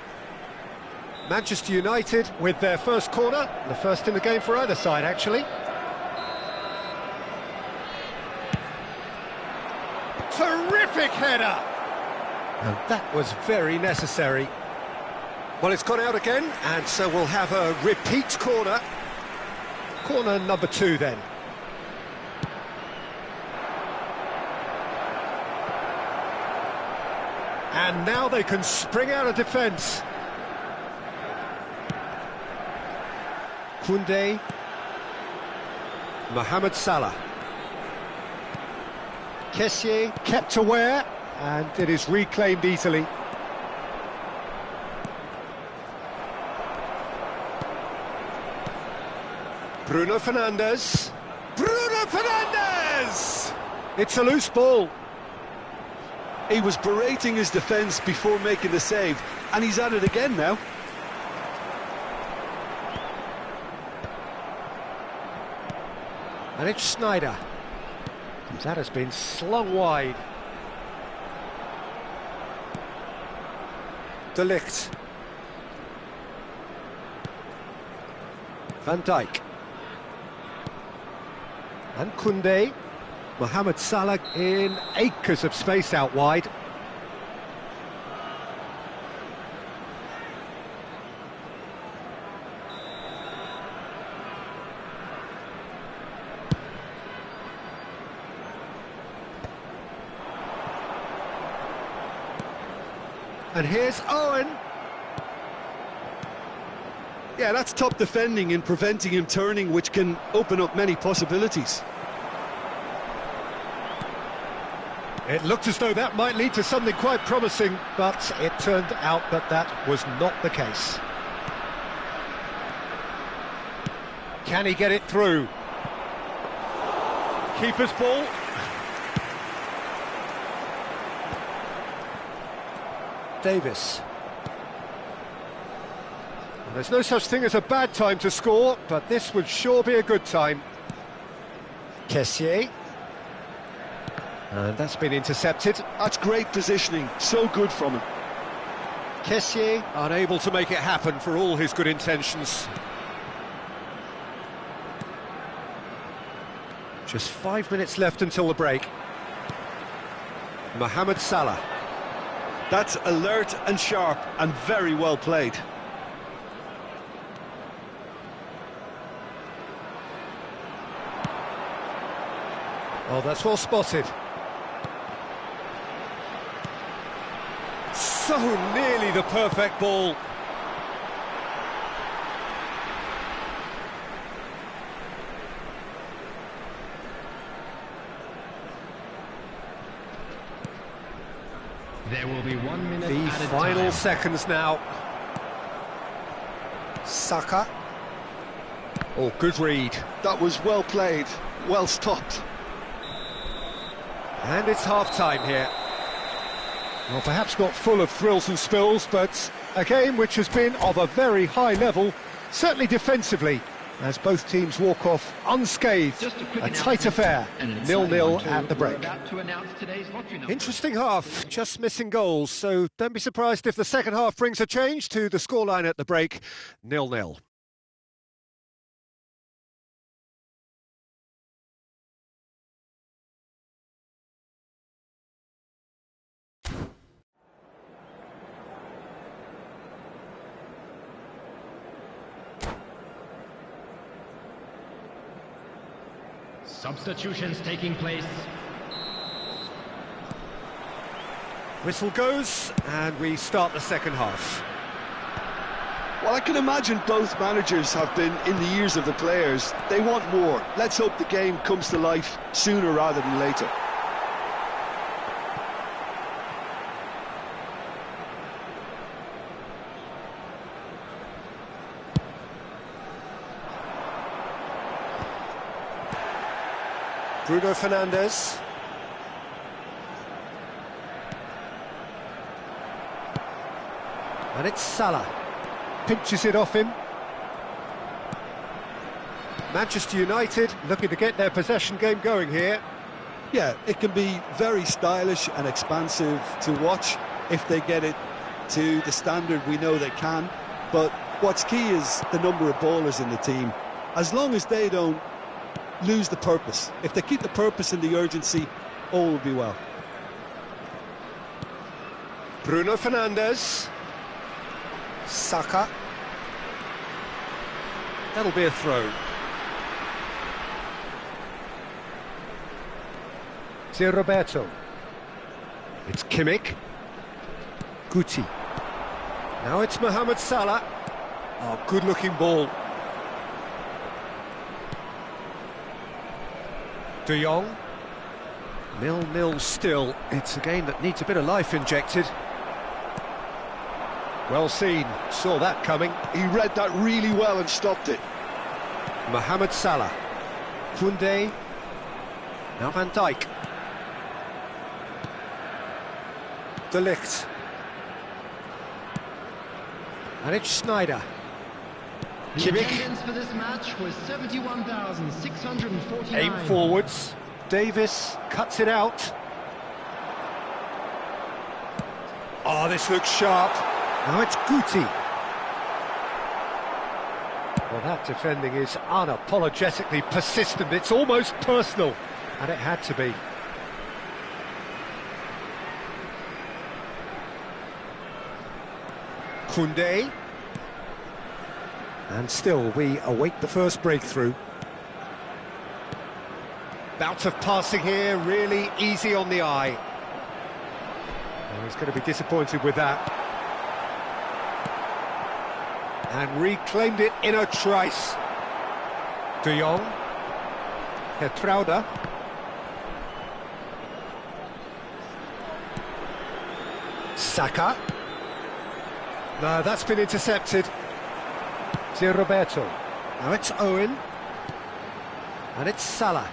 Manchester United with their first corner, the first in the game for either side, actually. Terrific header! And that was very necessary. Well, it's gone out again, and so we'll have a repeat corner. Corner number 2, then. And now they can spring out of defence. Koundé. Mohamed Salah. Kessié kept aware, and it is reclaimed easily. Bruno Fernandes. Bruno Fernandes! It's a loose ball. He was berating his defence before making the save, and he's at it again now. And it's Schneider. That has been slung wide. De Ligt. Van Dijk. And Koundé. Mohamed Salah in acres of space out wide. And here's Owen. Yeah, that's top defending and preventing him turning, which can open up many possibilities. It looked as though that might lead to something quite promising, but it turned out that that was not the case. Can he get it through? Keeper's ball. Davis. Well, there's no such thing as a bad time to score, but this would sure be a good time. Kessié. And that's been intercepted. That's great positioning, so good from him. Kessié unable to make it happen for all his good intentions. Just 5 minutes left until the break. Mohamed Salah. That's alert and sharp and very well played. Oh, that's well spotted. So nearly the perfect ball. There will be 1 minute The added final time. seconds now. Saka. Oh, good read. That was well played, well stopped. And it's half-time here. Well, perhaps not full of thrills and spills, but a game which has been of a very high level, certainly defensively, as both teams walk off unscathed. Just a quick A tight affair, announcement, 0-0 at the We're break. about to announce today's lottery number. Interesting half, just missing goals, so don't be surprised if the second half brings a change to the scoreline at the break, 0-0. Substitutions taking place. Whistle goes, and we start the second half. Well, I can imagine both managers have been in the ears of the players. They want more. Let's hope the game comes to life sooner rather than later. Bruno Fernandes. And it's Salah. Pinches it off him. Manchester United looking to get their possession game going here. Yeah, it can be very stylish and expansive to watch if they get it to the standard we know they can. But what's key is the number of ballers in the team. As long as they don't lose the purpose. If they keep the purpose and the urgency, all will be well. Bruno Fernandes. Saka. That'll be a throw. Zé Roberto. It's Kimmich. Guti. Now it's Mohamed Salah. Oh, good-looking ball. De Jong. 0-0 still. It's a game that needs a bit of life injected. Well seen. Saw that coming. He read that really well and stopped it. Mohamed Salah. Koundé. Now Van Dijk. De Ligt. And it's Sneijder. The Kimmich. attendance for this match was 71,649. Aim forwards. Davis cuts it out. Oh, this looks sharp. Now it's Guti. Well, that defending is unapologetically persistent. It's almost personal, and it had to be. Koundé. And still, we await the first breakthrough. Bout of passing here, really easy on the eye. Oh, he's going to be disappointed with that. And reclaimed it in a trice. De Jong. Geertruida. Saka. No, that's been intercepted. Roberto. Now it's Owen. And it's Salah.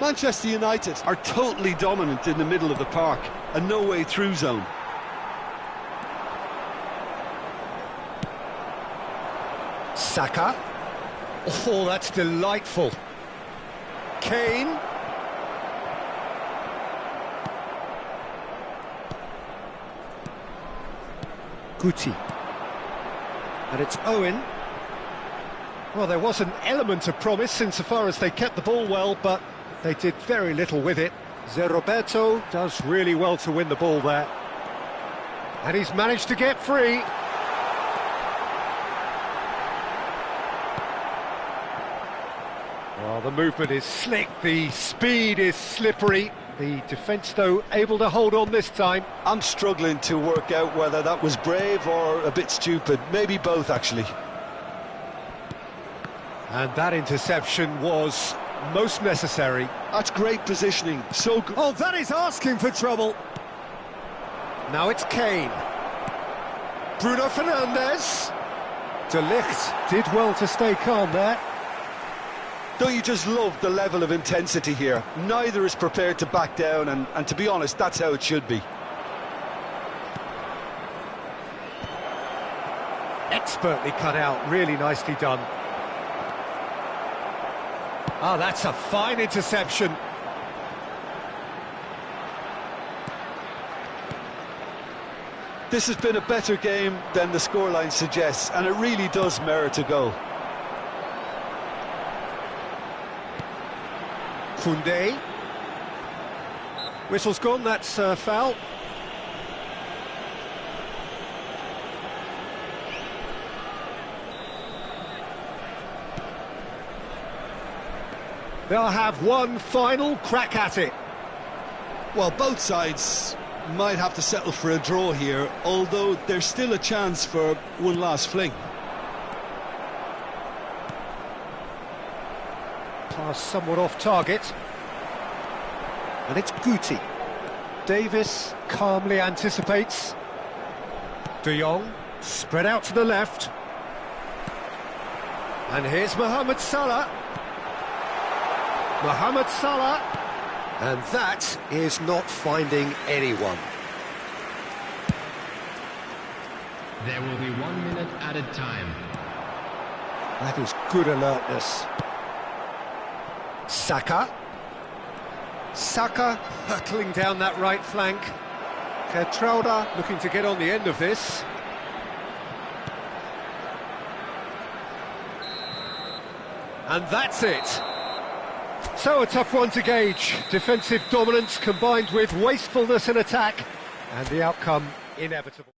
Manchester United are totally dominant in the middle of the park, a no-way through zone. Saka. Oh, that's delightful. Kane. Guti. And it's Owen. Well, there was an element of promise insofar as they kept the ball well, but they did very little with it. Roberto does really well to win the ball there. And he's managed to get free. Well, the movement is slick, the speed is slippery. The defence, though, able to hold on this time. I'm struggling to work out whether that was brave or a bit stupid. Maybe both, actually. And that interception was most necessary. That's great positioning. So good. Oh, that is asking for trouble. Now it's Kane. Bruno Fernandes. De Ligt did well to stay calm there. Don't you just love the level of intensity here? Neither is prepared to back down, and to be honest, that's how it should be. Expertly cut out, really nicely done. Oh, that's a fine interception. This has been a better game than the scoreline suggests, and it really does merit a goal. Koundé. Whistle's gone, that's a foul. They'll have one final crack at it. Well, both sides might have to settle for a draw here, although there's still a chance for one last fling. Pass somewhat off target. And it's Guti. Davis calmly anticipates. De Jong, spread out to the left. And here's Mohamed Salah. Mohamed Salah. And that is not finding anyone. There will be 1 minute added time. That is good alertness. Saka. Saka hurtling down that right flank. Geertruida looking to get on the end of this. And that's it. So a tough one to gauge. Defensive dominance combined with wastefulness in attack, and the outcome inevitable.